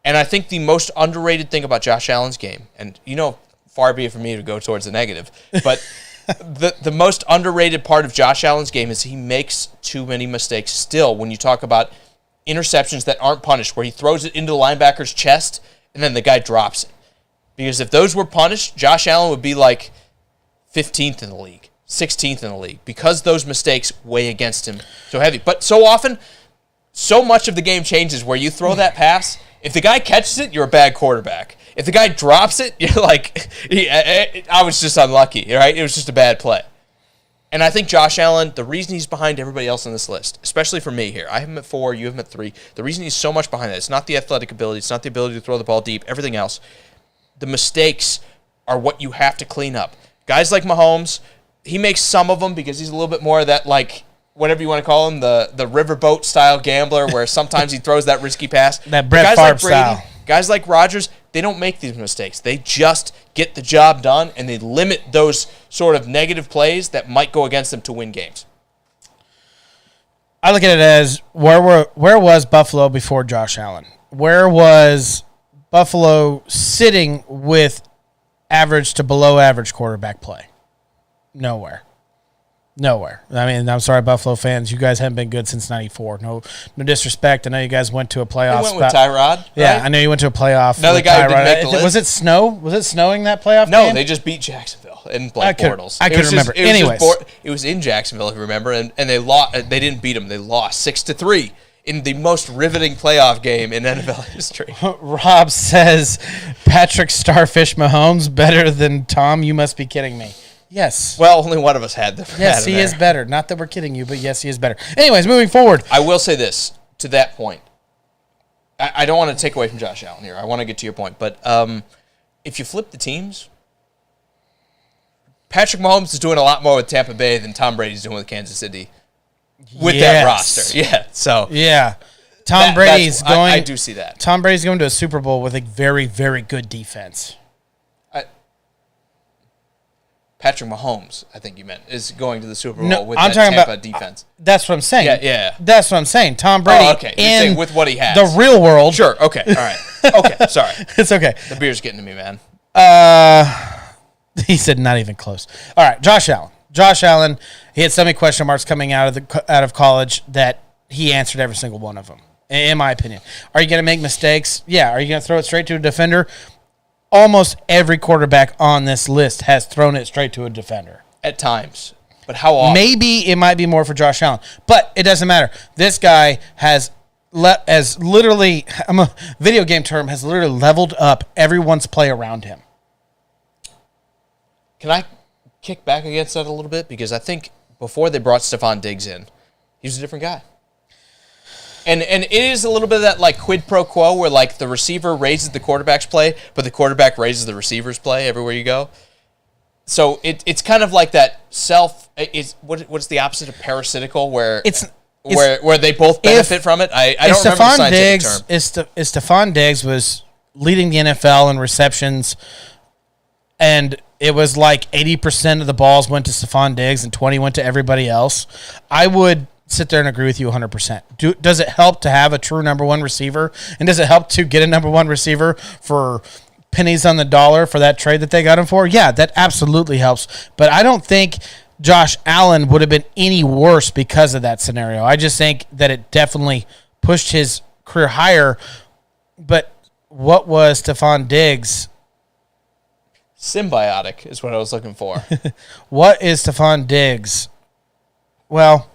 And I think the most underrated thing about Josh Allen's game, and far be it from me to go towards the negative, but the most underrated part of Josh Allen's game is he makes too many mistakes still when you talk about interceptions that aren't punished, where he throws it into the linebacker's chest and then the guy drops it. Because if those were punished, Josh Allen would be 15th in the league, 16th in the league, because those mistakes weigh against him so heavy. But so often, so much of the game changes where you throw that pass, if the guy catches it, you're a bad quarterback. If the guy drops it, you're like, I was just unlucky, right? It was just a bad play. And I think Josh Allen, the reason he's behind everybody else on this list, especially for me here, I have him at 4, you have him at 3. The reason he's so much behind that, it's not the athletic ability, it's not the ability to throw the ball deep, everything else. The mistakes are what you have to clean up. Guys like Mahomes, he makes some of them because he's a little bit more of that, whatever you want to call him, the riverboat style gambler, where sometimes he throws that risky pass. That Brett Favre style. Guys like Rodgers, they don't make these mistakes. They just get the job done, and they limit those sort of negative plays that might go against them to win games. I look at it as where was Buffalo before Josh Allen? Where was Buffalo sitting with average to below average quarterback play? Nowhere. I mean, I'm sorry, Buffalo fans. You guys haven't been good since '94. No disrespect. I know you guys went to a playoff. They went with Tyrod. Right? Yeah, I know you went to a playoff. Another guy who didn't make the list. Was it snow? Was it snowing that playoff No, game? they just beat Jacksonville in Blake Bortles. I couldn't remember. Anyways. It was in Jacksonville, if you remember, and they lost. They didn't beat them. They lost 6-3 in the most riveting playoff game in NFL history. Rob says, Patrick Starfish Mahomes better than Tom. You must be kidding me. Yes. Well, only one of us had them. Yes, he is better. Not that we're kidding you, but yes, he is better. Anyways, moving forward. I will say this to that point. I don't want to take away from Josh Allen here. I want to get to your point. But if you flip the teams, Patrick Mahomes is doing a lot more with Tampa Bay than Tom Brady's doing with Kansas City with that roster. Yeah. So yeah. Tom Brady's going. I do see that. Tom Brady's going to a Super Bowl with a very, very good defense. Patrick Mahomes, I think you meant, is going to the Super Bowl with that Tampa defense. That's what I'm saying. Yeah. That's what I'm saying. Tom Brady okay. You're saying with what he has. The real world. Sure. Okay. All right. Okay. Sorry. It's okay. The beer's getting to me, man. He said not even close. All right, Josh Allen, he had so many question marks coming out of college that he answered every single one of them, in my opinion. Are you going to make mistakes? Yeah. Are you going to throw it straight to a defender? Almost every quarterback on this list has thrown it straight to a defender. At times. But how often? Maybe it might be more for Josh Allen. But it doesn't matter. This guy has literally, a video game term, has literally leveled up everyone's play around him. Can I kick back against that a little bit? Because I think before they brought Stephon Diggs in, he was a different guy. And it is a little bit of that like quid pro quo where like the receiver raises the quarterback's play, but the quarterback raises the receiver's play everywhere you go. So it's kind of like that what's the opposite of parasitical where they both benefit from it? I don't remember the scientific term. If Stephon Diggs was leading the NFL in receptions and it was like 80% of the balls went to Stephon Diggs and 20 went to everybody else, I would sit there and agree with you 100%. Does it help to have a true number one receiver? And does it help to get a number one receiver for pennies on the dollar for that trade that they got him for? Yeah, that absolutely helps. But I don't think Josh Allen would have been any worse because of that scenario. I just think that it definitely pushed his career higher. But what was Stephon Diggs? Symbiotic is what I was looking for. What is Stephon Diggs? Well,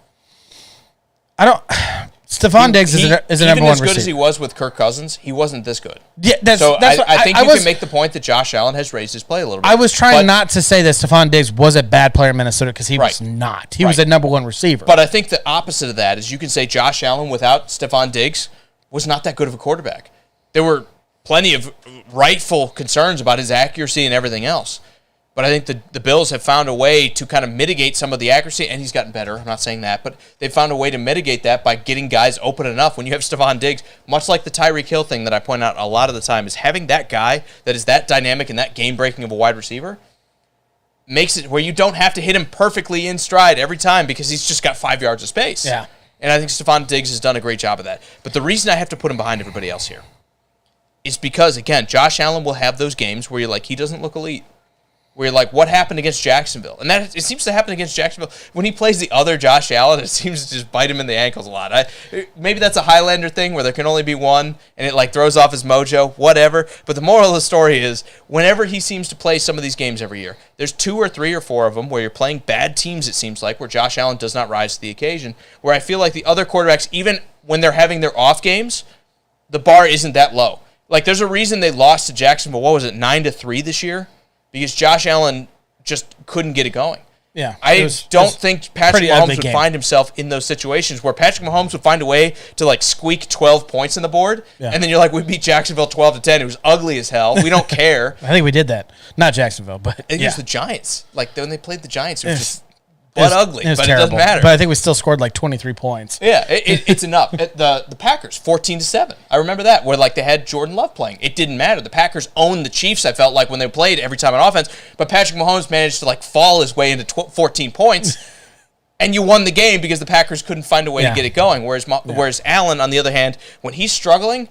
Stephon Diggs is a number one receiver. Even as good as he was with Kirk Cousins, he wasn't this good. Yeah, I think you can make the point that Josh Allen has raised his play a little bit. I was trying not to say that Stephon Diggs was a bad player in Minnesota because he was not. He was a number one receiver. But I think the opposite of that is you can say Josh Allen without Stephon Diggs was not that good of a quarterback. There were plenty of rightful concerns about his accuracy and everything else. But I think the Bills have found a way to kind of mitigate some of the accuracy, and he's gotten better. I'm not saying that, but they've found a way to mitigate that by getting guys open enough. When you have Stephon Diggs, much like the Tyreek Hill thing that I point out a lot of the time, is having that guy that is that dynamic and that game-breaking of a wide receiver makes it where you don't have to hit him perfectly in stride every time because he's just got 5 yards of space. Yeah. And I think Stephon Diggs has done a great job of that. But the reason I have to put him behind everybody else here is because, again, Josh Allen will have those games where you're like, he doesn't look elite. Where you're like, what happened against Jacksonville? And that it seems to happen against Jacksonville. When he plays the other Josh Allen, it seems to just bite him in the ankles a lot. Maybe that's a Highlander thing where there can only be one, and it like throws off his mojo, whatever. But the moral of the story is, whenever he seems to play some of these games every year, there's 2 or 3 or 4 of them where you're playing bad teams, it seems like, where Josh Allen does not rise to the occasion, where I feel like the other quarterbacks, even when they're having their off games, the bar isn't that low. Like, there's a reason they lost to Jacksonville, what was it, 9-3 this year? Because Josh Allen just couldn't get it going. Yeah, I don't think Patrick Mahomes would find himself in those situations where Patrick Mahomes would find a way to like squeak 12 points on the board, and then you're like, we beat Jacksonville 12-10. It was ugly as hell. We don't care. I think we did that. Not Jacksonville, but it was the Giants. Like when they played the Giants, it was just ugly. It was but terrible. It doesn't matter. But I think we still scored like 23 points. Yeah, it's enough. The Packers 14-7. I remember that where like they had Jordan Love playing. It didn't matter. The Packers owned the Chiefs. I felt like when they played every time on offense, but Patrick Mahomes managed to like fall his way into 14 points. And you won the game because the Packers couldn't find a way to get it going. Whereas Allen, on the other hand, when he's struggling,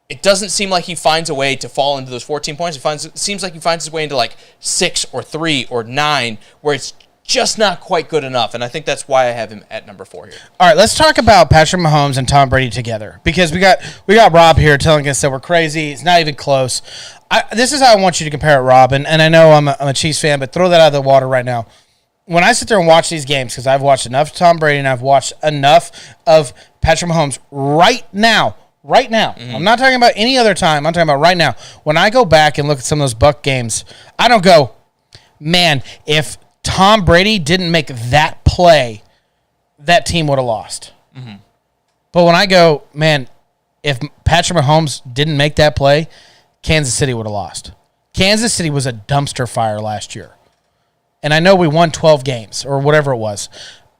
it doesn't seem like he finds a way to fall into those 14 points. It seems like he finds his way into like 6 or 3 or 9, where it's just not quite good enough. And I think that's why I have him at number 4 here. All right, let's talk about Patrick Mahomes and Tom Brady together, because we got Rob here telling us that we're crazy. It's not even close. This is how I want you to compare it, Rob. And I know I'm a Chiefs fan, but throw that out of the water right now. When I sit there and watch these games, because I've watched enough of Tom Brady and I've watched enough of Patrick Mahomes right now. Mm-hmm. I'm not talking about any other time. I'm talking about right now. When I go back and look at some of those Buck games, I don't go, man, if Tom Brady didn't make that play, that team would have lost. Mm-hmm. But when I go, man, if Patrick Mahomes didn't make that play, Kansas City would have lost. Kansas City was a dumpster fire last year. And I know we won 12 games or whatever it was.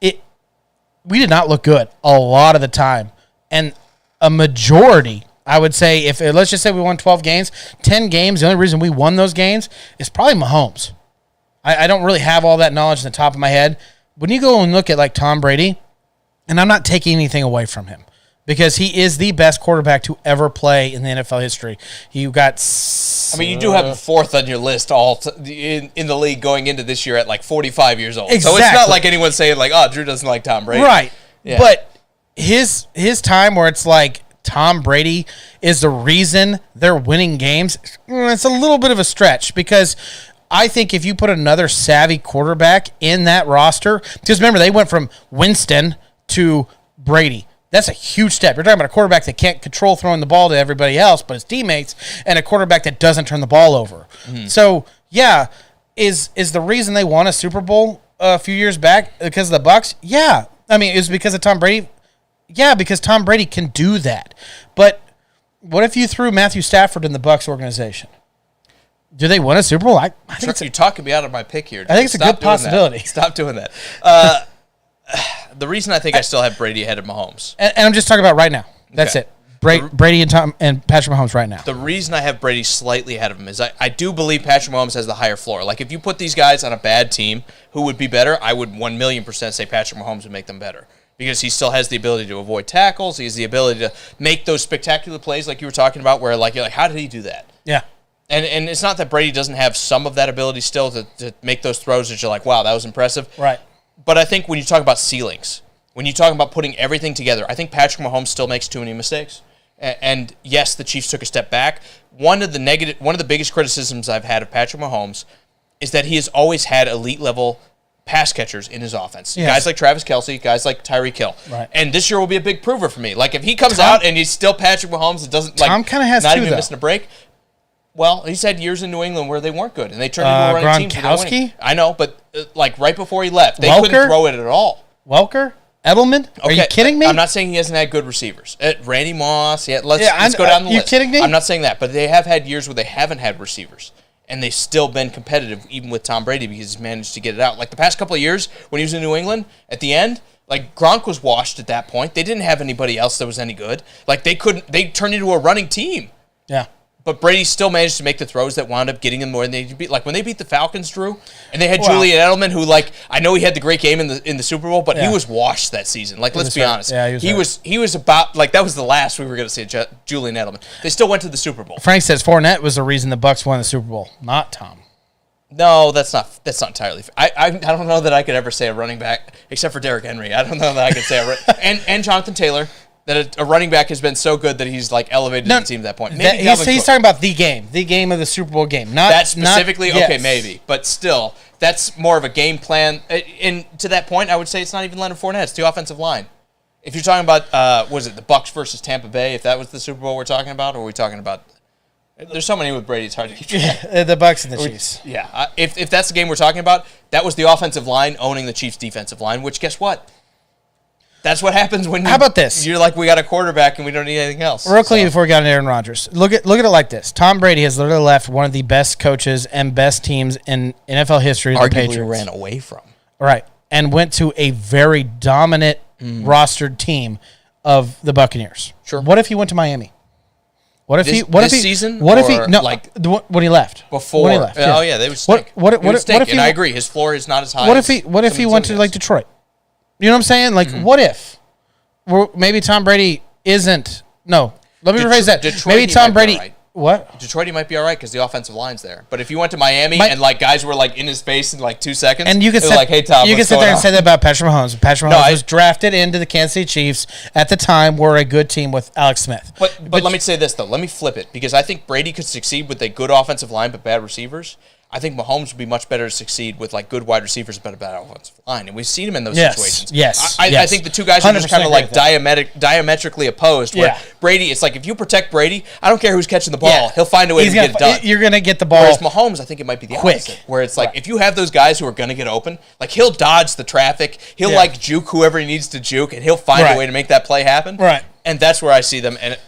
We did not look good a lot of the time. And a majority, I would say, if let's just say we won 12 games, 10 games, the only reason we won those games is probably Mahomes. I don't really have all that knowledge in the top of my head. When you go and look at like Tom Brady, and I'm not taking anything away from him, because he is the best quarterback to ever play in the NFL history. You got... I mean, you do have him 4th on your list in the league going into this year at like 45 years old. Exactly. So it's not like anyone's saying like, oh, Drew doesn't like Tom Brady. Right. Yeah. But his time where it's like Tom Brady is the reason they're winning games, it's a little bit of a stretch, because I think if you put another savvy quarterback in that roster, because remember, they went from Winston to Brady. That's a huge step. You're talking about a quarterback that can't control throwing the ball to everybody else but his teammates, and a quarterback that doesn't turn the ball over. Mm-hmm. So, yeah, is the reason they won a Super Bowl a few years back because of the Bucs? Yeah. I mean, it was because of Tom Brady? Yeah, because Tom Brady can do that. But what if you threw Matthew Stafford in the Bucs organization? Do they win a Super Bowl? I think you're talking me out of my pick here. I think it's a good possibility. Stop doing that. The reason I think I still have Brady ahead of Mahomes. And I'm just talking about right now. That's it. Brady and Patrick Mahomes right now. The reason I have Brady slightly ahead of him is I do believe Patrick Mahomes has the higher floor. Like, if you put these guys on a bad team, who would be better? I would 1,000,000% say Patrick Mahomes would make them better, because he still has the ability to avoid tackles. He has the ability to make those spectacular plays like you were talking about, where like you're like, how did he do that? Yeah. And it's not that Brady doesn't have some of that ability still to make those throws that you're like, wow, that was impressive. Right. But I think when you talk about ceilings, when you talk about putting everything together, I think Patrick Mahomes still makes too many mistakes. And yes, the Chiefs took a step back. One of the biggest criticisms I've had of Patrick Mahomes is that he has always had elite level pass catchers in his offense. Yes. Guys like Travis Kelce, guys like Tyreek Hill. Right. And this year will be a big prover for me. Like, if he comes out and he's still Patrick Mahomes, it doesn't like Tom kind of has not two, even though. Missing a break. Well, he's had years in New England where they weren't good, and they turned into a running team. Gronkowski? I know, but like right before he left, they Welker? couldn't throw it at all. Welker? Edelman? Are you kidding me? I'm not saying he hasn't had good receivers. Randy Moss, let's go down the list. You kidding me? I'm not saying that, but they have had years where they haven't had receivers, and they've still been competitive, even with Tom Brady, because he's managed to get it out. Like the past couple of years when he was in New England, at the end, like Gronk was washed at that point. They didn't have anybody else that was any good. Like they turned into a running team. Yeah. But Brady still managed to make the throws that wound up getting them more than they beat. Like when they beat the Falcons, Drew, and they had Julian Edelman, who I know he had the great game in the Super Bowl, but he was washed that season. Like, let's be honest. Yeah, he was about that was the last we were going to see Julian Edelman. They still went to the Super Bowl. Frank says Fournette was the reason the Bucs won the Super Bowl, not Tom. No, that's not entirely fair. I don't know that I could ever say a running back, except for Derrick Henry. I don't know that I could say and Jonathan Taylor. That a running back has been so good that he's elevated the team to that point. Maybe he's talking about the game of the Super Bowl game, not that specifically. Not, okay, maybe, but still, that's more of a game plan. And to that point, I would say it's not even Leonard Fournette; it's the offensive line. If you're talking about, was it the Bucs versus Tampa Bay? If that was the Super Bowl we're talking about, or are we talking about? There's so many with Brady; it's hard to keep track. Yeah, the Bucs and the Chiefs. Yeah, if that's the game we're talking about, that was the offensive line owning the Chiefs' defensive line. Which, guess what? That's what happens when How about this? You're like, we got a quarterback and we don't need anything else. Real quick before we got on Aaron Rodgers. Look at it like this. Tom Brady has literally left one of the best coaches and best teams in NFL history, the Patriots. Ran away from. Right. And went to a very dominant rostered team of the Buccaneers. Sure. What if he went to Miami? When he left? Before When he left. Yeah. Oh yeah, they would stink. What if and I agree, his floor is not as high. What if he went to like Detroit? You know what I'm saying? Like, what if maybe Tom Brady isn't? No, let me rephrase that. Detroit, maybe Tom Brady. Right. What? Detroit, he might be all right because the offensive line's there. But if you went to Miami and like guys were like in his face in like 2 seconds, and you could like, "Hey Tom, you can sit there and say that about Patrick Mahomes. Patrick Mahomes was drafted into the Kansas City Chiefs at the time. Were a good team with Alex Smith. But let me say this though. Let me flip it because I think Brady could succeed with a good offensive line but bad receivers. I think Mahomes would be much better to succeed with like good wide receivers but a bad offensive line, and we've seen him in those situations. Yes, I think the two guys are just kind of like diametrically opposed. Where Brady, it's like if you protect Brady, I don't care who's catching the ball, he'll find a way to get it done. You're gonna get the ball. Whereas Mahomes, I think it might be the opposite. Where it's like if you have those guys who are gonna get open, like he'll dodge the traffic, he'll like juke whoever he needs to juke, and he'll find a way to make that play happen. Right, and that's where I see them. And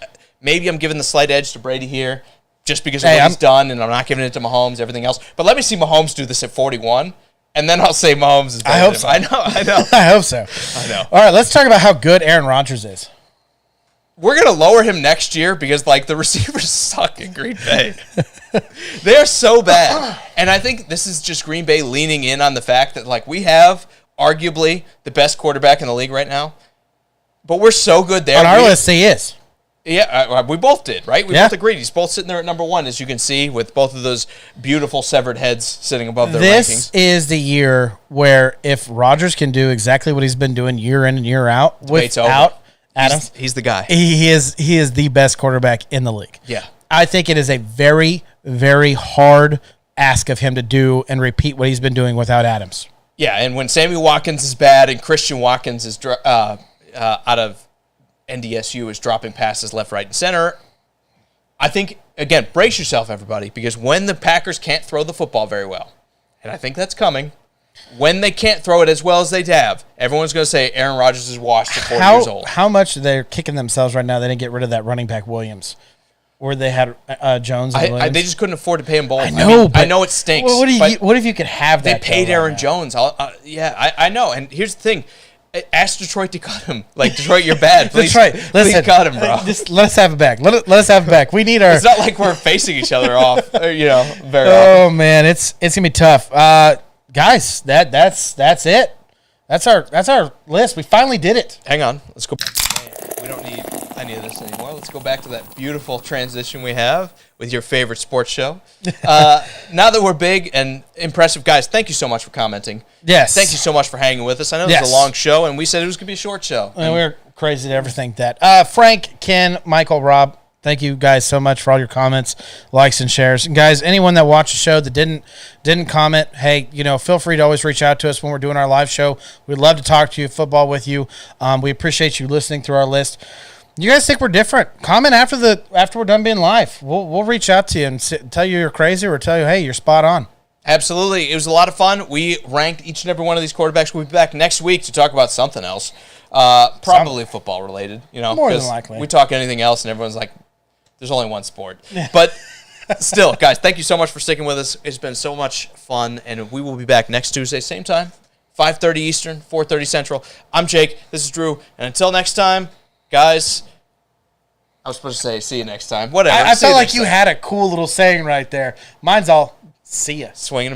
maybe I'm giving the slight edge to Brady here. Just because of what he's done, and I'm not giving it to Mahomes, everything else. But let me see Mahomes do this at 41, and then I'll say Mahomes is better. I hope so. I know. I hope so. I know. All right, let's talk about how good Aaron Rodgers is. We're going to lower him next year because, like, the receivers suck in Green Bay. They're so bad. And I think this is just Green Bay leaning in on the fact that, like, we have arguably the best quarterback in the league right now, but we're so good there. On our list, he is. Yeah, we both did, right? We both agreed. He's both sitting there at number 1, as you can see, with both of those beautiful severed heads sitting above their rankings. This is the year where if Rodgers can do exactly what he's been doing year in and year out without Adams, he's the guy. He is the best quarterback in the league. Yeah. I think it is a very, very hard ask of him to do and repeat what he's been doing without Adams. Yeah, and when Sammy Watkins is bad and Christian Watkins is out of NDSU is dropping passes left, right, and center. I think, again, brace yourself, everybody, because when the Packers can't throw the football very well, and I think that's coming, when they can't throw it as well as they have, everyone's going to say Aaron Rodgers is washed at 40 years old. How much they're kicking themselves right now they didn't get rid of that running back Williams, where they had Jones and Williams. They just couldn't afford to pay him both. I know it stinks. Well, what if you could have that? They paid Aaron Jones. I know, and here's the thing. Ask Detroit to cut him. Like, Detroit, you're bad. Please, please cut him, bro. Just let us have it back. Let us have it back. We need our... It's not like we're facing each other off, very often. Oh, man, it's going to be tough. Guys, that's it. That's our list. We finally did it. Hang on. Let's go back to we don't need any of this anymore. Let's go back to that beautiful transition we have with your favorite sports show. Now that we're big and impressive, guys, thank you so much for commenting. Yes. Thank you so much for hanging with us. I know this is a long show, and we said it was going to be a short show. And we're crazy to everything that. Frank, Ken, Michael, Rob, thank you guys so much for all your comments, likes, and shares. And guys, anyone that watched the show that didn't comment, hey, feel free to always reach out to us when we're doing our live show. We'd love to talk to you, football with you. We appreciate you listening through our list. You guys think we're different? Comment after we're done being live. We'll reach out to you and tell you you're crazy or tell you, hey, you're spot on. Absolutely. It was a lot of fun. We ranked each and every one of these quarterbacks. We'll be back next week to talk about something else, probably football related. More than likely. We talk anything else, and everyone's like, there's only one sport. But still, guys, thank you so much for sticking with us. It's been so much fun, and we will be back next Tuesday, same time, 5:30 Eastern, 4:30 Central. I'm Jake. This is Drew. And until next time, guys, I was supposed to say see you next time. Whatever. I felt like you had a cool little saying right there. Mine's all see ya. Swinging.